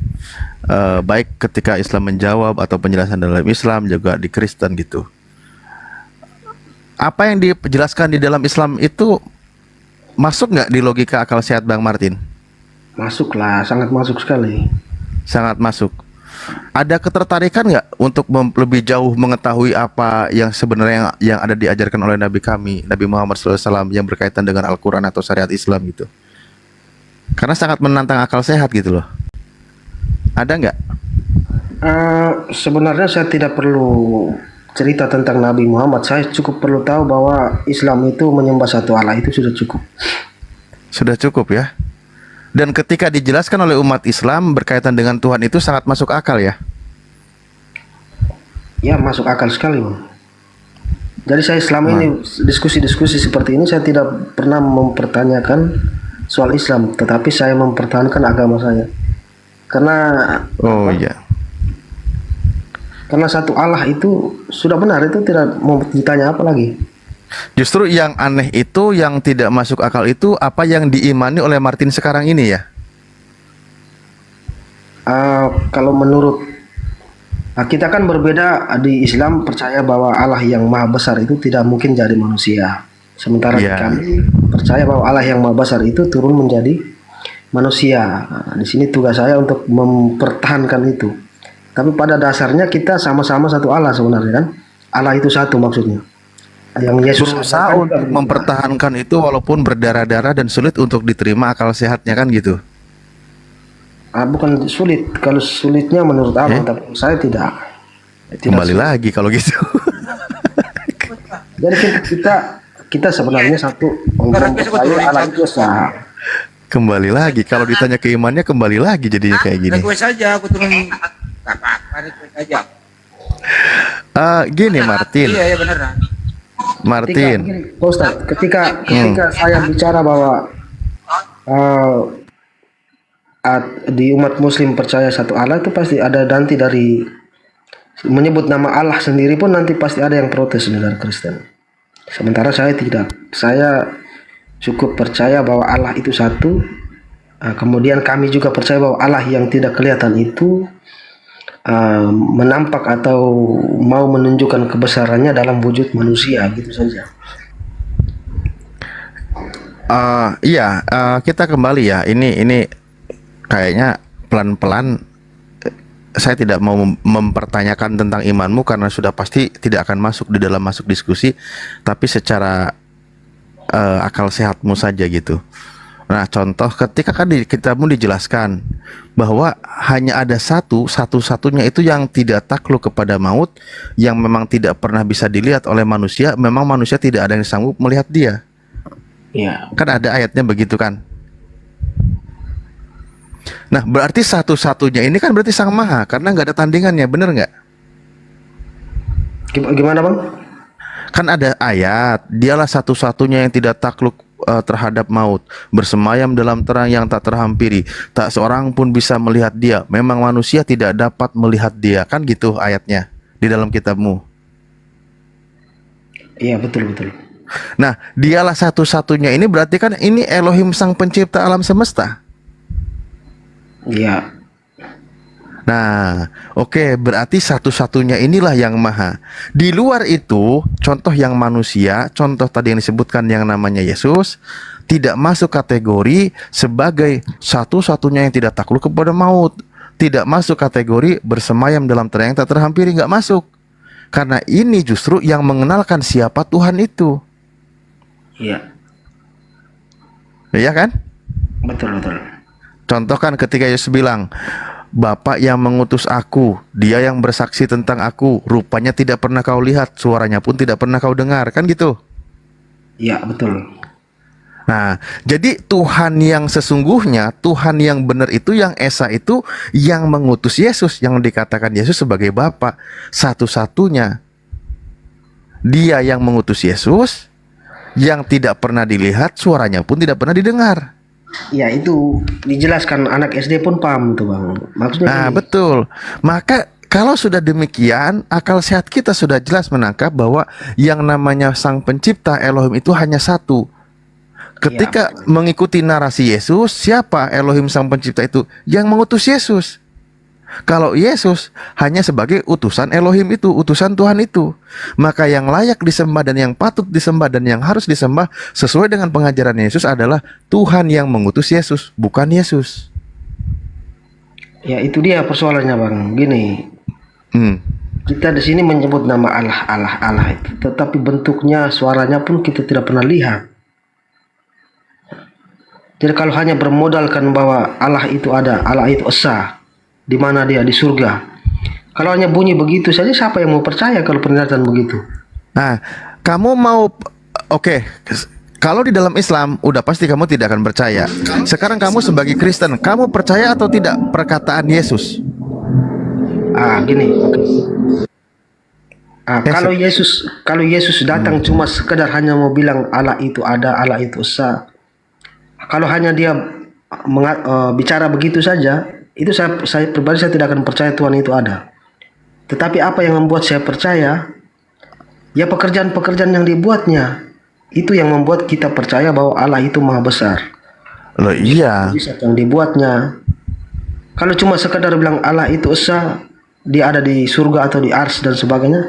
baik ketika Islam menjawab atau penjelasan dalam Islam juga di Kristen gitu. Apa yang dijelaskan di dalam Islam itu masuk nggak di logika akal sehat Bang Martin? Masuk lah, sangat masuk sekali. Sangat masuk. Ada ketertarikan nggak untuk lebih jauh mengetahui apa yang sebenarnya yang ada diajarkan oleh Nabi kami, Nabi Muhammad SAW yang berkaitan dengan Al-Quran atau syariat Islam gitu? Karena sangat menantang akal sehat gitu loh. Ada nggak? Sebenarnya saya tidak perlu cerita tentang Nabi Muhammad. Saya cukup perlu tahu bahwa Islam itu menyembah satu Allah, itu sudah cukup. Sudah cukup ya. Dan ketika dijelaskan oleh umat Islam berkaitan dengan Tuhan itu sangat masuk akal ya. Ya, masuk akal sekali, Bang. Jadi saya selama ini diskusi-diskusi seperti ini saya tidak pernah mempertanyakan soal Islam, tetapi saya mempertahankan agama saya. Karena satu Allah itu sudah benar, itu tidak mau ditanya apa lagi. Justru yang aneh itu, yang tidak masuk akal itu apa yang diimani oleh Martin sekarang ini ya? Kalau menurut kita kan berbeda. Di Islam percaya bahwa Allah yang maha besar itu tidak mungkin jadi manusia. Sementara kami percaya bahwa Allah yang maha besar itu turun menjadi manusia. Di sini tugas saya untuk mempertahankan itu. Tapi pada dasarnya kita sama-sama satu Allah sebenarnya kan. Allah itu satu maksudnya. Yang Yesus berusaha untuk mempertahankan itu walaupun berdarah-darah dan sulit untuk diterima akal sehatnya kan gitu. Bukan sulit. Kalau sulitnya menurut Abang, tapi saya tidak. Kembali sulit lagi kalau gitu. Jadi kita sebenarnya satu mempercayai Allah itu sah. Kembali lagi kalau ditanya keimannya kembali lagi jadinya kayak gini. Saja aku turun aja. Gini Martin. Iya benar. Martin. Ketika saya bicara bahwa di umat Muslim percaya satu Allah, itu pasti ada nanti dari menyebut nama Allah sendiri pun nanti pasti ada yang protes dari Kristen. Sementara saya tidak. Saya cukup percaya bahwa Allah itu satu. Kemudian kami juga percaya bahwa Allah yang tidak kelihatan itu menampak atau mau menunjukkan kebesarannya dalam wujud manusia, gitu saja. Kita kembali ya. Ini kayaknya pelan-pelan saya tidak mau mempertanyakan tentang imanmu karena sudah pasti tidak akan masuk di dalam diskusi, tapi secara akal sehatmu saja gitu. Nah, contoh ketika kan di kitabmu dijelaskan bahwa hanya ada satu-satunya itu yang tidak takluk kepada maut, yang memang tidak pernah bisa dilihat oleh manusia, memang manusia tidak ada yang sanggup melihat dia. Iya. Kan ada ayatnya begitu kan. Nah, berarti satu-satunya ini kan berarti Sang Maha, karena nggak ada tandingannya, bener nggak? Gimana Bang? Kan ada ayat, dialah satu-satunya yang tidak takluk terhadap maut, bersemayam dalam terang yang tak terhampiri, tak seorang pun bisa melihat dia, memang manusia tidak dapat melihat dia. Kan gitu ayatnya di dalam kitabmu. Iya, betul. Nah, dialah satu-satunya ini berarti kan ini Elohim sang pencipta alam semesta. Iya. Nah, oke, berarti satu-satunya inilah yang maha. Di luar itu, contoh yang manusia, contoh tadi yang disebutkan yang namanya Yesus, tidak masuk kategori sebagai satu-satunya yang tidak takluk kepada maut. Tidak masuk kategori bersemayam dalam terang yang tak terhampiri, nggak masuk. Karena ini justru yang mengenalkan siapa Tuhan itu. Iya. Iya kan? Betul. Contoh kan ketika Yesus bilang, Bapa yang mengutus aku, dia yang bersaksi tentang aku, rupanya tidak pernah kau lihat, suaranya pun tidak pernah kau dengar, kan gitu? Iya, betul. Nah, jadi Tuhan yang sesungguhnya, Tuhan yang benar itu, yang Esa itu, yang mengutus Yesus, yang dikatakan Yesus sebagai Bapa, satu-satunya. Dia yang mengutus Yesus, yang tidak pernah dilihat, suaranya pun tidak pernah didengar. Ya, itu dijelaskan anak SD pun paham tuh Bang. Maksudnya betul. Maka Kalau sudah demikian, akal sehat kita sudah jelas menangkap bahwa yang namanya Sang Pencipta Elohim itu hanya satu. Ketika mengikuti narasi Yesus, siapa Elohim Sang Pencipta itu? Yang mengutus Yesus. Kalau Yesus hanya sebagai utusan Elohim itu, utusan Tuhan itu, maka yang layak disembah dan yang patut disembah dan yang harus disembah sesuai dengan pengajaran Yesus adalah Tuhan yang mengutus Yesus, bukan Yesus. Ya itu dia persoalannya Bang. Gini, kita di sini menyebut nama Allah itu, tetapi bentuknya, suaranya pun kita tidak pernah lihat. Jadi kalau hanya bermodalkan bahwa Allah itu ada, Allah itu esa, di mana dia di surga. Kalau hanya bunyi begitu saja, siapa yang mau percaya kalau pernyataan begitu? Nah, kamu mau kalau di dalam Islam udah pasti kamu tidak akan percaya. Sekarang kamu sebagai Kristen, kamu percaya atau tidak perkataan Yesus? Gini. Kalau Yesus datang cuma sekedar hanya mau bilang Allah itu ada, Allah itu esa. Kalau hanya dia bicara begitu saja, itu saya pribadi saya tidak akan percaya Tuhan itu ada. Tetapi apa yang membuat saya percaya? Ya pekerjaan-pekerjaan yang dibuatnya. Itu yang membuat kita percaya bahwa Allah itu maha besar. Loh iya. Yang dibuatnya. Kalau cuma sekadar bilang Allah itu esa, dia ada di surga atau di ars dan sebagainya,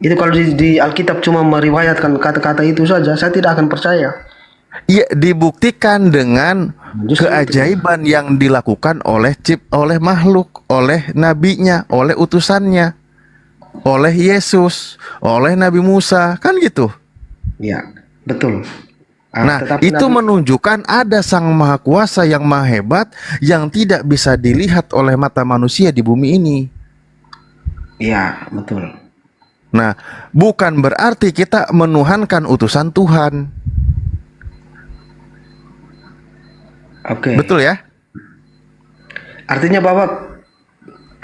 itu kalau di Alkitab cuma meriwayatkan kata-kata itu saja, saya tidak akan percaya. Iya, dibuktikan dengan keajaiban yang dilakukan oleh makhluk, oleh nabinya, oleh utusannya, oleh Yesus, oleh Nabi Musa, kan gitu. Iya, betul. Nah, itu menunjukkan ada Sang Maha Kuasa yang maha hebat yang tidak bisa dilihat oleh mata manusia di bumi ini. Iya, betul. Nah, bukan berarti kita menuhankan utusan Tuhan. Oke. Betul ya? Artinya bahwa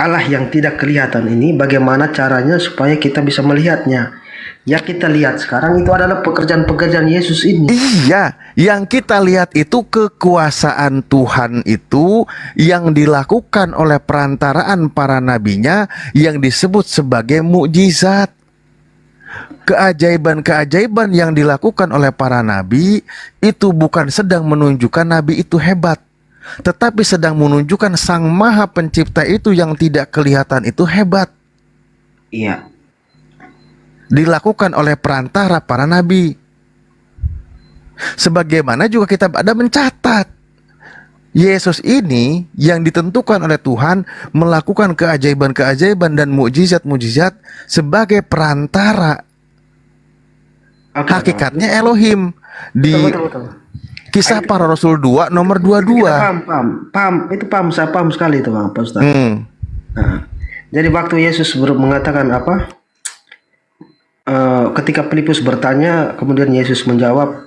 Allah yang tidak kelihatan ini bagaimana caranya supaya kita bisa melihatnya. Ya kita lihat sekarang itu adalah pekerjaan-pekerjaan Yesus ini. Iya, yang kita lihat itu kekuasaan Tuhan itu yang dilakukan oleh perantaraan para nabinya yang disebut sebagai mukjizat. Keajaiban-keajaiban yang dilakukan oleh para nabi itu bukan sedang menunjukkan nabi itu hebat, tetapi sedang menunjukkan Sang Maha Pencipta itu yang tidak kelihatan itu hebat. Iya. Dilakukan oleh perantara para nabi. Sebagaimana juga kita ada mencatat Yesus ini yang ditentukan oleh Tuhan melakukan keajaiban-keajaiban dan mukjizat-mukjizat sebagai perantara. Hakikatnya Elohim. Betul. Kisah Para Rasul 2 nomor 22. Paham, saya paham sekali itu Bang, Pak Ustaz. Nah, jadi waktu Yesus mengatakan apa? Ketika Filipus bertanya, kemudian Yesus menjawab,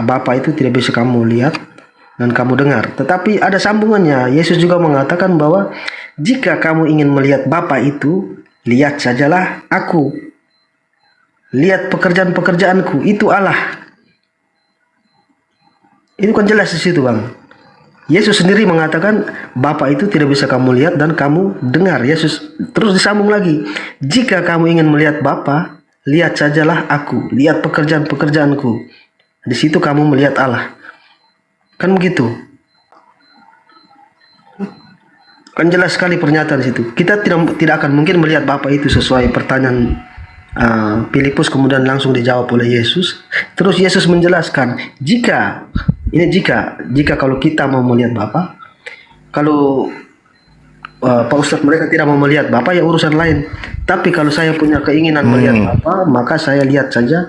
Bapa itu tidak bisa kamu lihat dan kamu dengar. Tetapi ada sambungannya. Yesus juga mengatakan bahwa jika kamu ingin melihat Bapa itu, lihat sajalah aku. Lihat pekerjaan-pekerjaanku, itu Allah. Itu kan jelas di situ Bang. Yesus sendiri mengatakan Bapa itu tidak bisa kamu lihat dan kamu dengar. Yesus terus disambung lagi. Jika kamu ingin melihat Bapa, lihat sajalah aku. Lihat pekerjaan-pekerjaanku. Di situ kamu melihat Allah. Kan begitu. Kan jelas sekali pernyataan di situ. Kita tidak akan mungkin melihat Bapa itu sesuai pertanyaan Filipus kemudian langsung dijawab oleh Yesus. Terus Yesus menjelaskan, jika kalau kita mau melihat Bapa, kalau Pak Ustadz mereka tidak mau melihat Bapa ya urusan lain. Tapi kalau saya punya keinginan melihat Bapa, maka saya lihat saja.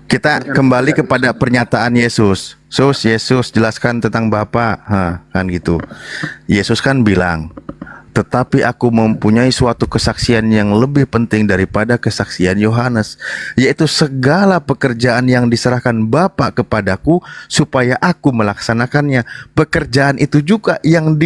Kita kembali kepada pernyataan Yesus. Yesus jelaskan tentang Bapa, kan gitu. Yesus kan bilang, tetapi aku mempunyai suatu kesaksian yang lebih penting daripada kesaksian Yohanes, yaitu segala pekerjaan yang diserahkan Bapa kepadaku supaya aku melaksanakannya. Pekerjaan itu juga yang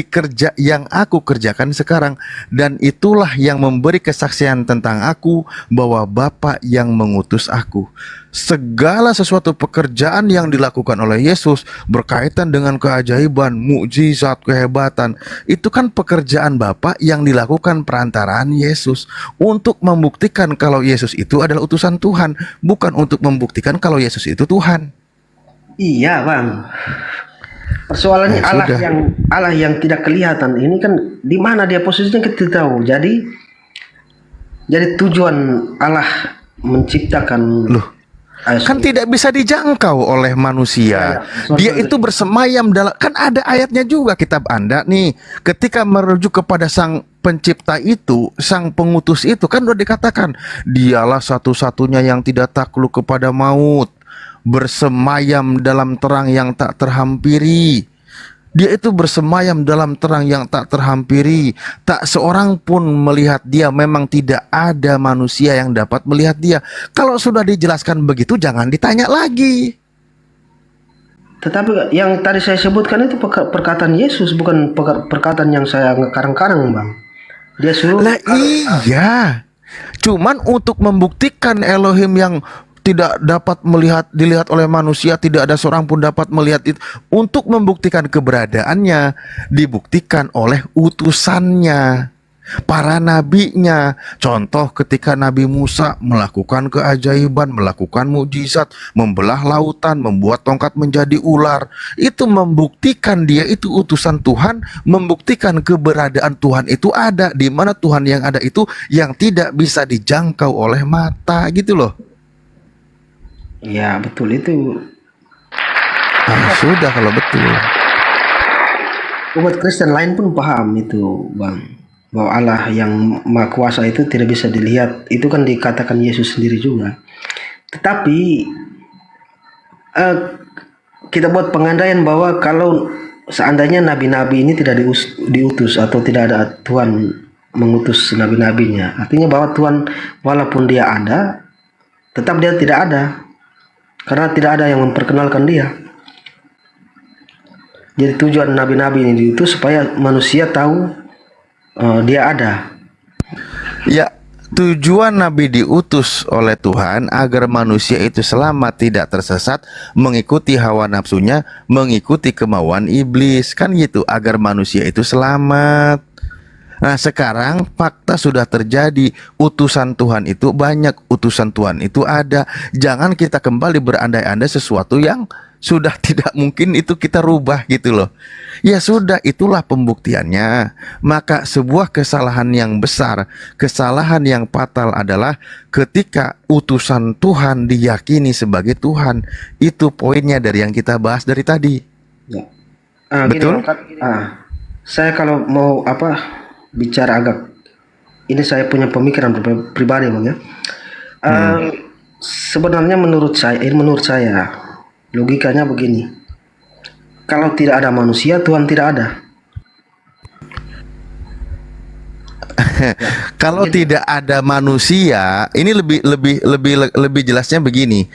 aku kerjakan sekarang, dan itulah yang memberi kesaksian tentang aku bahwa Bapa yang mengutus aku. Segala sesuatu pekerjaan yang dilakukan oleh Yesus berkaitan dengan keajaiban, mukjizat, kehebatan, itu kan pekerjaan Bapa Bapa yang dilakukan perantaraan Yesus untuk membuktikan kalau Yesus itu adalah utusan Tuhan, bukan untuk membuktikan kalau Yesus itu Tuhan. Iya, Bang. Persoalannya Allah yang tidak kelihatan ini kan di mana dia posisinya kita tahu. Jadi tujuan Allah menciptakan Kan tidak bisa dijangkau oleh manusia. Dia itu bersemayam dalam, kan ada ayatnya juga kitab Anda nih. Ketika merujuk kepada sang pencipta itu, sang pengutus itu, kan udah dikatakan dialah satu-satunya yang tidak takluk kepada maut, bersemayam dalam terang yang tak terhampiri. Dia itu bersemayam dalam terang yang tak terhampiri. Tak seorang pun melihat dia. Memang tidak ada manusia yang dapat melihat dia. Kalau sudah dijelaskan begitu, jangan ditanya lagi. Tetapi yang tadi saya sebutkan itu perkataan Yesus, bukan perkataan yang saya ngekarang-karang, Bang. Dia suruh. Lah iya. Cuman untuk membuktikan Elohim yang tidak dapat dilihat oleh manusia, tidak ada seorang pun dapat melihat itu. Untuk membuktikan keberadaannya, dibuktikan oleh utusannya, para nabinya. Contoh ketika Nabi Musa melakukan keajaiban, melakukan mukjizat, membelah lautan, membuat tongkat menjadi ular. Itu membuktikan dia itu utusan Tuhan, membuktikan keberadaan Tuhan itu ada. Di mana Tuhan yang ada itu yang tidak bisa dijangkau oleh mata, gitu loh. Ya, betul itu. Sudah kalau betul. Umat Kristen lain pun paham itu, Bang, bahwa Allah yang Maha Kuasa itu tidak bisa dilihat. Itu kan dikatakan Yesus sendiri juga. Tetapi kita buat pengandaian bahwa kalau seandainya nabi-nabi ini tidak diutus atau tidak ada Tuhan mengutus nabi-nabinya, artinya bahwa Tuhan walaupun dia ada, tetap dia tidak ada. Karena tidak ada yang memperkenalkan dia. Jadi tujuan nabi-nabi ini itu supaya manusia tahu dia ada. Ya, tujuan nabi diutus oleh Tuhan agar manusia itu selamat, tidak tersesat, mengikuti hawa nafsunya, mengikuti kemauan iblis. Kan gitu, agar manusia itu selamat. Nah sekarang fakta sudah terjadi. Utusan Tuhan itu banyak, utusan Tuhan itu ada. Jangan kita kembali berandai-andai sesuatu yang sudah tidak mungkin itu kita rubah gitu loh. Ya sudah, itulah pembuktiannya. Maka sebuah kesalahan yang besar, kesalahan yang fatal adalah ketika utusan Tuhan diyakini sebagai Tuhan. Itu poinnya dari yang kita bahas dari tadi. Ya. Betul? Saya kalau mau bicara agak, ini saya punya pemikiran pribadi, Bang, ya. Sebenarnya menurut saya logikanya begini. Kalau tidak ada manusia, Tuhan tidak ada. Kalau tidak ada manusia, ini lebih jelasnya begini.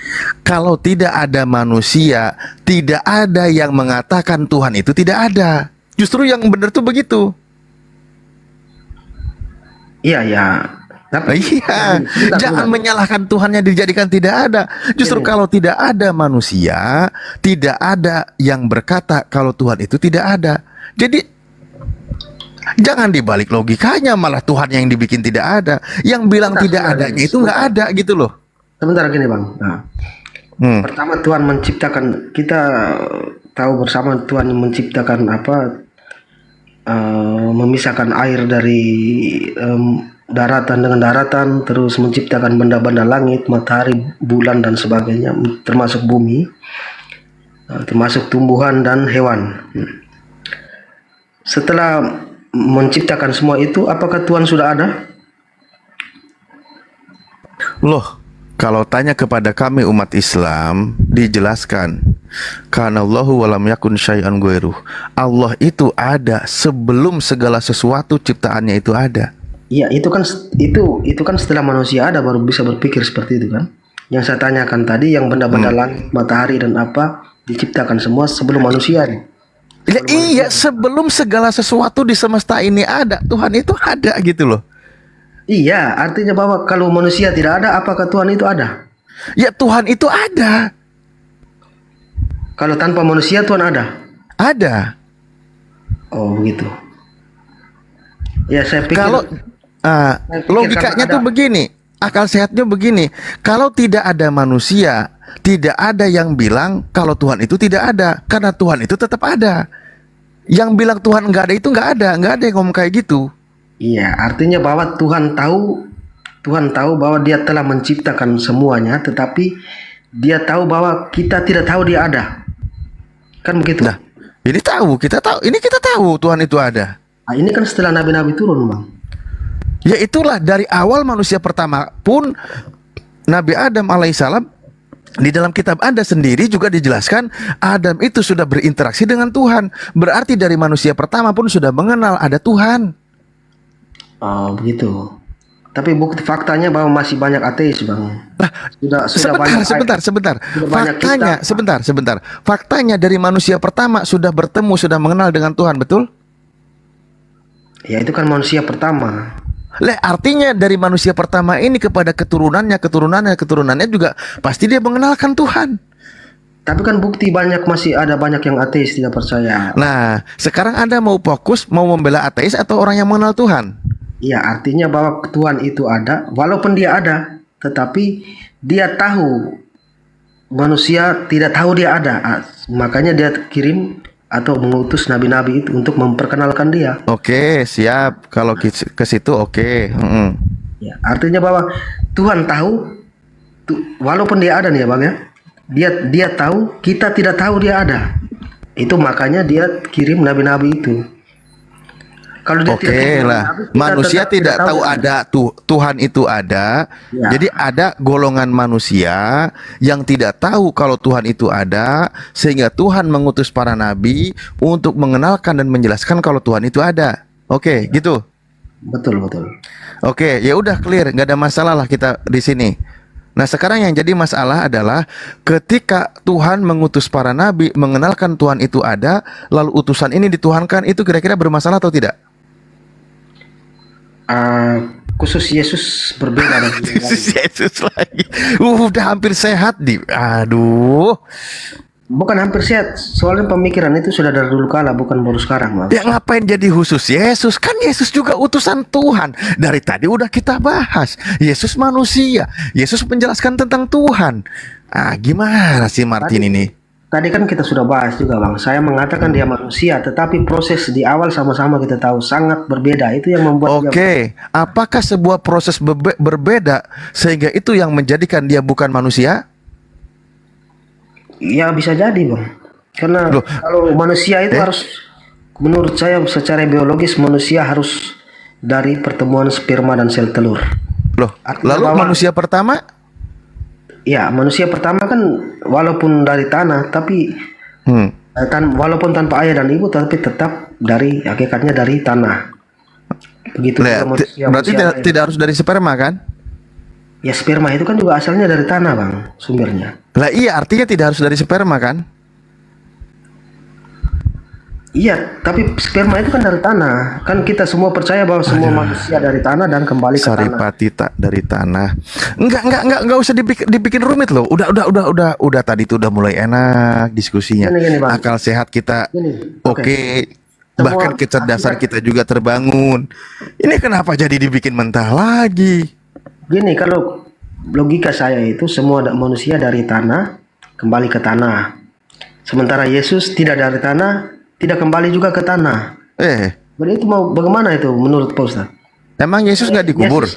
Kalau tidak ada manusia, tidak ada yang mengatakan Tuhan itu tidak ada. Justru yang benar tuh begitu. Iya. Iya, jangan menyalahkan Tuhan yang dijadikan tidak ada. Justru kalau tidak ada manusia, tidak ada yang berkata kalau Tuhan itu tidak ada. Jadi jangan dibalik logikanya, malah Tuhan yang dibikin tidak ada. Yang bilang tidak adanya itu nggak ada gitu loh. Sebentar gini, Bang. Pertama Tuhan menciptakan, kita tahu bersama Tuhan menciptakan memisahkan air dari daratan dengan daratan, terus menciptakan benda-benda langit, matahari, bulan dan sebagainya, termasuk bumi, termasuk tumbuhan dan hewan. Setelah menciptakan semua itu, apakah Tuhan sudah ada? Loh, kalau tanya kepada kami umat Islam, dijelaskan karena Allahu walam yakun syai'an ghairuh. Allah itu ada sebelum segala sesuatu ciptaannya itu ada. Iya, itu kan setelah manusia ada baru bisa berpikir seperti itu kan. Yang saya tanyakan tadi, yang benda-benda langit, matahari dan diciptakan semua sebelum manusia. Iya, sebelum segala sesuatu di semesta ini ada, Tuhan itu ada gitu loh. Iya, artinya bahwa kalau manusia tidak ada, apakah Tuhan itu ada? Ya, Tuhan itu ada. Kalau tanpa manusia Tuhan ada? Ada. Oh begitu. Ya saya pikir Kalau logikanya karena tuh begini, akal sehatnya begini. Kalau tidak ada manusia, tidak ada yang bilang kalau Tuhan itu tidak ada, karena Tuhan itu tetap ada. Yang bilang Tuhan nggak ada itu nggak ada yang ngomong kayak gitu. iya, artinya bahwa Tuhan tahu bahwa Dia telah menciptakan semuanya, tetapi Dia tahu bahwa kita tidak tahu Dia ada. Kan begitu? Nah, ini kita tahu Tuhan itu ada. Nah, ini kan setelah nabi-nabi turun, Bang. Ya itulah dari awal manusia pertama pun Nabi Adam alaihissalam, di dalam kitab Anda sendiri juga dijelaskan Adam itu sudah berinteraksi dengan Tuhan. Berarti dari manusia pertama pun sudah mengenal ada Tuhan. Oh, begitu. Tapi bukti faktanya bahwa masih banyak ateis, Bang. Nah, Sudah banyak sebentar. sudah banyak Faktanya, sebentar. Faktanya dari manusia pertama sudah bertemu, sudah mengenal dengan Tuhan, betul? Ya itu kan manusia pertama. Artinya dari manusia pertama ini kepada keturunannya juga pasti dia mengenalkan Tuhan. Tapi kan bukti masih ada banyak yang ateis tidak percaya. Nah, sekarang Anda mau fokus mau membela ateis atau orang yang mengenal Tuhan? Iya, artinya bahwa Tuhan itu ada, walaupun Dia ada, tetapi Dia tahu manusia tidak tahu Dia ada. Makanya Dia kirim atau mengutus nabi-nabi itu untuk memperkenalkan Dia. Oke, siap. Kalau ke situ oke. Ya, artinya bahwa Tuhan tahu, walaupun Dia ada nih ya, Bang ya. Dia tahu, kita tidak tahu Dia ada. Itu makanya Dia kirim nabi-nabi itu. Kalau dia tidak kirim lah. nabi, kita Manusia tetap tidak tahu Dia ada Tuhan itu ada. Ya. Jadi ada golongan manusia yang tidak tahu kalau Tuhan itu ada, sehingga Tuhan mengutus para nabi untuk mengenalkan dan menjelaskan kalau Tuhan itu ada. Oke, gitu. Betul. Oke, ya udah clear, nggak ada masalah lah kita di sini. Nah, sekarang yang jadi masalah adalah ketika Tuhan mengutus para nabi mengenalkan Tuhan itu ada, lalu utusan ini dituhankan, itu kira-kira bermasalah atau tidak? Khusus Yesus berbeda dari yang lain. Yesus lagi. Udah hampir sehat di. Aduh. Bukan hampir sehat, soalnya pemikiran itu sudah dari dulu kala, bukan baru sekarang, Bang. Ya ngapain jadi khusus Yesus? Kan Yesus juga utusan Tuhan. Dari tadi udah kita bahas. Yesus manusia. Yesus menjelaskan tentang Tuhan. Gimana sih Martin ini? Tadi kan kita sudah bahas juga, Bang. Saya mengatakan Dia manusia, tetapi proses di awal sama-sama kita tahu sangat berbeda. Itu yang membuat Oke, apakah sebuah proses berbeda sehingga itu yang menjadikan dia bukan manusia? Ya bisa jadi, Bang. Karena kalau manusia itu harus, menurut saya secara biologis manusia harus dari pertemuan sperma dan sel telur. Lalu manusia pertama? Ya, manusia pertama kan walaupun dari tanah, tapi walaupun tanpa ayah dan ibu, tapi tetap dari hakikatnya dari tanah. Begitu juga manusia. Berarti tidak harus dari sperma kan? Ya sperma itu kan juga asalnya dari tanah, Bang, sumbernya. Lah iya, artinya tidak harus dari sperma kan? Iya, tapi sperma itu kan dari tanah. Kan kita semua percaya bahwa semua manusia dari tanah dan kembali ke tanah. Saripati tak dari tanah. Enggak usah dibikin rumit loh. Udah tadi tuh udah mulai enak diskusinya. Gini, Bang. Akal sehat kita oke. Semua Bahkan kecerdasan kita juga terbangun. Ini kenapa jadi dibikin mentah lagi? Gini, kalau logika saya itu semua manusia dari tanah kembali ke tanah. Sementara Yesus tidak dari tanah, tidak kembali juga ke tanah. Berarti itu mau bagaimana itu menurut Pak Ustaz? Emang Yesus nggak dikubur?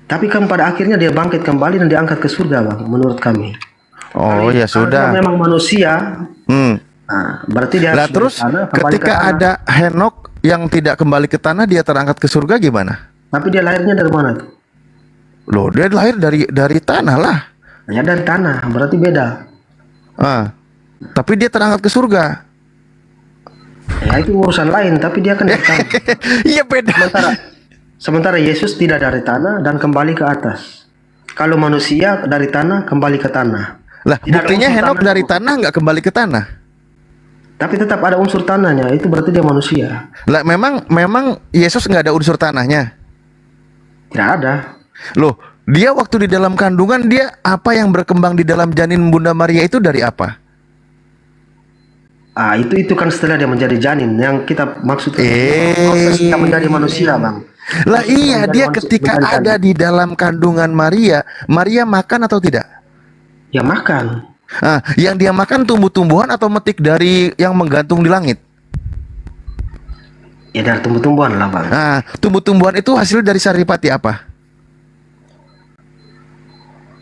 Tapi kan pada akhirnya Dia bangkit kembali dan diangkat ke surga, Bang, menurut kami. Oh ya sudah. Kalau memang manusia, nah, berarti Dia Lah terus ketika ada Henok yang tidak kembali ke tanah, dia terangkat ke surga gimana? Tapi dia lahirnya dari mana tuh? Loh, dia lahir dari tanah lah. Ya dari tanah, berarti beda. Tapi dia terangkat ke surga. Ya itu urusan lain, tapi dia kan dari tanah. Iya beda. Sementara Yesus tidak dari tanah dan kembali ke atas. Kalau manusia dari tanah kembali ke tanah. Lah buktinya Henok dari tanah nggak kembali ke tanah. Tapi tetap ada unsur tanahnya, itu berarti dia manusia. Lah memang Yesus nggak ada unsur tanahnya. Tidak ada. Loh, dia waktu di dalam kandungan, dia apa yang berkembang di dalam janin Bunda Maria itu dari apa? Itu kan setelah dia menjadi janin. Yang kita maksud proses kita menjadi manusia, Bang. Lah iya, dia ketika ada di dalam kandungan Maria, Maria makan atau tidak? Ya makan. Yang dia makan tumbuh-tumbuhan atau metik dari yang menggantung di langit? Ya dari tumbuh-tumbuhan lah, Bang. Tumbuh-tumbuhan itu hasil dari saripati apa?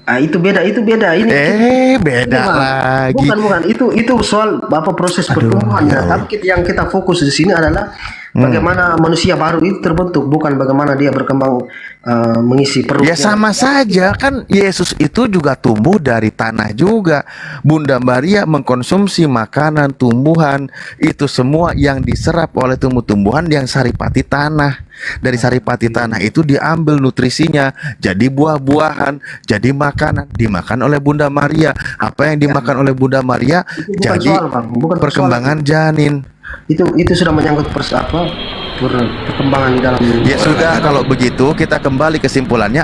Itu beda. Ini beda lagi. Bukan. Itu soal proses pertumbuhannya. Tapi yang kita fokus di sini adalah bagaimana manusia baru itu terbentuk, bukan bagaimana dia berkembang mengisi perutnya. Ya sama saja kan, Yesus itu juga tumbuh dari tanah juga. Bunda Maria mengkonsumsi makanan tumbuhan, itu semua yang diserap oleh tumbuh-tumbuhan yang saripati tanah. Dari saripati tanah itu diambil nutrisinya, jadi buah-buahan, jadi makanan dimakan oleh Bunda Maria. Apa yang dimakan oleh Bunda Maria jadi perkembangan janin. Itu sudah menyangkut perkembangan di dalam. Ya sudah, kalau begitu kita kembali kesimpulannya,